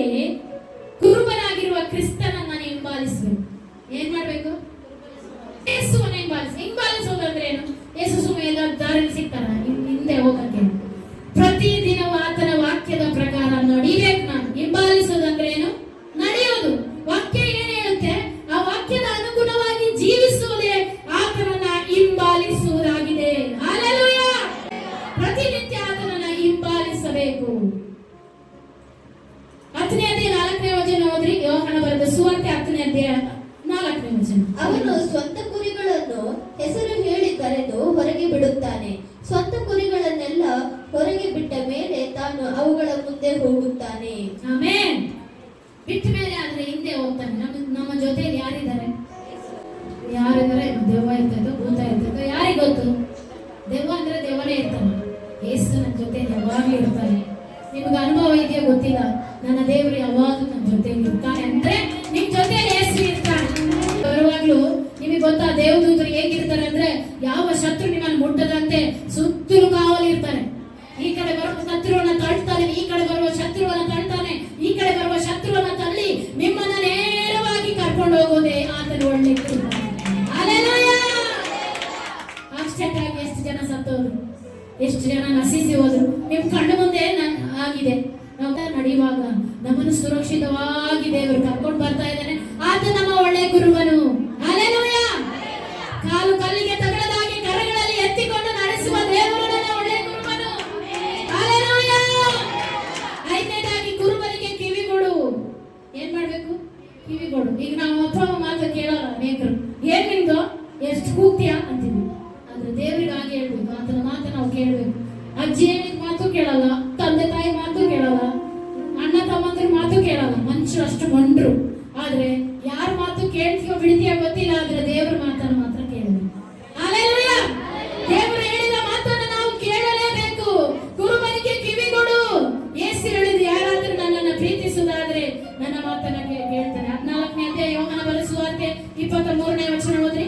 ಕುರುಬನಾಗಿರುವ ಕ್ರಿಸ್ತನನ್ನ ಹಿಂಬಾಲಿಸಬೇಕು. ಏನ್ ಮಾಡ್ಬೇಕು? ಯೇಸುವನ್ನ ಹಿಂಬಾಲಿಸೋದಂದ್ರೆ ಏನು? ಯೇಸು ಸುಮ್ಮನೆ ಎಲ್ಲ ದಾರಿಯಲ್ಲಿ ಸಿಗ್ತಾರ ಹಿಂದೆ ಹೋಗಕ್ಕೆ? ಪ್ರತಿದಿನವೂ ಆತನ ವಾಕ್ಯದ ಪ್ರಕಾರ ನಡಿಬೇಕು. ನಾನು ಹಿಂಬಾಲಿಸೋದಂದ್ರೆ ಏನು? ನಡೆಯೋದು. ವಾಕ್ಯ ಏನ್ ಹೇಳುತ್ತೆ ಆ ವಾಕ್ಯದ ಅನುಗುಣವಾಗಿ ಜೀವಿಸುವುದೇ ಆತನನ್ನ ಹಿಂಬಾಲಿಸುವುದಾಗಿದೆ. ಹಲ್ಲೆಲೂಯಾ. ಪ್ರತಿನಿತ್ಯ ಆತನನ್ನ ಹಿಂಬಾಲಿಸಬೇಕು. 10:4 ವಚನ ಓದ್ರಿ. ಯೋಹಾನ ಬರೆದ ಸುವಾರ್ತೆ 10:4 ವಚನ. ಅವನು ಸ್ವಂತ ಕುರಿಗಳನ್ನು ಹೆಸರು ಹೇಳಿ ಕರೆದು ಹೊರಗೆ ಬಿಡುತ್ತಾನೆ. ಸ್ವಂತ ಕುರಿಗಳನ್ನೆಲ್ಲ ಹೊರಗೆ ಬಿಟ್ಟ ಮೇಲೆ ತಾನು ಅವುಗಳ ಮುಂದೆ ಹೋಗುತ್ತಾನೆ. ಆಮೆನ್. ಬಿಟ್ಟ ಮೇಲೆ ಆದ್ರೆ ಹಿಂದೆ ಹೋಗ್ತಾನೆ. ನಮ್ಮ ಜೊತೆಯಲ್ಲಿ ಯಾರಿದ್ದಾರೆ? ದೆವ್ವ ಇರ್ತದೋ ಭೂತ ಇರ್ತದೋ ಯಾರಿಗೆ ಗೊತ್ತು? ದೆವ್ವ ಅಂದ್ರೆ ದೆವ್ವನೇ ಇರ್ತಾನೆ. ಯೇಸು ನನ್ನ ಜೊತೆ ಯಾವಾಗಲೂ ಇರ್ತಾನೆ. ನಿಮ್ಗೆ ಅನುಭವ ಇದೆಯಾ ಗೊತ್ತಿಲ್ಲ. ನನ್ನ ದೇವರು ಯಾವಾಗಲೂ ನನ್ನ ಜೊತೆಯಲ್ಲಿ ಇರ್ತಾನೆ ಅಂದ್ರೆ ನಿಮ್ ಜೊತೆಯಲ್ಲಿ ಯೇಸು ಇರ್ತಾನೆ. ಬರುವಾಗ್ಲೂ ನಿಮಗೆ ಗೊತ್ತಾ ದೇವದೂತರು ಹೇಗಿರ್ತಾರೆ ಅಂದ್ರೆ, ಯಾವ ಶತ್ರು ನಿಮ್ಮನ್ನು ಮುಟ್ಟದಂತೆ ಸುತ್ತಲೂ ಕಾವಲಿರ್ತಾರೆ. ಈ ಕಡೆ ಬರುವ ಶತ್ರುವನ್ನ ತಳ್ತಾನೆ, ಈ ಕಡೆ ಬರುವ ಶತ್ರುವನ್ನ ತಳ್ತಾನೆ, ಈ ಕಡೆ ಬರುವ ಶತ್ರುವನ್ನ ತಳ್ಳಿ ನಿಮ್ಮನ್ನ ನೇರವಾಗಿ ಕರ್ಕೊಂಡು ಹೋಗೋದೇ ಆತನ ಒಳ್ಳೆ ಕೃಪೆ. ಹಲ್ಲೆಲೂಯಾ. ಆಶ್ಚರ್ಯ. ಎಷ್ಟು ಜನ ಸತ್ತೋದ್ರು, ಎಷ್ಟು ಜನ ನಶಿಸಿ ಹೋದ್ರು ನಿಮ್ ಕಣ್ಣು ಮುಂದೆ ಆಗಿದೆ. ನಾವು ನಡೆಯುವಾಗ ನಮ್ಮನ್ನು ಸುರಕ್ಷಿತವಾಗಿ ದೇವರು ಕರ್ಕೊಂಡು ಬರ್ತಾ ಇದ್ದಾನೆ. ಆತ ನಮ್ಮ ಒಳ್ಳೆ ಗುರುವನು. ಹಲ್ಲೆಲೂಯಾ. ಕಾಲು ಕಲ್ಲಿಗೆ ತಗಲದಾಗಿ ಕರಗಳಲ್ಲಿ ಎತ್ತಿಕೊಂಡು ನಡೆಸುವ ದೇವರು ನನ್ನ ಒಳ್ಳೆ ಗುರುವನು. ಹಲ್ಲೆಲೂಯಾ. ಐದನೇದಾಗಿ ಕುರುಬನಿಗೆ ಕಿವಿ ಕೊಡು. ಏನ್ ಮಾಡ್ಬೇಕು? ಕಿವಿ ಕೊಡು. ಈಗ ನಾವು ಅಪ್ಪ ಅಮ್ಮ ಮಾತು ಕೇಳೋಲ್ಲ ಅನೇಕರು. ಏನ್ ನಿಮ್ದು, ಎಷ್ಟು ಕೂಗ್ತೀಯಾ ಅಂತೀವಿ. ಆದ್ರೆ ದೇವರಿಗೆ ಹಾಗೆ ಹೇಳ್ಬೇಕು. ಆತನ ಮಾತು ನಾವು ಕೇಳ್ಬೇಕು. ಅಜ್ಜಿ ಹೇಳಿದ ಮಾತು ಕೇಳಲ್ಲ, ತಂದೆ ತಾಯಿ ಮಾತು ಕೇಳಲ್ಲ, ಅಣ್ಣ ತಮ್ಮಂದ್ರ ಮಾತು ಕೇಳಲ್ಲ. ಮನುಷ್ಯರು ಅಷ್ಟು ಮಂಡ್ರು. ಆದ್ರೆ ಯಾರ ಮಾತು ಕೇಳ್ತೀಯೋ ಬಿಡ್ತೀಯೋ ಗೊತ್ತಿಲ್ಲ, ಆದ್ರೆ ದೇವರ ಮಾತನ್ನು ಮಾತ್ರ ಕೇಳಬೇಕು. ಹಲ್ಲೆಲೂಯಾ. ದೇವರು ಹೇಳಿದ ಮಾತನ್ನು ನಾವು ಕೇಳಲೇಬೇಕು. ಕುರುಬನಿಗೆ ಕಿವಿ ಕೊಡು. ಯೇಸು ಹೇಳಿದ, ಯಾರಾದ್ರೂ ನನ್ನನ್ನು ಪ್ರೀತಿಸುವುದಾದ್ರೆ ನನ್ನ ಮಾತನ್ನ ಕೇಳ್ತಾನೆ. 14ನೇ ಅಧ್ಯಾಯ ಯೋಹಾನ ಬರೆದ ಸುವಾರ್ತೆ 23ನೇ ವಚನ ಓದ್ರಿ.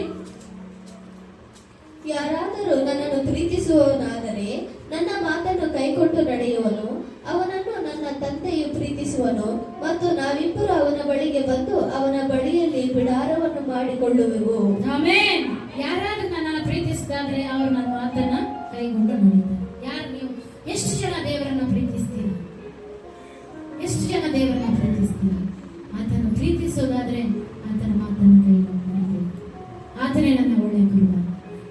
ಯಾರಾದರೂ ನನ್ನನ್ನು ಪ್ರೀತಿಸುವವನಾದರೆ ನನ್ನ ಮಾತನ್ನು ಕೈಕೊಂಡು ನಡೆಯುವನು, ಅವನನ್ನು ನನ್ನ ತಂದೆಯು ಪ್ರೀತಿಸುವನು ಮತ್ತು ನಾವಿಬ್ಬರು ಅವನ ಬಳಿಗೆ ಬಂದು ಅವನ ಬಳಿಯಲ್ಲಿ ಬಿಡಾರವನ್ನು ಮಾಡಿಕೊಳ್ಳುವೆವು. ಆಮೆನ್. ಯಾರಾದ್ರೂ ನನ್ನನ್ನು ಪ್ರೀತಿಸಿದಾದ್ರೆ ಅವರು ನನ್ನ ಮಾತನ್ನ ಕೈಗೊಂಡು ನಡೀತಾರೆ. ಯಾರು ನೀವು? ಎಷ್ಟು ಜನ ದೇವರನ್ನ ಪ್ರೀತಿಸ್ತೀರಾ? ಎಷ್ಟು ಜನ ದೇವರನ್ನ ಪ್ರೀತಿಸ್ತೀರಾ? ಆತನ ಪ್ರೀತಿಸೋದಾದ್ರೆ ಆತನ ಮಾತನ್ನು ಕೈಗೊಂಡು ನಡೀತೀವಿ. ಆತನೇ ನನ್ನ ಒಳ್ಳೆಯ ಕುರುಬ.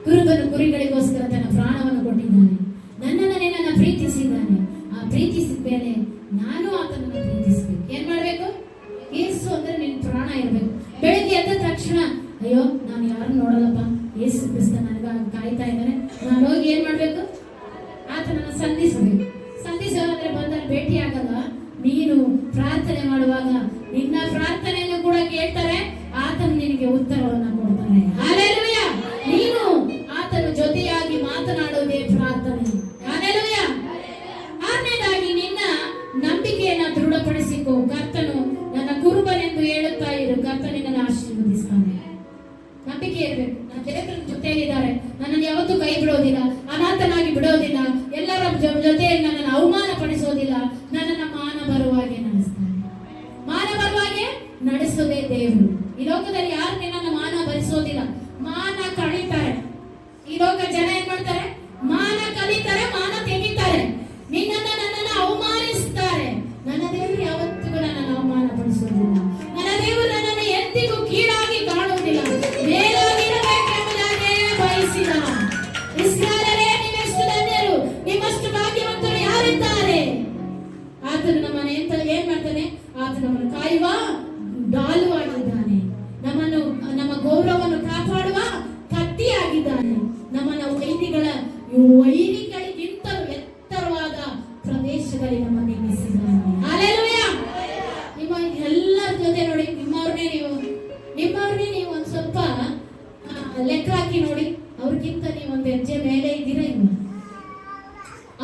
ಕುರುಬನು ಕುರಿಗಳಿಗೋಸ್ಕರ ತನ್ನ ಪ್ರಾಣವನ್ನು ಕೊಟ್ಟಿದ್ದಾನೆ. ನನ್ನನ್ನು ಪ್ರೀತಿಸಿದ್ದಾನೆ. ಆ ಪ್ರೀತಿಸಿದ ಮೇಲೆ ನಾನು ಆತನನ್ನು ಪ್ರೀತಿಸ್ಬೇಕು. ಏನ್ ಮಾಡ್ಬೇಕು? ಯೇಸು ಅಂದ್ರೆ ನಿನ್ ಪ್ರಾಣ ಇರ್ಬೇಕು. ಬೆಳಿಗ್ಗೆ ಎದ್ದ ತಕ್ಷಣ ಅಯ್ಯೋ ನಾನು ಯಾರು ನೋಡಲ್ಲಪ್ಪ, ಯೇಸು ಕ್ರಿಸ್ತ ನನಗಾಗಿ ಕಾಯ್ತಾ ಇದ್ದಾನೆ, ನಾನು ಹೋಗಿ ಏನ್ ಮಾಡ್ಬೇಕು? ಆತನನ್ನು ಸಂಧಿಸಬೇಕು. ಸಂಧಿಸೋದಾದ್ರೆ ಬಂದಲ್ಲಿ ಭೇಟಿ ಆಗಲ್ಲ. ನೀನು ಪ್ರಾರ್ಥನೆ ಮಾಡುವಾಗ ನಿನ್ನ ಪ್ರಾರ್ಥನೆಯನ್ನು ಕೂಡ ಕೇಳ್ತಾರೆ, ಆತನು ನಿನಗೆ ಉತ್ತರವನ್ನ ಕೊಡ್ತಾನೆ. ಹಲ್ಲೆಲೂಯಾ. ನೀನು ಆತನ ಜೊತೆಯಾಗಿ ಮಾತನಾಡುವುದೇ ಪ್ರಾರ್ಥನೆ. ಹಲ್ಲೆಲೂಯಾ. ಆರನೇದಾಗಿ ನಿನ್ನ ನಂಬಿಕೆಯನ್ನ ದೃಢಪಡಿಸಿಕೋ. ಕರ್ತನು ನನ್ನ ಕುರುಬನೆಂದು ಹೇಳುತ್ತಾ ಇರು. ಕರ್ತನು ನಿನ್ನನ್ನು ಆಶೀರ್ವದಿಸ್ತಾನೆ. ನಂಬಿಕೆ ಇರಬೇಕು. ನನ್ನ ದೇವರ ಜೊತೆಯಲ್ಲಿದ್ದಾರೆ, ನನ್ನನ್ನು ಯಾವತ್ತೂ ಕೈ ಬಿಡೋದಿಲ್ಲ, ಅನಾಥನಾಗಿ ಬಿಡೋದಿಲ್ಲ, ಎಲ್ಲರ ಜೊತೆಯಲ್ಲಿ ನನ್ನನ್ನು ಅವಮಾನ ಪಡಿಸೋದಿಲ್ಲ, ನನ್ನನ್ನು ಮಾನ ಬರುವಾಗೆ ನಡೆಸ್ತಾನೆ. ಮಾನ ಬರುವಾಗೆ ನಡೆಸೋದೇ ದೇವರು. ಈ ಲೋಕದಲ್ಲಿ ಯಾರು ನಿನ್ನನ್ನು ಮಾನ ಭರಿಸೋದಿಲ್ಲ, ಮಾನ ಕಳೀತಾರೆ. ಈ ಲೋಕ ಜನ ಏನ್ ಮಾಡ್ತಾರೆ? ಮಾನ ಕಲಿತಾರೆ, ಮಾನ ತೆಗಿತಾರೆ, ನನ್ನನ್ನು ಅವಮಾನಿಸ್ತಾರೆ. ನನ್ನ ದೇವರು ಯಾವತ್ತಿಗೂ ನನ್ನನ್ನು ಅವಮಾನ ಪಡಿಸೋದಿಲ್ಲ. ನನ್ನ ದೇವರು ನನ್ನನ್ನು ಎಂದಿಗೂ ಕೀಳಾಗಿ ಕಾಣುವುದಿಲ್ಲ, ಮೇಲಾಗಿರಬೇಕೆಂಬುದಾಗಿ ಬಯಸಿದ. ಇಸ್ರಾಯೇಲೇ, ನೀವೆಷ್ಟು ಧನ್ಯರು, ನಿಮ್ಮಷ್ಟು ಭಾಗ್ಯವಂತರು ಯಾರಿದ್ದಾರೆ? ಆತನು ನಮ್ಮನ್ನು ಏನ್ ಮಾಡ್ತಾನೆ? ಆತನು ನಮ್ಮನ್ನು ಕಾಯುವ ಡಾಲು ಆಗಿದ್ದಾನೆ. ನಮ್ಮ ಗೌರವವನ್ನು ಕಾಪಾಡುವ ಕತ್ತಿಯಾಗಿದ್ದಾನೆ. ನಮ್ಮನ್ನ ವೈರಿಗಳಿಗಿಂತಲೂ ಎತ್ತರವಾದ ಪ್ರದೇಶದಲ್ಲಿ ನಮ್ಮನ್ನು ನೇಮಿಸಿದ್ದಾನೆ. ಹಲ್ಲೆಲೂಯಾ. ನಿಮ್ಮ ಎಲ್ಲರ ಜೊತೆ ನೋಡಿ, ನಿಮ್ಮವ್ರನ್ನೇ ನೀವು ಒಂದ್ ಸ್ವಲ್ಪ ಲೆಕ್ಕ ಹಾಕಿ ನೋಡಿ. ಅವ್ರಿಗಿಂತ ನೀವು ಒಂದು ಹೆಜ್ಜೆ ಮೇಲೆ ಇದ್ದೀರಾ ಇಲ್ವಾ?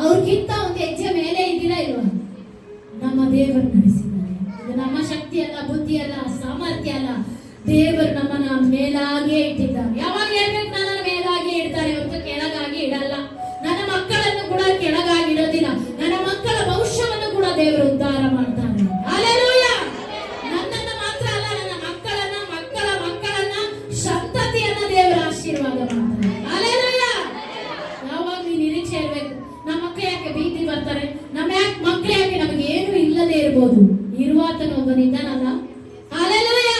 ಅವ್ರಿಗಿಂತ ಒಂದು ಹೆಜ್ಜೆ ಮೇಲೆ ಇದ್ದೀರಾ ಇಲ್ವಾ? ನಮ್ಮ ದೇವರು ನಡೆಸಿದ್ದಾರೆ. ಇದು ನಮ್ಮ ಶಕ್ತಿ ಅಲ್ಲ, ಬುದ್ಧಿ ಅಲ್ಲ, ಸಾಮರ್ಥ್ಯ ಅಲ್ಲ. ದೇವರು ನಮ್ಮನ್ನ ಮೇಲಾಗೆ ಇಟ್ಟಿದ್ದಾರೆ. ಯಾವಾಗ ಹೇಳ್ಬೇಕು? ನನ್ನನ್ನು ಮೇಲಾಗಿ ಇಡ್ತಾರೆ ಹೊರತು ಕೆಳಗಾಗಿ ಇಡಲ್ಲ. ನನ್ನ ಮಕ್ಕಳನ್ನು ಕೂಡ ಕೆಳಗಾಗಿ ಇಡೋದಿಲ್ಲ. ನನ್ನ ಮಕ್ಕಳ ಭವಿಷ್ಯವನ್ನು ಕೂಡ ದೇವರು ಉದ್ಧಾರ ಮಾಡ್ತಾರೆ. ಹಲ್ಲೆಲೂಯಾ. ನನ್ನನ್ನು ಮಾತ್ರ ಅಲ್ಲ, ನನ್ನ ಮಕ್ಕಳನ್ನ ಸಂತತಿಯನ್ನ ದೇವರು ಆಶೀರ್ವಾದ ಮಾಡ್ತಾರೆ. ಹಲ್ಲೆಲೂಯಾ. ಯಾವಾಗ್ಲೂ ನಿರೀಕ್ಷೆ ಇರಬೇಕು. ನಮ್ಮ ಮಕ್ಕಳು ಯಾಕೆ ಭೀತಿ ಬರ್ತಾರೆ? ಮಕ್ಕಳು ಯಾಕೆ ನಮಗೆ ಏನು ಇಲ್ಲದೆ ಇರ್ಬೋದು, ಇರುವಾತನ ಒಬ್ಬನಿದ್ದಾನಲ್ಲ. ಹಲ್ಲೆಲೂಯಾ.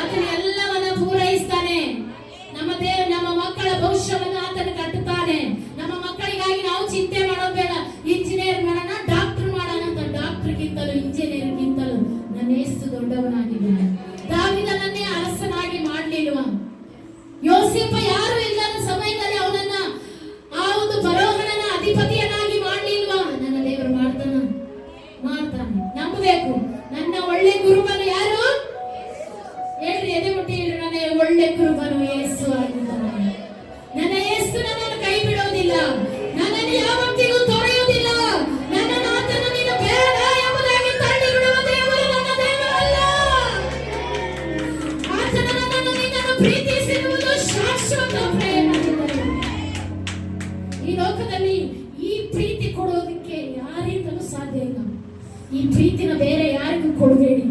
ಆತನ ಎಲ್ಲವನ್ನ ಪೂರೈಸ್ತಾನೆ. ನಮ್ಮ ಮಕ್ಕಳ ಭವಿಷ್ಯವನ್ನು ಆತನ ಕಟ್ಟುತ್ತಾನೆ. ನಮ್ಮ ಮಕ್ಕಳಿಗಾಗಿ ನಾವು ಚಿಂತೆ ಮಾಡೋದು ಬೇಡ. ಇಂಜಿನಿಯರ್ ಮಾಡೋಣ, ಡಾಕ್ಟರ್ ಮಾಡೋಣ ಅಂತ. ಡಾಕ್ಟರ್ಗಿಂತಲೂ ಇಂಜಿನಿಯರ್ಗಿಂತಲೂ ನನ್ನ ಯೇಸು ದೊಡ್ಡವನಾಗಿದ್ದಾನೆ. ದಾವೀದನನ್ನೇ ಅರಸನಾಗಿ ಮಾಡ್ಲಿಲ್ವಾ? ಯೋಸೇಫ ಯಾರು ಇಲ್ಲದ ಸಮಯದಲ್ಲಿ ಅವನನ್ನ ಆ ಒಂದು ಫರೋಹನನ ಅಧಿಪತಿಯನ್ನಾಗಿ ಮಾಡ್ಲಿಲ್ವಾ? ನನ್ನ ದೇವರು ಮಾಡ್ತಾನೆ. ನಂಬಬೇಕು. ನನ್ನ ಒಳ್ಳೆ ಗುರುಬನು ಯಾರು? ಹೇಳ್ರಿ, ಎದೆ ಮುಟ್ಟಿ ಹೇಳ್ರಿ, ನನ್ನ ಒಳ್ಳೆ ಗುರುಬನು ಯೇಸು ಆಗಿದ್ದಾನೆ. ನನ್ನ ಯೇಸು ನನ್ನನ್ನು ಕೈ ಬಿಡೋದಿಲ್ಲ, ನನ್ನನ್ನು ಯಾವತ್ತಿಗೂ ತೊರೆಯುವುದಿಲ್ಲ. ನನ್ನನ್ನು ಆತನು ನೀನು ಬೇಡ ಎಂಬುದಾಗಿ ತಳ್ಳಿ ಬಿಡುವ ದೇವರು ನನ್ನ ದೇವರಲ್ಲ. ಆತನು ನನ್ನನ್ನು ನಿನ್ನನ್ನು ಪ್ರೀತಿಸಿರುವುದು ಶಾಶ್ವತ ಪ್ರೇಮವಿದೆ. ಈ ಲೋಕದಲ್ಲಿ ಈ ಪ್ರೀತಿ ಕೊಡೋದಕ್ಕೆ ಯಾರಿಂದಲೂ ಸಾಧ್ಯ ಇಲ್ಲ. ಈ ಪ್ರೀತಿನ ಬೇರೆ ಯಾರಿಗೂ ಕೊಡಬೇಡಿ,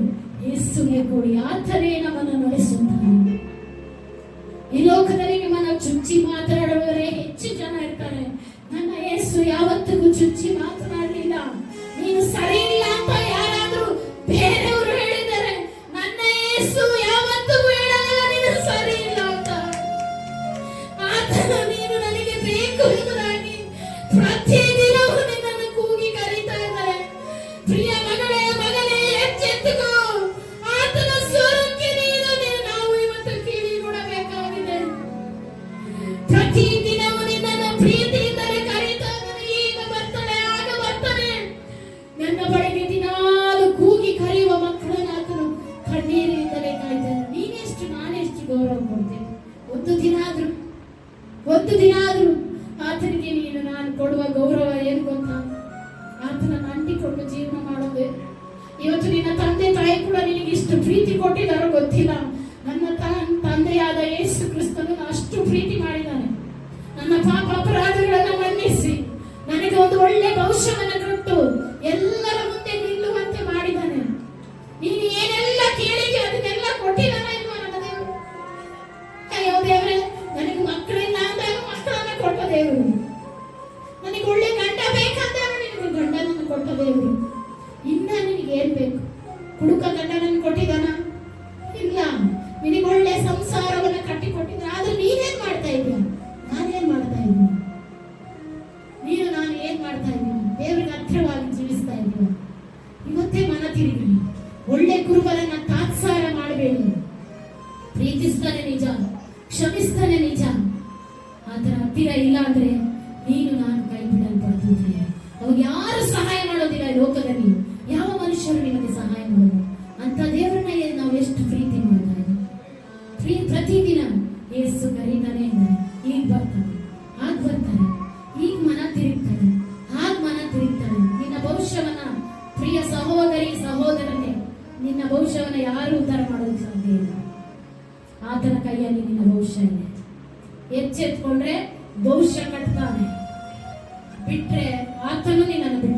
ಯೇಸುವಿಗೆ ಕೊಡಿ. ಆತನೇ ನಮ್ಮನ್ನು ನಡೆಸುತ್ತಾನೆ. ಈ ಲೋಕದಲ್ಲಿ ನಿಮ್ಮನ್ನು ಚುಚ್ಚಿ ಮಾತನಾಡುವವರೇ ಹೆಚ್ಚು ಜನ ಇರ್ತಾರೆ. ನನ್ನ ಯೇಸು ಯಾವತ್ತಿಗೂ ಚುಚ್ಚಿ ಮಾತನಾಡಲಿಲ್ಲ. ನೀನು ಸರಿ ಇಲ್ಲ ಅಂತ ಯಾರಾದ್ರೂ ಬೇರೆಯವರು ಹೇಳಿದ್ದಾರೆ, ನನ್ನ ಯೇಸು ಯಾವತ್ತಿಗೂ ಹೇಳಲಿಲ್ಲ ನೀನು ಸರಿ ಇಲ್ಲ ಅಂತ. ಆತನು ನೀನು ನನಗೆ ಬೇಕು ಎಂಬುದಾಗಿ ಪ್ರತಿದಿನವೂ ನಿನ್ನನ್ನು ಕೂಗಿ ಕರೀತಾ ಇದ್ದಾರೆ. ಪ್ರಿಯ ಮಗಳೇ, ಮಗನೇ, ಎಚ್ಚೆತ್ತುಕೋ. ಆತನ ಸ್ವರಕ್ಕೆ ನಾವು ಇವತ್ತು ಕಿವಿ ಕೊಡಬೇಕಾಗಿದೆ. ಪ್ರತಿದಿನವೂ ನಿನ್ನನ್ನು ಪ್ರೀತಿಯಿಂದಲೇ ಕರೀತಾ ಇದ್ದಾನೆ. ಈಗ ಬರ್ತಾನೆ, ಆಗ ಬರ್ತಾನೆ. ನನ್ನ ಬಳಿಗೆ ದಿನಾಲು ಕೂಗಿ ಕರೆಯುವ ಮಕ್ಕಳನ್ನು ಆತನು ಕಣ್ಣೀರಿಂದಲೇ ಕಾಯ್ತಾನೆ. ನೀನೆಷ್ಟು ನಾನೆಷ್ಟು ಗೌರವ ಕೊಡ್ತೇನೆ. ಒಂದು ದಿನ ಆದ್ರೂ ಆತನಿಗೆ ನಾನು ಕೊಡುವ ಗೌರವ ಏನು ಗೊತ್ತಾ? ಆತನನ್ನು ಅಂಟಿಕೊಂಡು ಜೀವನ ಮಾಡೋದು. ಇವತ್ತು ನಿನ್ನ ತಂದೆ ತಾಯಿ ಕೂಡ ನಿನಗೆ ಇಷ್ಟು ಪ್ರೀತಿ ಕೊಟ್ಟಿದ್ದಾರೋ ಗೊತ್ತಿಲ್ಲ. ನನ್ನ ತಂದೆಯಾದ ಯೇಸು ಕ್ರಿಸ್ತನು ಅಷ್ಟು ಪ್ರೀತಿ ಮಾಡಿದ್ದಾನೆ. ನನ್ನ ಪಾಪ ಅಪರಾಧಗಳನ್ನು ಮನ್ನಿಸಿ ನನಗೆ ಒಂದು ಒಳ್ಳೆ ಭವಿಷ್ಯವನ್ನು ಕೊಟ್ಟು ಎಲ್ಲರ ಮುಂದೆ ನಿಲ್ಲುವಂತೆ ಮಾಡಿದ್ದಾನೆ. ಈ ದೇವರು. ಇನ್ನ ನಿನಗೆ ಏನ್ ಬೇಕು? ಕುಡುಕ ಗಂಡನನ್ನು ಕೊಟ್ಟಿದ್ದಾನ? ಇಲ್ಲ. ನಿನಗೊಳ್ಳೆ ಸಂಸಾರವನ್ನ ಕಟ್ಟಿಕೊಟ್ಟಿದ್ದ. ಆದ್ರೆ ನೀನೇನ್ ಮಾಡ್ತಾ ಇದೀಯ? ನಾನೇನ್ ಮಾಡ್ತಾ ಇದ್ದೀನಿ? ನೀನು ನಾನು ಏನ್ ಮಾಡ್ತಾ ಇದ್ದೀನಿ? ದೇವರಿಗೆ ಹತ್ರವಾಗಿ ಜೀವಿಸ್ತಾ ಇದ್ದೀವಿ. ಇವತ್ತೇ ಮನ ತಿರುಗಿ. ಒಳ್ಳೆ ಕುರುಬರನ್ನ ತಾತ್ಸಾರ ಮಾಡಬೇಡಿ. ಪ್ರೀತಿಸ್ತಾನೆ ನಿಜ, ಕ್ಷಮಿಸ್ತಾನೆ ನಿಜ. ಆತರ ಹತ್ತಿರ ಇಲ್ಲ ಅಂದ್ರೆ ನೀನು ನಾನು ಕೈ ಬಿಡಲ್ಪಡ್ತಿದ್ದೇವೆ. ಅವಾಗ ಯಾರು ಸಹಾಯ ಮಾಡೋದಿಲ್ಲ ಈ ಲೋಕದಲ್ಲಿ. ಯಾವ ಮನುಷ್ಯರು ನಿಮಗೆ ಸಹಾಯ ಮಾಡೋದು? ಅಂತ ದೇವರನ್ನ ನಾವು ಎಷ್ಟು ಪ್ರೀತಿ ಮಾಡ್ತಾ ಇದ್ದೀವಿ. ಪ್ರತಿದಿನ ಯೇಸು ಕರೀತಾನೆ ಇದ್ದಾರೆ. ಈಗ ಬರ್ತಾನೆ, ಆಗ ಬರ್ತಾನೆ, ಈಗ ಮನ ತಿರುಗ್ತಾನೆ, ಆಗ ಮನ ತಿರುಗ್ತಾನೆ. ನಿನ್ನ ಭವಿಷ್ಯವನ್ನ ಪ್ರಿಯ ಸಹೋದರಿ ಸಹೋದರನೇ, ನಿನ್ನ ಭವಿಷ್ಯವನ್ನ ಯಾರು ಉದ್ಧಾರ ಮಾಡೋದಕ್ಕೆ ಸಾಧ್ಯ ಇಲ್ಲ. ಆತನ ಕೈಯಲ್ಲಿ ನಿನ್ನ ಭವಿಷ್ಯ ಇದೆ. ಎಚ್ಚೆತ್ಕೊಂಡ್ರೆ ಭವಿಷ್ಯ ಕಟ್ತಾನೆ, ಬಿಟ್ರೆ ಆತನು ನಿನ್ನನ್ನು ಬಿಟ್ಟು